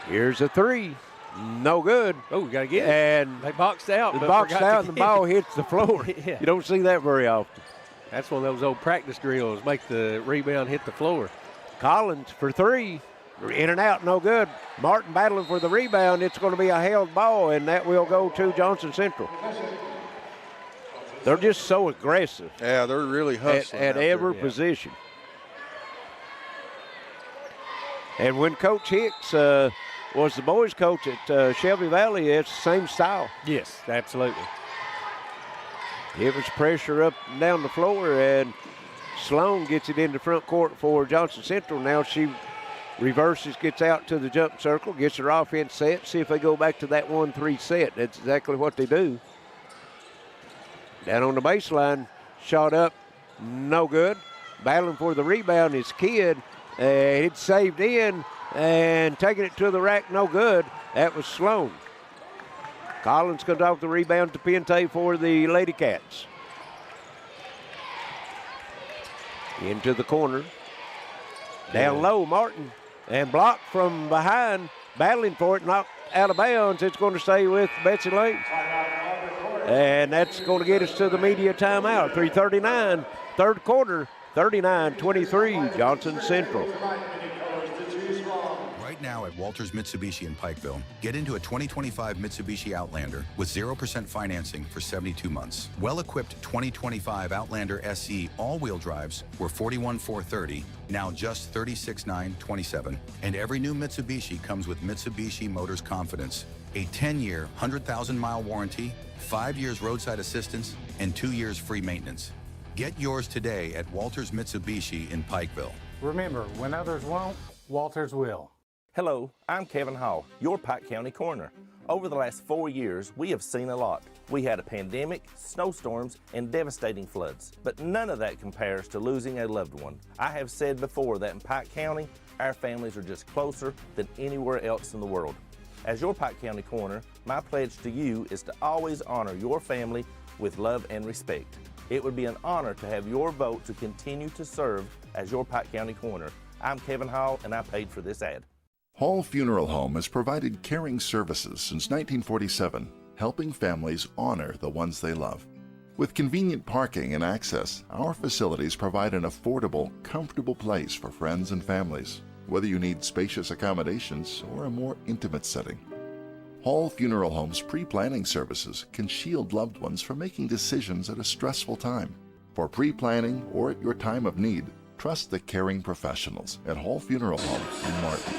Speaker 18: Here's a three. No good.
Speaker 1: Oh, we got to get it.
Speaker 18: And
Speaker 1: they boxed out.
Speaker 18: They boxed out, and the ball hits the floor. You don't see that very often.
Speaker 1: That's one of those old practice drills, make the rebound hit the floor.
Speaker 18: Collins for three. In and out, no good. Martin battling for the rebound. It's going to be a held ball, and that will go to Johnson Central. They're just so aggressive.
Speaker 11: Yeah, they're really hustling
Speaker 18: at every position. And when Coach Hicks was the boys' coach at Shelby Valley, it's the same style.
Speaker 1: Yes, absolutely.
Speaker 18: It was pressure up and down the floor, and Sloan gets it in the front court for Johnson Central. Now she reverses, gets out to the jump circle, gets her offense set, see if they go back to that 1-3 set. That's exactly what they do. Down on the baseline, shot up, no good. Battling for the rebound is Kidd. It's saved in, and taking it to the rack, no good. That was Sloan. Collins comes off the rebound to Pente for the Lady Cats. Into the corner. Down low, Martin. And blocked from behind, battling for it, knocked out of bounds. It's going to stay with Betsy Layne. And that's going to get us to the media timeout. 3:39, third quarter, 39-23, Johnson Central.
Speaker 9: Right now at Walters Mitsubishi in Pikeville, get into a 2025 Mitsubishi Outlander with 0% financing for 72 months. Well-equipped 2025 Outlander SE all-wheel drives were $41,430, now just $36,927. And every new Mitsubishi comes with Mitsubishi Motors Confidence, a 10-year, 100,000-mile warranty, 5 years roadside assistance, and 2 years free maintenance. Get yours today at Walters Mitsubishi in Pikeville.
Speaker 10: Remember, when others won't, Walters will.
Speaker 3: Hello, I'm Kevin Hall, your Pike County Coroner. Over the last 4 years, we have seen a lot. We had a pandemic, snowstorms, and devastating floods, but none of that compares to losing a loved one. I have said before that in Pike County, our families are just closer than anywhere else in the world. As your Pike County Coroner, my pledge to you is to always honor your family with love and respect. It would be an honor to have your vote to continue to serve as your Pike County Coroner. I'm Kevin Hall, and I paid for this ad.
Speaker 13: Hall Funeral Home has provided caring services since 1947, helping families honor the ones they love. With convenient parking and access, our facilities provide an affordable, comfortable place for friends and families, whether you need spacious accommodations or a more intimate setting. Hall Funeral Home's pre-planning services can shield loved ones from making decisions at a stressful time. For pre-planning or at your time of need, trust the caring professionals at Hall Funeral Home in Martin.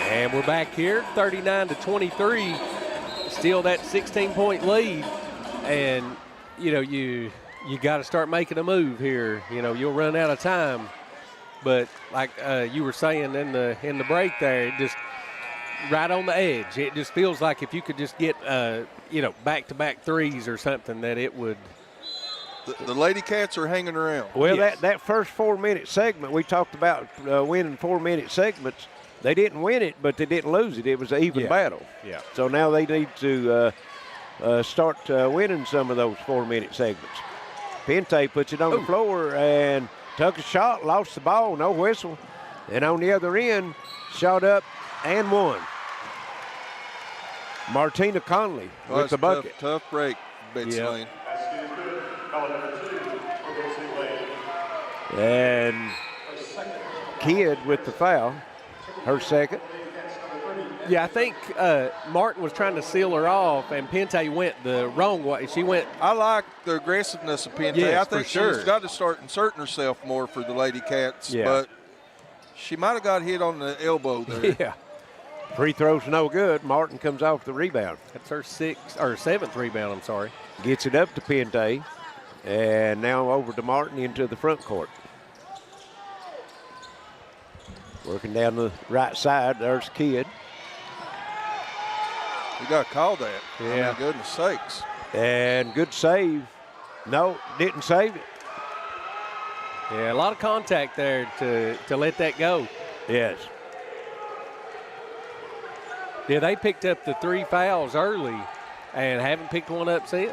Speaker 1: And we're back here, 39-23. Still that 16-point lead. And, you got to start making a move here. You'll run out of time. But like you were saying in the break there, it just right on the edge. It just feels like if you could just get, back-to-back threes or something, that it would.
Speaker 11: The Lady Cats are hanging around.
Speaker 18: Well, that first 4-minute segment, we talked about winning 4-minute segments. They didn't win it, but they didn't lose it. It was an even battle.
Speaker 1: Yeah.
Speaker 18: So now they need to start winning some of those 4-minute segments. Pente puts it on the floor and took a shot, lost the ball, no whistle. And on the other end, shot up and won. Martina Conley with the bucket.
Speaker 11: Tough break, Betsy Layne.
Speaker 18: And Kidd with the foul, her second.
Speaker 1: Yeah, I think Martin was trying to seal her off, and Pente went the wrong way. She went.
Speaker 11: I like the aggressiveness of Pente.
Speaker 1: Yes,
Speaker 11: I think
Speaker 1: for sure.
Speaker 11: she's got to start inserting herself more for the Lady Cats,
Speaker 18: Yeah.
Speaker 11: but she might have got hit on the elbow there.
Speaker 18: Yeah. Free throw's no good. Martin comes off the rebound.
Speaker 1: That's her seventh rebound, I'm sorry.
Speaker 18: Gets it up to Pente, and now over to Martin into the front court. Working down the right side, there's Kidd.
Speaker 11: You got called that.
Speaker 18: Yeah.
Speaker 11: I mean, goodness sakes.
Speaker 18: And good save. No, didn't save it.
Speaker 1: Yeah, a lot of contact there to let that go.
Speaker 18: Yes.
Speaker 1: Yeah, they picked up the 3 fouls early and haven't picked one up since.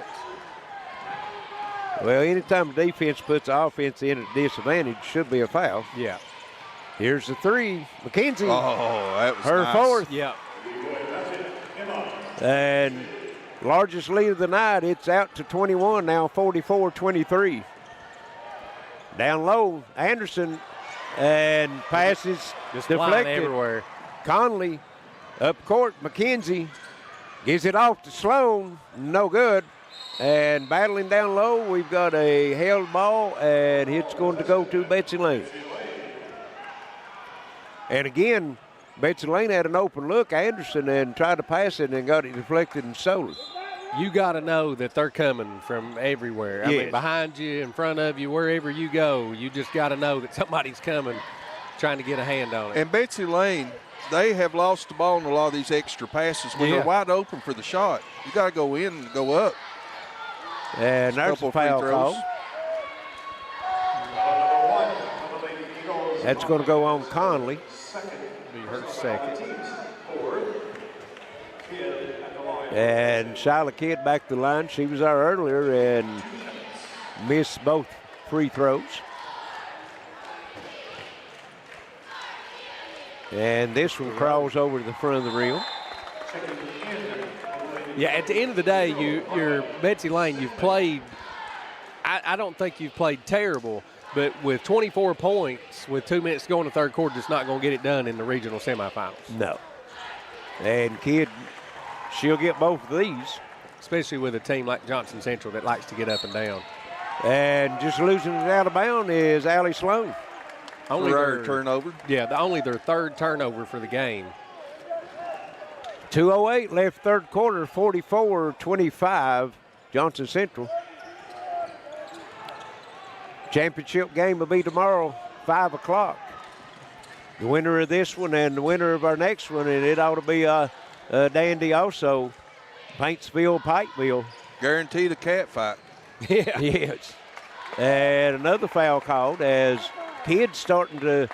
Speaker 18: Well, anytime the defense puts the offense in at disadvantage, should be a foul.
Speaker 1: Yeah.
Speaker 18: Here's the 3. McKenzie.
Speaker 11: Oh, that was
Speaker 18: her
Speaker 11: nice.
Speaker 18: fourth.
Speaker 1: Yeah.
Speaker 18: And largest lead of the night, it's out to 21 now, 44-23. Down low, Anderson, and passes
Speaker 1: Just flying
Speaker 18: deflected.
Speaker 1: everywhere.
Speaker 18: Conley up court, McKenzie gives it off to Sloan, no good. And battling down low, we've got a held ball, and it's going to go to Betsy Layne. And again, Betsy Layne had an open look, Anderson, and tried to pass it and got it deflected and stolen.
Speaker 1: You got to know that they're coming from everywhere. I
Speaker 18: Yes.
Speaker 1: mean, behind you, in front of you, wherever you go, you just got to know that somebody's coming trying to get a hand on it.
Speaker 11: And Betsy Layne, they have lost the ball in a lot of these extra passes when they're wide open for the shot. You got to go in and go up.
Speaker 18: And there's a foul call. That's going to go on Conley.
Speaker 1: Be her second.
Speaker 18: And Shyla Kidd back to the line. She was there earlier and missed both free throws. And this one crawls over to the front of the rim.
Speaker 1: Yeah, at the end of the day, you're Betsy Layne, you've played, I don't think you've played terrible, but with 24 points, with 2 minutes to go in the third quarter, just not going to get it done in the regional semifinals.
Speaker 18: No. And Kidd, she'll get both of these.
Speaker 1: Especially with a team like Johnson Central that likes to get up and down.
Speaker 18: And just losing it out of bounds is Allie Sloan.
Speaker 1: Only
Speaker 11: Rare turnover.
Speaker 1: Yeah, only their third turnover for the game.
Speaker 18: 2:08 left third quarter, 44-25, Johnson Central. Championship game will be tomorrow, 5 o'clock. The winner of this one and the winner of our next one, and it ought to be a dandy also, Paintsville, Pikeville.
Speaker 11: Guaranteed a cat fight.
Speaker 18: Yeah. Yes. And another foul called as Kids starting to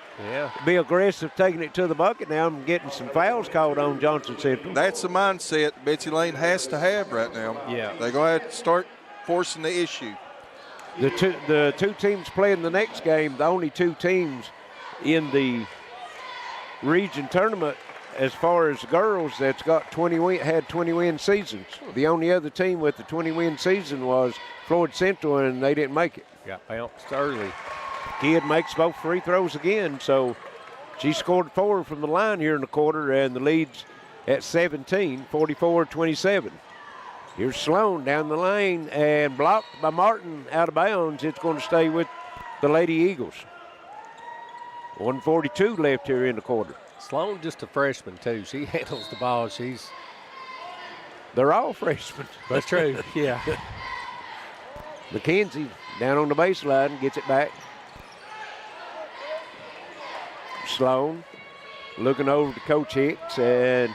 Speaker 18: be aggressive, taking it to the bucket now. I'm getting some fouls called on Johnson Central.
Speaker 11: That's the mindset Betsy Layne has to have right now.
Speaker 1: Yeah.
Speaker 11: They're going to have to start forcing the issue.
Speaker 18: The two teams playing the next game, the only two teams in the region tournament as far as girls that's got had 20-win seasons. The only other team with the 20-win season was Floyd Central, and they didn't make it.
Speaker 1: Got bounced early.
Speaker 18: Kid makes both free throws again, so she scored 4 from the line here in the quarter, and the lead's at 17, 44-27. Here's Sloan down the lane and blocked by Martin out of bounds. It's going to stay with the Lady Eagles. 1:42 left here in the quarter.
Speaker 1: Sloan just a freshman, too. She handles the ball.
Speaker 18: They're all freshmen.
Speaker 1: That's true, yeah.
Speaker 18: McKenzie down on the baseline, gets it back. Sloan looking over to Coach Hicks and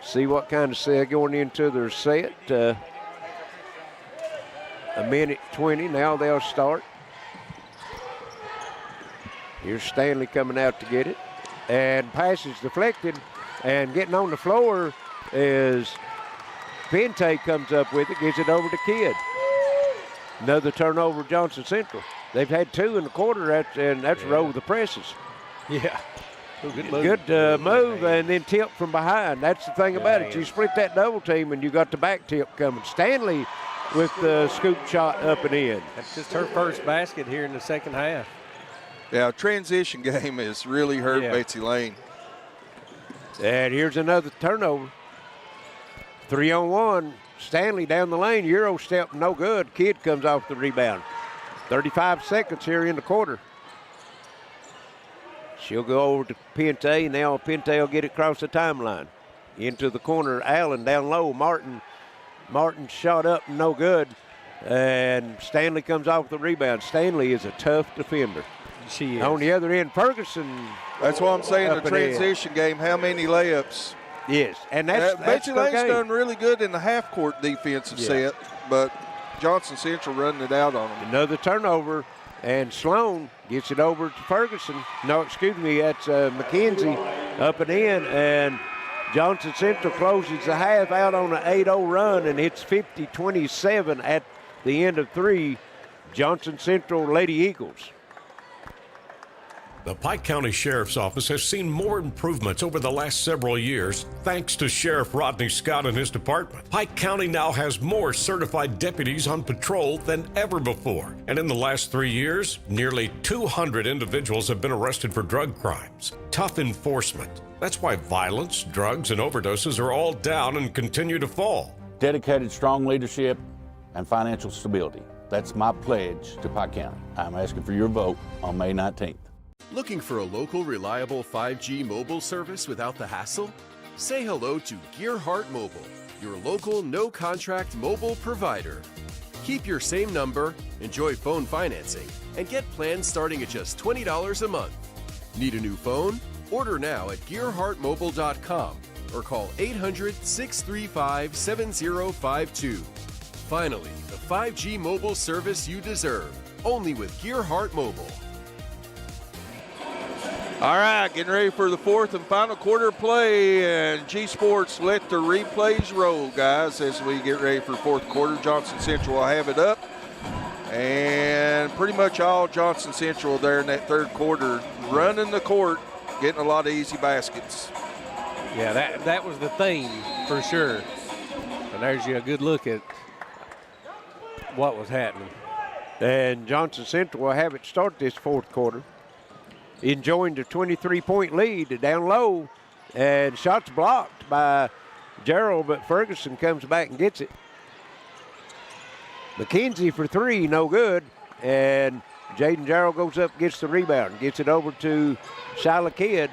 Speaker 18: see what kind of set going into their set. A minute 20, now they'll start. Here's Stanley coming out to get it. And pass is deflected, and getting on the floor is Pente comes up with it, gives it over to Kidd. Another turnover, Johnson Central. They've had 2 in the quarter, and that's row of the presses.
Speaker 1: Yeah.
Speaker 18: Good move, and then tip from behind. That's the thing about it. You split that double team, and you got the back tip coming. Stanley with the scoop shot up and in.
Speaker 1: That's just her first basket here in the second half.
Speaker 11: Yeah, transition game has really hurt Betsy Layne.
Speaker 18: And here's another turnover. 3-on-1. Stanley down the lane. Euro step, no good. Kidd comes off the rebound. 35 seconds here in the quarter. She'll go over to Pente. Now Pente will get it across the timeline. Into the corner. Allen down low. Martin shot up, no good. And Stanley comes off the rebound. Stanley is a tough defender.
Speaker 1: She is.
Speaker 18: On the other end, Ferguson.
Speaker 11: That's what I'm saying, the transition game, how many layups?
Speaker 18: Yes, and that's
Speaker 11: Betsy Layne's done really good in the half-court defensive set, but Johnson Central running it out on them.
Speaker 18: Another turnover, and Sloan gets it over to Ferguson. No, excuse me, that's McKenzie up and in, and Johnson Central closes the half out on an 8-0 run, and hits 50-27 at the end of 3. Johnson Central Lady Eagles.
Speaker 16: The Pike County Sheriff's Office has seen more improvements over the last several years thanks to Sheriff Rodney Scott and his department. Pike County now has more certified deputies on patrol than ever before. And in the last 3 years, nearly 200 individuals have been arrested for drug crimes. Tough enforcement. That's why violence, drugs, and overdoses are all down and continue to fall.
Speaker 17: Dedicated, strong leadership and financial stability. That's my pledge to Pike County. I'm asking for your vote on May 19th.
Speaker 14: Looking for a local, reliable 5G mobile service without the hassle? Say hello to Gearheart Mobile, your local, no-contract mobile provider. Keep your same number, enjoy phone financing, and get plans starting at just $20 a month. Need a new phone? Order now at GearheartMobile.com or call 800-635-7052. Finally, the 5G mobile service you deserve, only with Gearheart Mobile.
Speaker 11: All right, getting ready for the fourth and final quarter play, and G Sports let the replays roll, guys, as we get ready for fourth quarter. Johnson Central will have it up, and pretty much all Johnson Central there in that third quarter running the court, getting a lot of easy baskets.
Speaker 1: Yeah, that was the theme for sure. And there's you a good look at what was happening.
Speaker 18: And Johnson Central will have it start this fourth quarter, enjoying the 23-point lead down low, and shots blocked by Darrell, but Ferguson comes back and gets it. McKenzie for 3, no good, and Jaden Darrell goes up, gets the rebound, gets it over to Shyla Kidd.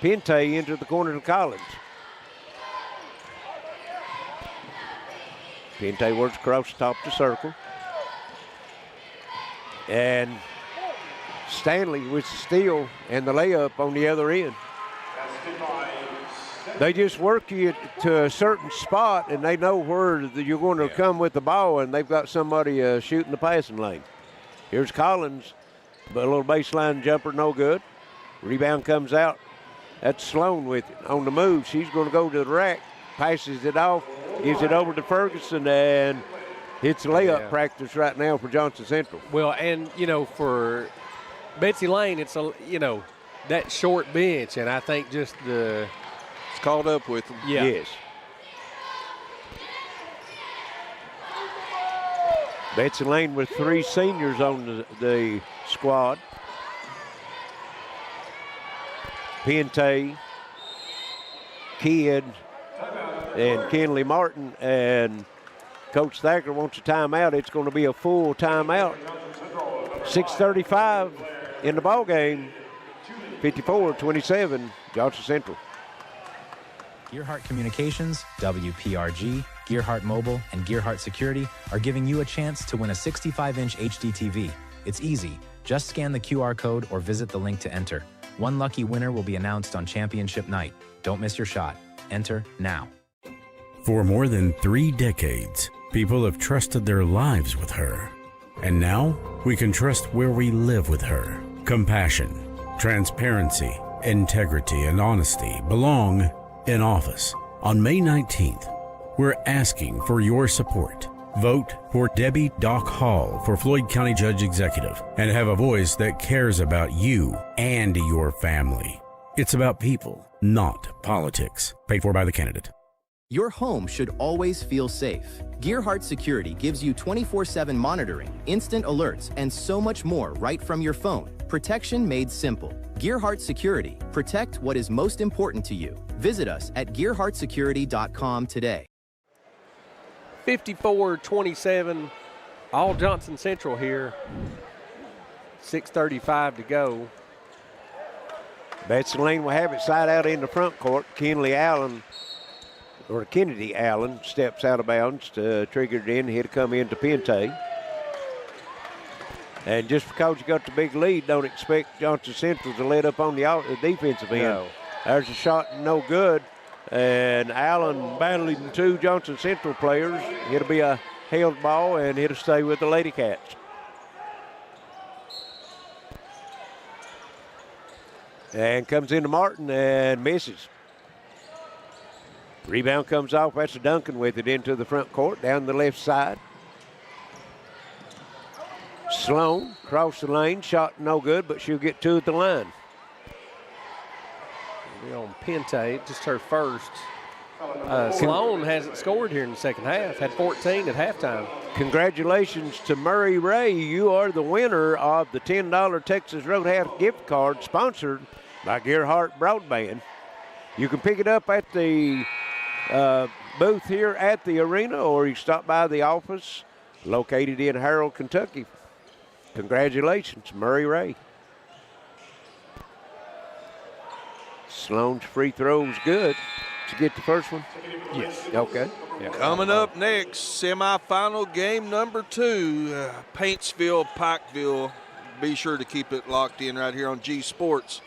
Speaker 18: Pente into the corner to Collins. Pente works across the top of the circle. And Stanley with the steal and the layup on the other end. They just work you to a certain spot, and they know where you're going to come with the ball, and they've got somebody shooting the passing lane. Here's Collins, but a little baseline jumper, no good. Rebound comes out. That's Sloan with it. On the move, she's going to go to the rack, passes it off, gives it over to Ferguson, and it's layup practice right now for Johnson Central.
Speaker 1: Well, and, for Betsy Layne, it's that short bench, and I think just the
Speaker 11: it's caught up with them.
Speaker 1: Yeah.
Speaker 18: Yes. Betsy Layne with 3 seniors on the squad. Pente, Kidd, and Kenley Martin, and Coach Thacker wants a timeout. It's going to be a full timeout. 6:35 in the ball game. 54-27, Johnson Central.
Speaker 5: Gearheart Communications, WPRG, Gearheart Mobile, and Gearheart Security are giving you a chance to win a 65-inch HD TV. It's easy. Just scan the QR code or visit the link to enter. One lucky winner will be announced on championship night. Don't miss your shot. Enter now.
Speaker 15: For more than 3 decades, people have trusted their lives with her. And now, we can trust where we live with her. Compassion, transparency, integrity, and honesty belong in office. On May 19th, we're asking for your support. Vote for Debbie Doc Hall for Floyd County Judge Executive and have a voice that cares about you and your family. It's about people, not politics. Paid for by the candidate.
Speaker 21: Your home should always feel safe. Gearheart Security gives you 24/7 monitoring, instant alerts, and so much more right from your phone. Protection made simple. Gearheart Security. Protect what is most important to you. Visit us at gearheartsecurity.com today.
Speaker 1: 54-27, all Johnson Central here. 6:35 to go.
Speaker 18: Betsy Layne will have it side out in the front court. Kennedy Allen steps out of bounds to trigger it in. Here to come in to Pente. And just because you got the big lead, don't expect Johnson Central to let up on the defensive end.
Speaker 1: No.
Speaker 18: There's a shot, no good. And Allen battling 2 Johnson Central players. It'll be a held ball, and it'll stay with the Lady Cats. And comes into Martin and misses. Rebound comes off. That's a Duncan with it into the front court, down the left side. Sloan across the lane, shot no good, but she'll get 2 at the line.
Speaker 1: We're on Pente, just her first. Sloan hasn't scored here in the second half, had 14 at halftime.
Speaker 18: Congratulations to Murray Ray. You are the winner of the $10 Texas Roadhouse gift card sponsored by Gearheart Broadband. You can pick it up at the booth here at the arena, or you stop by the office located in Harold, Kentucky. Congratulations, Murray Ray. Sloan's free throw's good. Did you get the first one?
Speaker 11: Yes.
Speaker 18: Okay.
Speaker 1: Yeah.
Speaker 11: Coming up next, semifinal game number 2, Paintsville, Pikeville. Be sure to keep it locked in right here on G Sports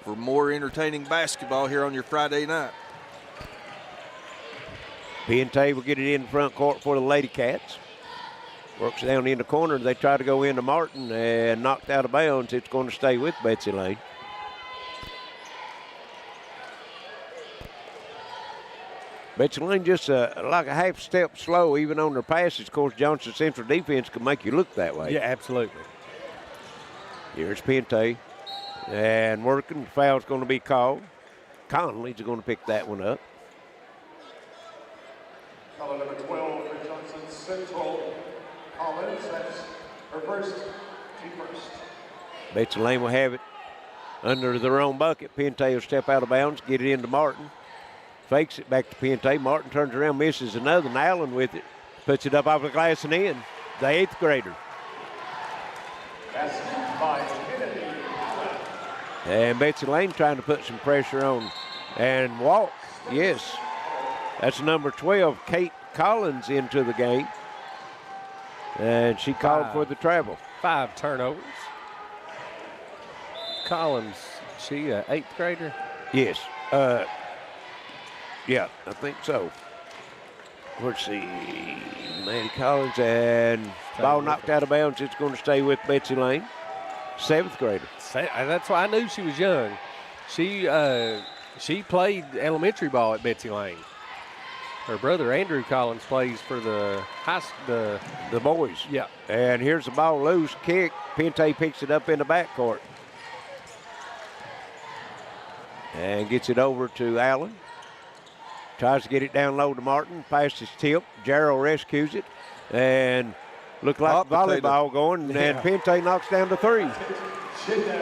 Speaker 11: for more entertaining basketball here on your Friday night.
Speaker 18: Pente will get it in the front court for the Lady Cats. Works down in the corner. They try to go into Martin and knocked out of bounds. It's going to stay with Betsy Layne. Betsy Layne just like a half step slow, even on their passes. Of course, Johnson Central defense can make you look that way.
Speaker 1: Yeah, absolutely.
Speaker 18: Here's Pente. And working. The foul's going to be called. Conley's going to pick that one up.
Speaker 22: Color number 12 for Johnson Central. Collins, that's her first, team first.
Speaker 18: Betsy Layne will have it under their own bucket. Pente will step out of bounds, get it into Martin. Fakes it back to Pente. Martin turns around, misses another, and Allen with it. Puts it up off the glass and in. The 8th grader.
Speaker 22: That's by Kennedy.
Speaker 18: And Betsy Layne trying to put some pressure on and walk. Yes. That's number 12, Kate Collins, into the game. And she called for the travel.
Speaker 1: 5 turnovers. Collins, she an 8th grader?
Speaker 18: Yes. Yeah, I think so. Let's see. Maddie Collins, and ball knocked out of bounds. It's going to stay with Betsy Layne. 7th grader.
Speaker 1: That's why I knew she was young. She played elementary ball at Betsy Layne. Her brother Andrew Collins plays for the
Speaker 18: boys.
Speaker 1: Yeah.
Speaker 18: And here's the ball loose, kick. Pente picks it up in the backcourt. and gets it over to Allen. Tries to get it down low to Martin, past his tip. Darrell rescues it, and looked like volleyball going, and Pente knocks down the 3.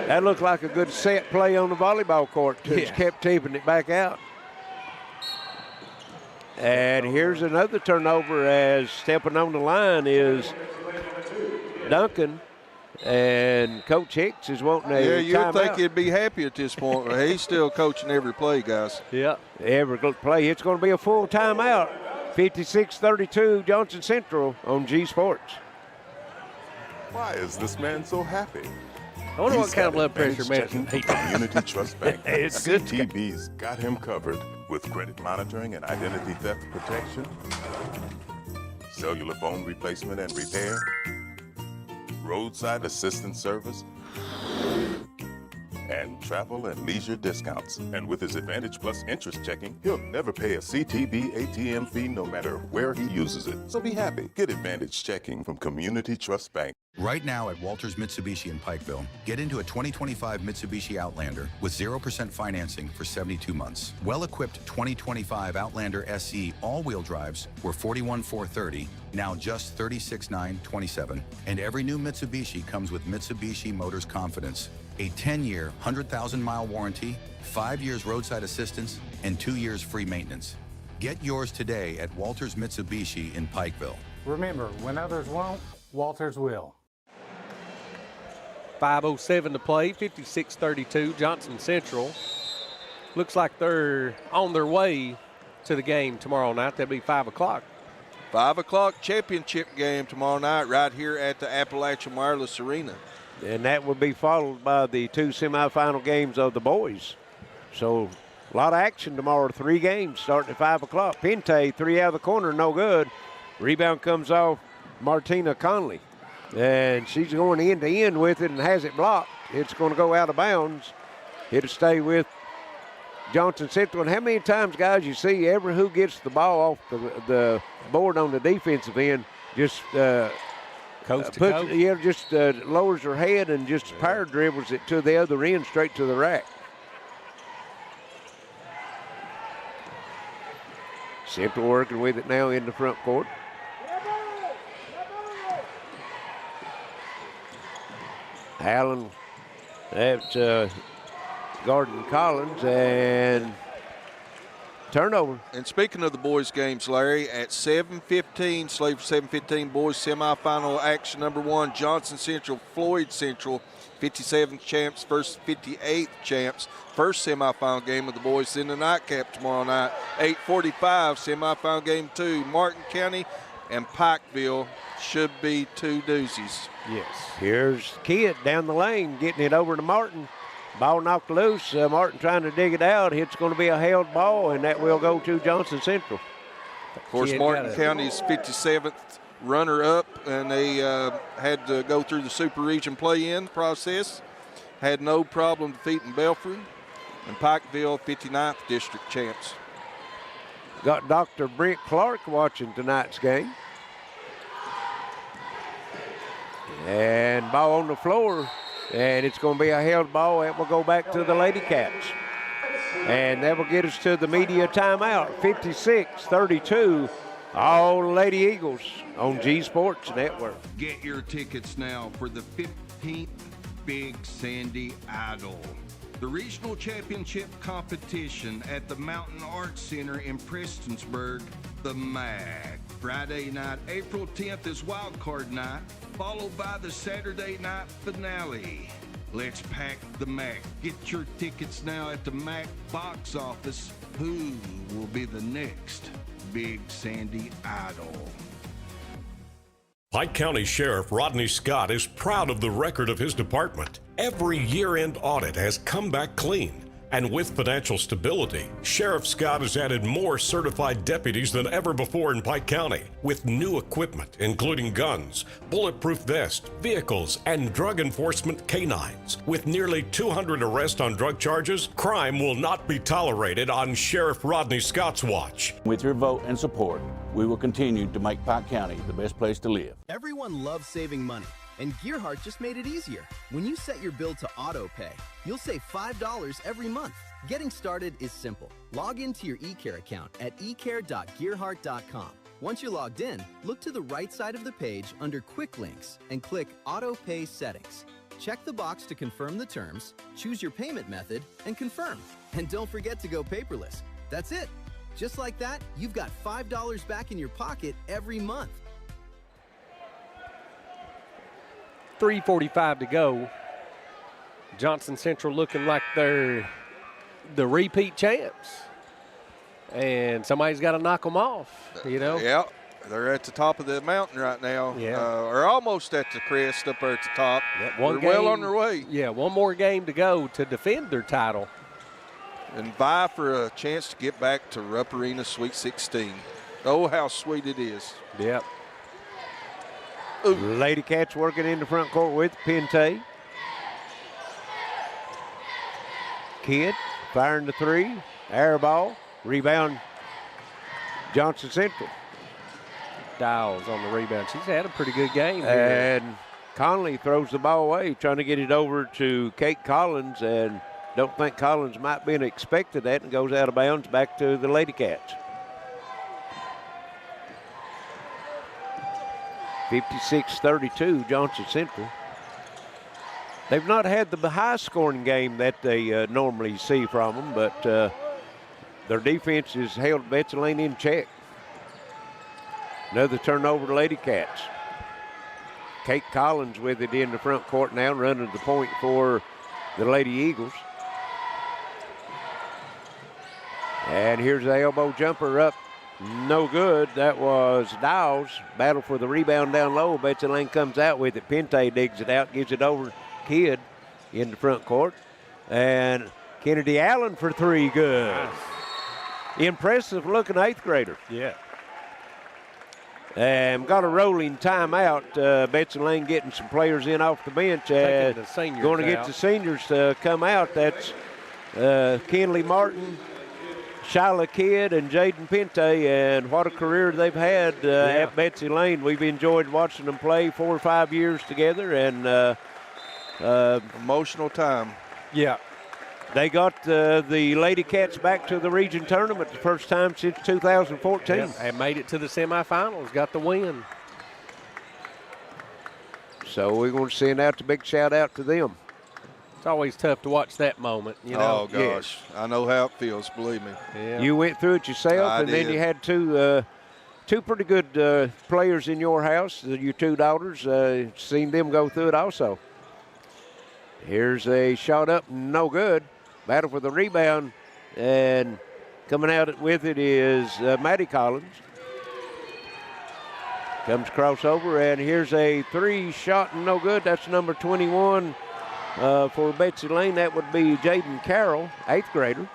Speaker 18: That looked like a good set play on the volleyball court. Just kept tipping it back out. And here's another turnover as stepping on the line is Duncan. And Coach Hicks is wanting a
Speaker 11: timeout. Yeah, you'd think he'd be happy at this point. He's still coaching every play, guys.
Speaker 18: Yeah, every play. It's going to be a full timeout. 56-32 Johnson Central on G Sports.
Speaker 2: Why is this man so happy?
Speaker 1: I wonder what kind of blood pressure medicine he takes.
Speaker 2: Community Trust Bank.
Speaker 1: It's good.
Speaker 2: CTB's got him covered with credit monitoring and identity theft protection, cellular phone replacement and repair, roadside assistance service, and travel and leisure discounts. And with his Advantage Plus interest checking, he'll never pay a CTB ATM fee no matter where he uses it. So be happy. Get Advantage checking from Community Trust Bank.
Speaker 9: Right now at Walters Mitsubishi in Pikeville, get into a 2025 Mitsubishi Outlander with 0% financing for 72 months. Well-equipped 2025 Outlander SE all-wheel drives were $41,430, now just $36,927. And every new Mitsubishi comes with Mitsubishi Motors Confidence, a 10-year, 100,000-mile warranty, 5 years roadside assistance, and 2 years free maintenance. Get yours today at Walters Mitsubishi in Pikeville.
Speaker 10: Remember, when others won't, Walters will.
Speaker 1: 5:07 to play, 56-32, Johnson Central. Looks like they're on their way to the game tomorrow night. That'll be 5 o'clock.
Speaker 11: 5 o'clock championship game tomorrow night right here at the Appalachian Wireless Arena.
Speaker 18: And that will be followed by the 2 semifinal games of the boys. So a lot of action tomorrow. 3 games starting at 5 o'clock. Pente, 3 out of the corner, no good. Rebound comes off Martina Conley. And she's going end to end with it and has it blocked. It's going to go out of bounds. It'll stay with Johnson Central. And how many times, guys, you see every who gets the ball off the board on the defensive end just
Speaker 1: coast to coast.
Speaker 18: Just lowers her head and just power dribbles it to the other end straight to the rack. Central working with it now in the front court. Allen, that's Garden Collins, and turnover.
Speaker 11: And speaking of the boys' games, Larry, at 7:15, slave for 7:15 boys semifinal action number 1, Johnson Central, Floyd Central, 57th champs versus 58th champs. First semifinal game of the boys in the nightcap tomorrow night. 8:45 semifinal game 2, Martin County and Pikeville. Should be 2 doozies.
Speaker 18: Yes. Here's Kidd down the lane getting it over to Martin. Ball knocked loose. Martin trying to dig it out. It's going to be a held ball, and that will go to Johnson Central.
Speaker 11: Of course, Martin County's 57th runner-up, and they had to go through the Super Region play-in process. Had no problem defeating Belfry. And Pikeville, 59th district champs.
Speaker 18: Got Dr. Brent Clark watching tonight's game. And ball on the floor, and it's going to be a held ball. That will go back to the Lady Cats. And that will get us to the media timeout. 56-32, all Lady Eagles on G Sports Network.
Speaker 19: Get your tickets now for the 15th Big Sandy Idol, the regional championship competition at the Mountain Arts Center in Prestonsburg, the MAC. Friday night, April 10th is Wild Card Night, followed by the Saturday night finale. Let's pack the MAC. Get your tickets now at the MAC box office. Who will be the next Big Sandy Idol?
Speaker 16: Pike County Sheriff Rodney Scott is proud of the record of his department. Every year-end audit has come back clean. And with financial stability, Sheriff Scott has added more certified deputies than ever before in Pike County, with new equipment, including guns, bulletproof vests, vehicles, and drug enforcement canines. With nearly 200 arrests on drug charges, crime will not be tolerated on Sheriff Rodney Scott's watch.
Speaker 17: With your vote and support, we will continue to make Pike County the best place to live.
Speaker 21: Everyone loves saving money, and Gearheart just made it easier. When you set your bill to auto pay, you'll save $5 every month. Getting started is simple. Log into your eCare account at ecare.gearheart.com. Once you're logged in, look to the right side of the page under Quick Links and click Auto Pay Settings. Check the box to confirm the terms, choose your payment method, and confirm. And don't forget to go paperless. That's it. Just like that, you've got $5 back in your pocket every month.
Speaker 1: 3:45 to go. Johnson Central looking like they're the repeat champs. And somebody's got to knock them off, you know?
Speaker 11: Yeah, they're at the top of the mountain right now. Yeah. Or almost at the crest up there at the top.
Speaker 1: Yeah,
Speaker 11: they're well on their way.
Speaker 1: Yeah, one more game to go to defend their title.
Speaker 11: And vie for a chance to get back to Rupp Arena Sweet 16. Oh, how sweet it is.
Speaker 1: Yep.
Speaker 18: Ooh. Lady Cats working in the front court with Pente. Kidd firing the three. Air ball. Rebound, Johnson Central.
Speaker 1: Dials on the rebound. She's had a pretty good game here.
Speaker 18: And Conley throws the ball away, trying to get it over to Kate Collins, and don't think Collins might be expected that, and goes out of bounds back to the Lady Cats. 56-32, Johnson Central. They've not had the high-scoring game that they normally see from them, but their defense has held Betsy Layne in check. Another turnover to Lady Cats. Kate Collins with it in the front court now, running the point for the Lady Eagles. And here's the elbow jumper up. No good. That was Dowles. Battle for the rebound down low. Betsy Layne comes out with it. Pente digs it out, gives it over Kidd in the front court. And Kennedy Allen for three. Good. Nice. Impressive looking eighth grader.
Speaker 1: Yeah.
Speaker 18: And got a rolling timeout. Betsy Layne getting some players in off the bench. Going to get the seniors to come out. That's Kenley Martin, Shyla Kidd, and Jaden Pente. And what a career they've had at Betsy Layne. We've enjoyed watching them play 4 or 5 years together. And
Speaker 11: emotional time.
Speaker 1: Yeah.
Speaker 18: They got the Lady Cats back to the region tournament the first time since 2014.
Speaker 1: Yeah, and made it to the semifinals, got the win.
Speaker 18: So we're going to send out the big shout out to them.
Speaker 1: It's always tough to watch that moment, you know.
Speaker 11: Oh, gosh. I know how it feels, believe me.
Speaker 1: Yeah.
Speaker 18: You went through it yourself, then you had two pretty good players in your house, your two daughters. Seen them go through it also. Here's a shot up, no good. Battle for the rebound, and coming out with it is Maddie Collins. Comes crossover, and here's a three shot, no good. That's number 21 for Betsy Layne. That would be Jaden Carroll, eighth grader.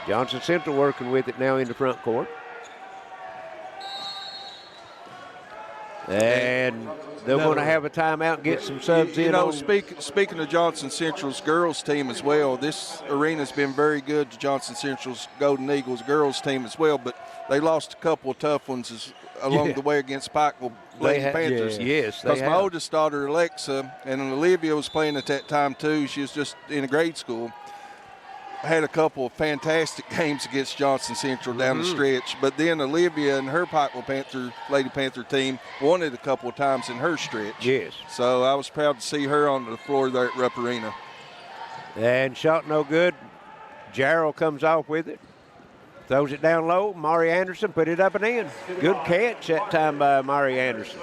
Speaker 18: Johnson Central working with it now in the front court. And they're going to have a timeout and get some subs in.
Speaker 11: You know, speaking of Johnson Central's girls team as well, this arena's been very good to Johnson Central's Golden Eagles girls team as well, but they lost a couple of tough ones along the way against Pikeville Lady Panthers.
Speaker 18: Yes,
Speaker 11: because my oldest daughter, Alexa, and Olivia was playing at that time too. She was just in a grade school. Had a couple of fantastic games against Johnson Central down the stretch, but then Olivia and her Pikeville Lady Panther team won it a couple of times in her stretch.
Speaker 18: Yes.
Speaker 11: So I was proud to see her on the floor there at Rupp Arena.
Speaker 18: And shot no good. Darrell comes off with it. Throws it down low. Mari Anderson put it up and in. Good catch that time by Mari Anderson.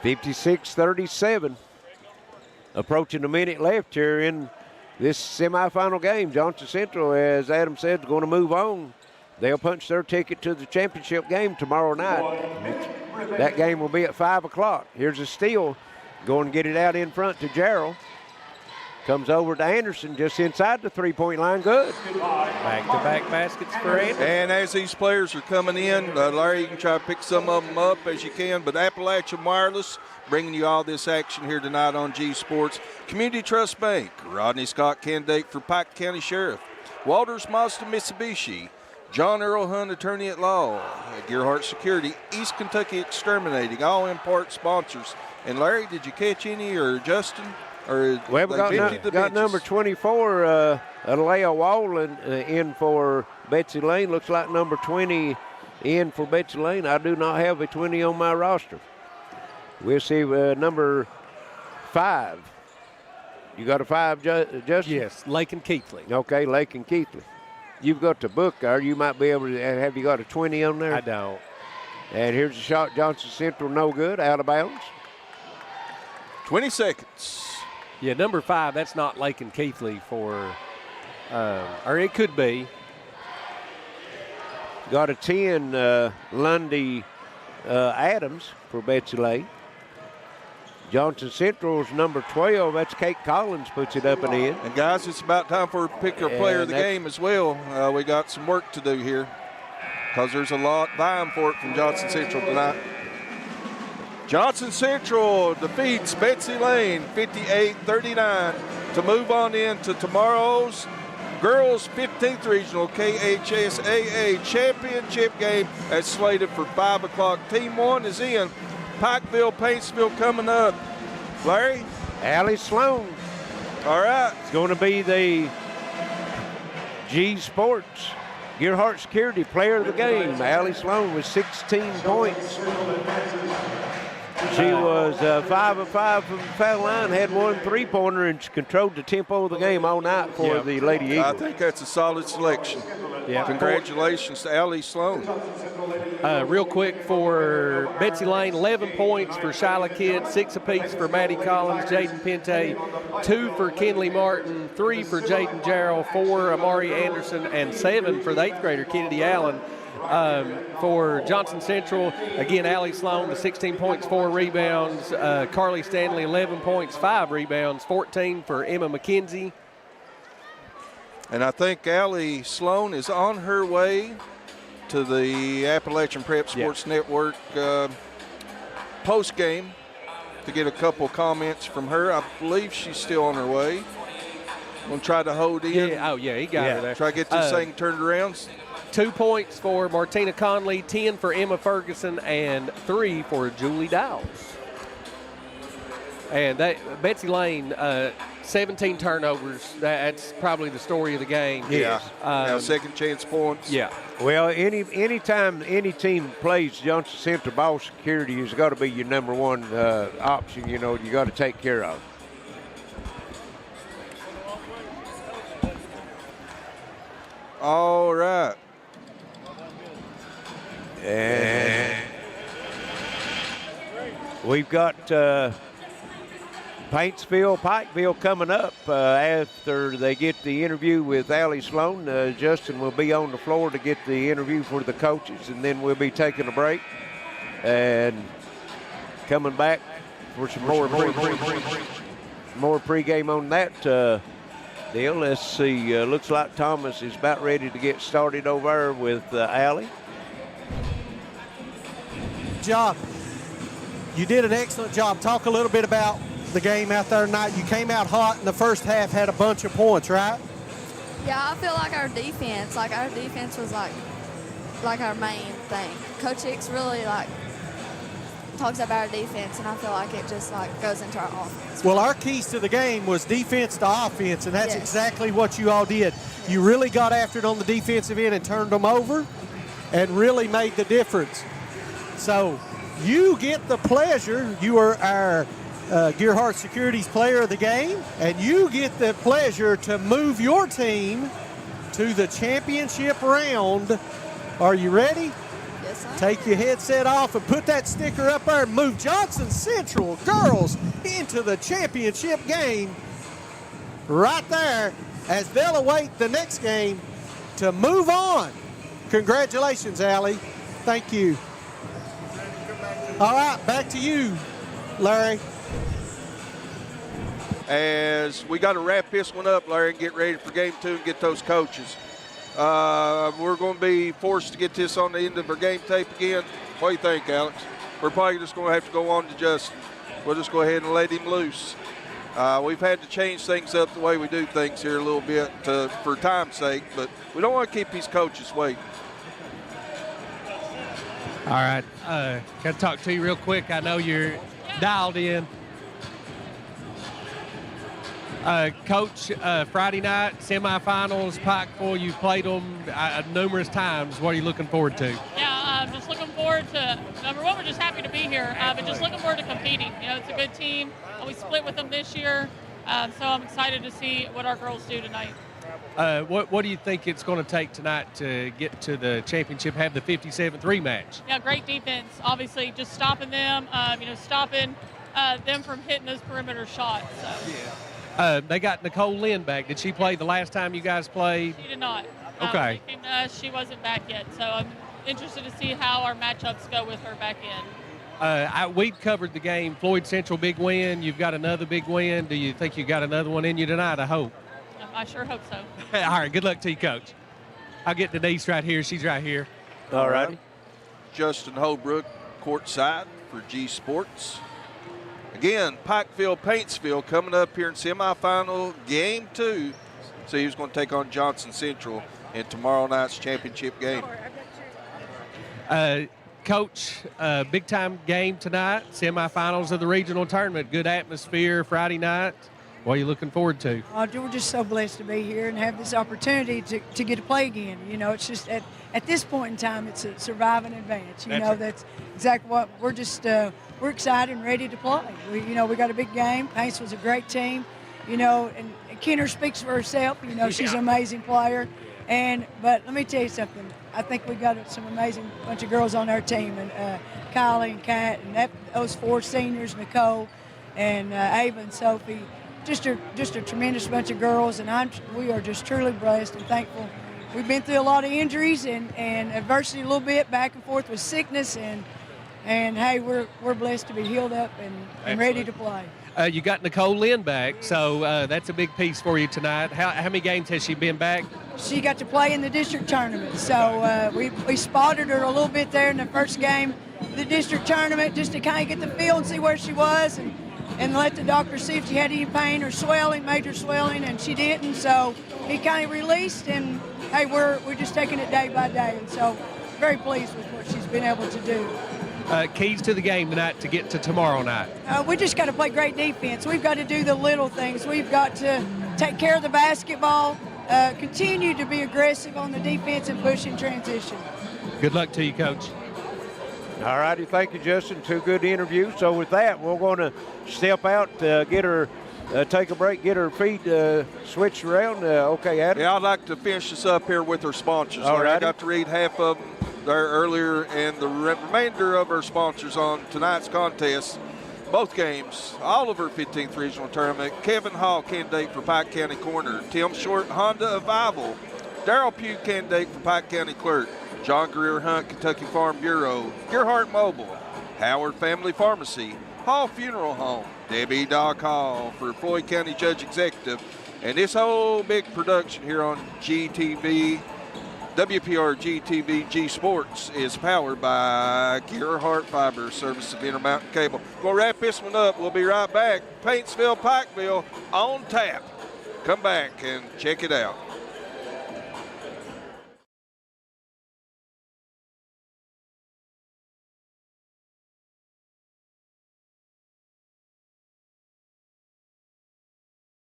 Speaker 18: 56-37. Approaching a minute left here in this semifinal game. Johnson Central, as Adam said, is going to move on. They'll punch their ticket to the championship game tomorrow night. That game will be at 5 o'clock. Here's a steal. Going to get it out in front to Gerald. Comes over to Anderson just inside the three-point line. Good.
Speaker 1: Back-to-back baskets for Anderson.
Speaker 11: And as these players are coming in, Larry, you can try to pick some of them up as you can, but Appalachian Wireless bringing you all this action here tonight on G Sports. Community Trust Bank, Rodney Scott, candidate for Pike County Sheriff. Walters Mazda Mitsubishi, John Earl Hunt, attorney at law. Gearheart Security, East Kentucky Exterminating, all in part sponsors And Larry, did you catch any, or Justin? Or
Speaker 18: well, we got number 24, Alea Wallen in for Betsy Layne. Looks like number 20 in for Betsy Layne. I do not have a 20 on my roster. We'll see number 5. You got a 5, Justin?
Speaker 1: Yes, Lake and Keithley.
Speaker 18: Okay, Lake and Keithley. You've got the book there. You might be able to. Have you got a 20 on there?
Speaker 1: I don't.
Speaker 18: And here's a shot. Johnson Central, no good, out of bounds.
Speaker 11: 20 seconds.
Speaker 1: Yeah, number 5, that's not Lake and Keithley for, or it could be.
Speaker 18: Got a 10, Lundy Adams for Betsy Layne. Johnson Central's number 12, that's Kate Collins, puts it up and in.
Speaker 11: And guys, it's about time for a pick our player of the game as well. We got some work to do here because there's a lot vying for it from Johnson Central tonight. Johnson Central defeats Betsy Layne 58-39 to move on into tomorrow's girls 15th regional KHSAA championship game that's slated for 5 o'clock. Team 1 is in. Pikeville, Paintsville coming up. Larry?
Speaker 18: Allie Sloan.
Speaker 11: All right.
Speaker 18: It's going to be the G Sports Gearheart Security Player of the Game. Allie Sloan with 16 points. She was 5 of 5 from the foul line, had 1 3-pointer, and controlled the tempo of the game all night for the Lady Eagles.
Speaker 11: I think that's a solid selection.
Speaker 1: Yeah.
Speaker 11: Congratulations to Allie Sloan.
Speaker 1: Real quick for Betsy Layne, 11 points for Shyla Kidd, 6 apiece for Maddie Collins, Jaden Pente, 2 for Kenley Martin, 3 for Jaden Jarrell, 4 Amari Anderson, and 7 for the 8th grader Kennedy Allen. For Johnson Central, again, Allie Sloan, the 16 points, 4 rebounds. Carly Stanley, 11 points, 5 rebounds, 14 for Emma McKenzie.
Speaker 11: And I think Allie Sloan is on her way to the Appalachian Prep Sports Network post game to get a couple comments from her. I believe she's still on her way. Going to try to hold in.
Speaker 1: Yeah, he got her there.
Speaker 11: Try to get this thing turned around.
Speaker 1: 2 points for Martina Conley, 10 for Emma Ferguson, and 3 for Julie Dowles. And Betsy Layne, 17 turnovers. That's probably the story of the game.
Speaker 11: Yeah. Second chance points.
Speaker 1: Yeah.
Speaker 18: Well, anytime any team plays Johnson Central ball security, has got to be your number 1 option. You got to take care of.
Speaker 11: All right.
Speaker 18: And we've got Paintsville, Pikeville coming up after they get the interview with Allie Sloan. Justin will be on the floor to get the interview for the coaches, and then we'll be taking a break and coming back for some more pregame on that deal. Let's see. Looks like Thomas is about ready to get started over there with Allie.
Speaker 4: Job. You did an excellent job. Talk a little bit about the game out there tonight. You came out hot in the first half, had a bunch of points, right?
Speaker 7: Yeah, I feel like our defense was like our main thing. Coach Hicks really talks about our defense, and I feel like it just goes into our offense.
Speaker 4: Well, our keys to the game was defense to offense, and that's exactly what you all did. You really got after it on the defensive end and turned them over and really made the difference. So you get the pleasure. You are our Gearheart Securities Player of the Game, and you get the pleasure to move your team to the championship round. Are you ready?
Speaker 7: Yes, sir.
Speaker 4: Take your headset off and put that sticker up there and move Johnson Central girls into the championship game right there as they'll await the next game to move on. Congratulations, Allie. Thank you. All right, back to you, Larry.
Speaker 11: As we got to wrap this one up, Larry, and get ready for game 2 and get those coaches. We're going to be forced to get this on the end of our game tape again. What do you think, Alex? We're probably just going to have to go on to Justin. We'll just go ahead and let him loose. We've had to change things up the way we do things here a little bit for time's sake, but we don't want to keep these coaches waiting.
Speaker 23: All right, got to talk to you real quick. I know you're
Speaker 1: dialed in. Coach, Friday night, semifinals, Pikeville, you've played them numerous times. What are you looking forward to?
Speaker 8: Yeah, I'm just looking forward to, number one, we're just happy to be here, but just looking forward to competing. You know, it's a good team. We split with them this year, so I'm excited to see what our girls do tonight.
Speaker 1: What do you think it's going to take tonight to get to the championship, have the 57th rematch?
Speaker 8: Yeah, great defense. Obviously, just stopping them, stopping them from hitting those perimeter shots. So.
Speaker 1: They got Nicole Lynn back. Did she play the last time you guys played?
Speaker 8: She did not.
Speaker 1: Okay.
Speaker 8: She came to us, she wasn't back yet, so I'm interested to see how our matchups go with her back in.
Speaker 1: We've covered the game. Floyd Central, big win. You've got another big win. Do you think you got another one in you tonight? I hope.
Speaker 8: I sure hope so.
Speaker 1: All right, good luck to you, Coach. I'll get Denise right here. She's right here.
Speaker 11: All right. Justin Holbrook, courtside for G Sports. Again, Pikeville, Paintsville coming up here in semifinal game 2. So he's going to take on Johnson Central in tomorrow night's championship game.
Speaker 1: Coach, big-time game tonight, semifinals of the regional tournament. Good atmosphere Friday night. What are you looking forward to?
Speaker 20: We're just so blessed to be here and have this opportunity to get to play again. You know, it's just at this point in time, it's a survive and advance. That's exactly what we're just we're excited and ready to play. We got a big game. Paintsville's a great team. And Kenner speaks for herself. She's an amazing player. But let me tell you something. I think we got some amazing bunch of girls on our team, and Kylie and Kat, and those 4 seniors, Nicole and Ava and Sophie. Just a tremendous bunch of girls, and we are just truly blessed and thankful. We've been through a lot of injuries and adversity a little bit, back and forth with sickness, and hey, we're blessed to be healed up and ready to play.
Speaker 1: You got Nicole Lynn back, so that's a big piece for you tonight. How many games has she been back?
Speaker 20: She got to play in the district tournament, so we spotted her a little bit there in the first game of the district tournament just to kind of get the feel and see where she was, and let the doctor see if she had any pain or swelling, major swelling, and she didn't. So he kind of released, and hey, we're just taking it day by day, and so very pleased with what she's been able to do.
Speaker 1: Keys to the game tonight to get to tomorrow night?
Speaker 20: We just got to play great defense. We've got to do the little things. We've got to take care of the basketball, continue to be aggressive on the defense and push in transition.
Speaker 1: Good luck to you, Coach.
Speaker 18: All righty, thank you, Justin. 2 good interviews. So with that, we're going to step out, get her, take a break, get her feet switched around. Okay, Adam?
Speaker 11: Yeah, I'd like to finish this up here with our sponsors.
Speaker 18: All right.
Speaker 11: I got to read half of them there earlier, and the remainder of our sponsors on tonight's contest. Both games, all of our 15th regional tournament. Kevin Hall, candidate for Pike County Coroner. Tim Short, Honda of Ivel. Darrell Pugh, candidate for Pike County Clerk. John Greer Hunt, Kentucky Farm Bureau. Gearheart Mobile. Howard Family Pharmacy. Hall Funeral Home. Debbie Doc Hall for Floyd County Judge Executive. And this whole big production here on GTV, WPRGtv G Sports, is powered by Gearheart Fiber Service of Intermountain Cable. We'll wrap this one up. We'll be right back. Paintsville, Pikeville on tap. Come back and check it out.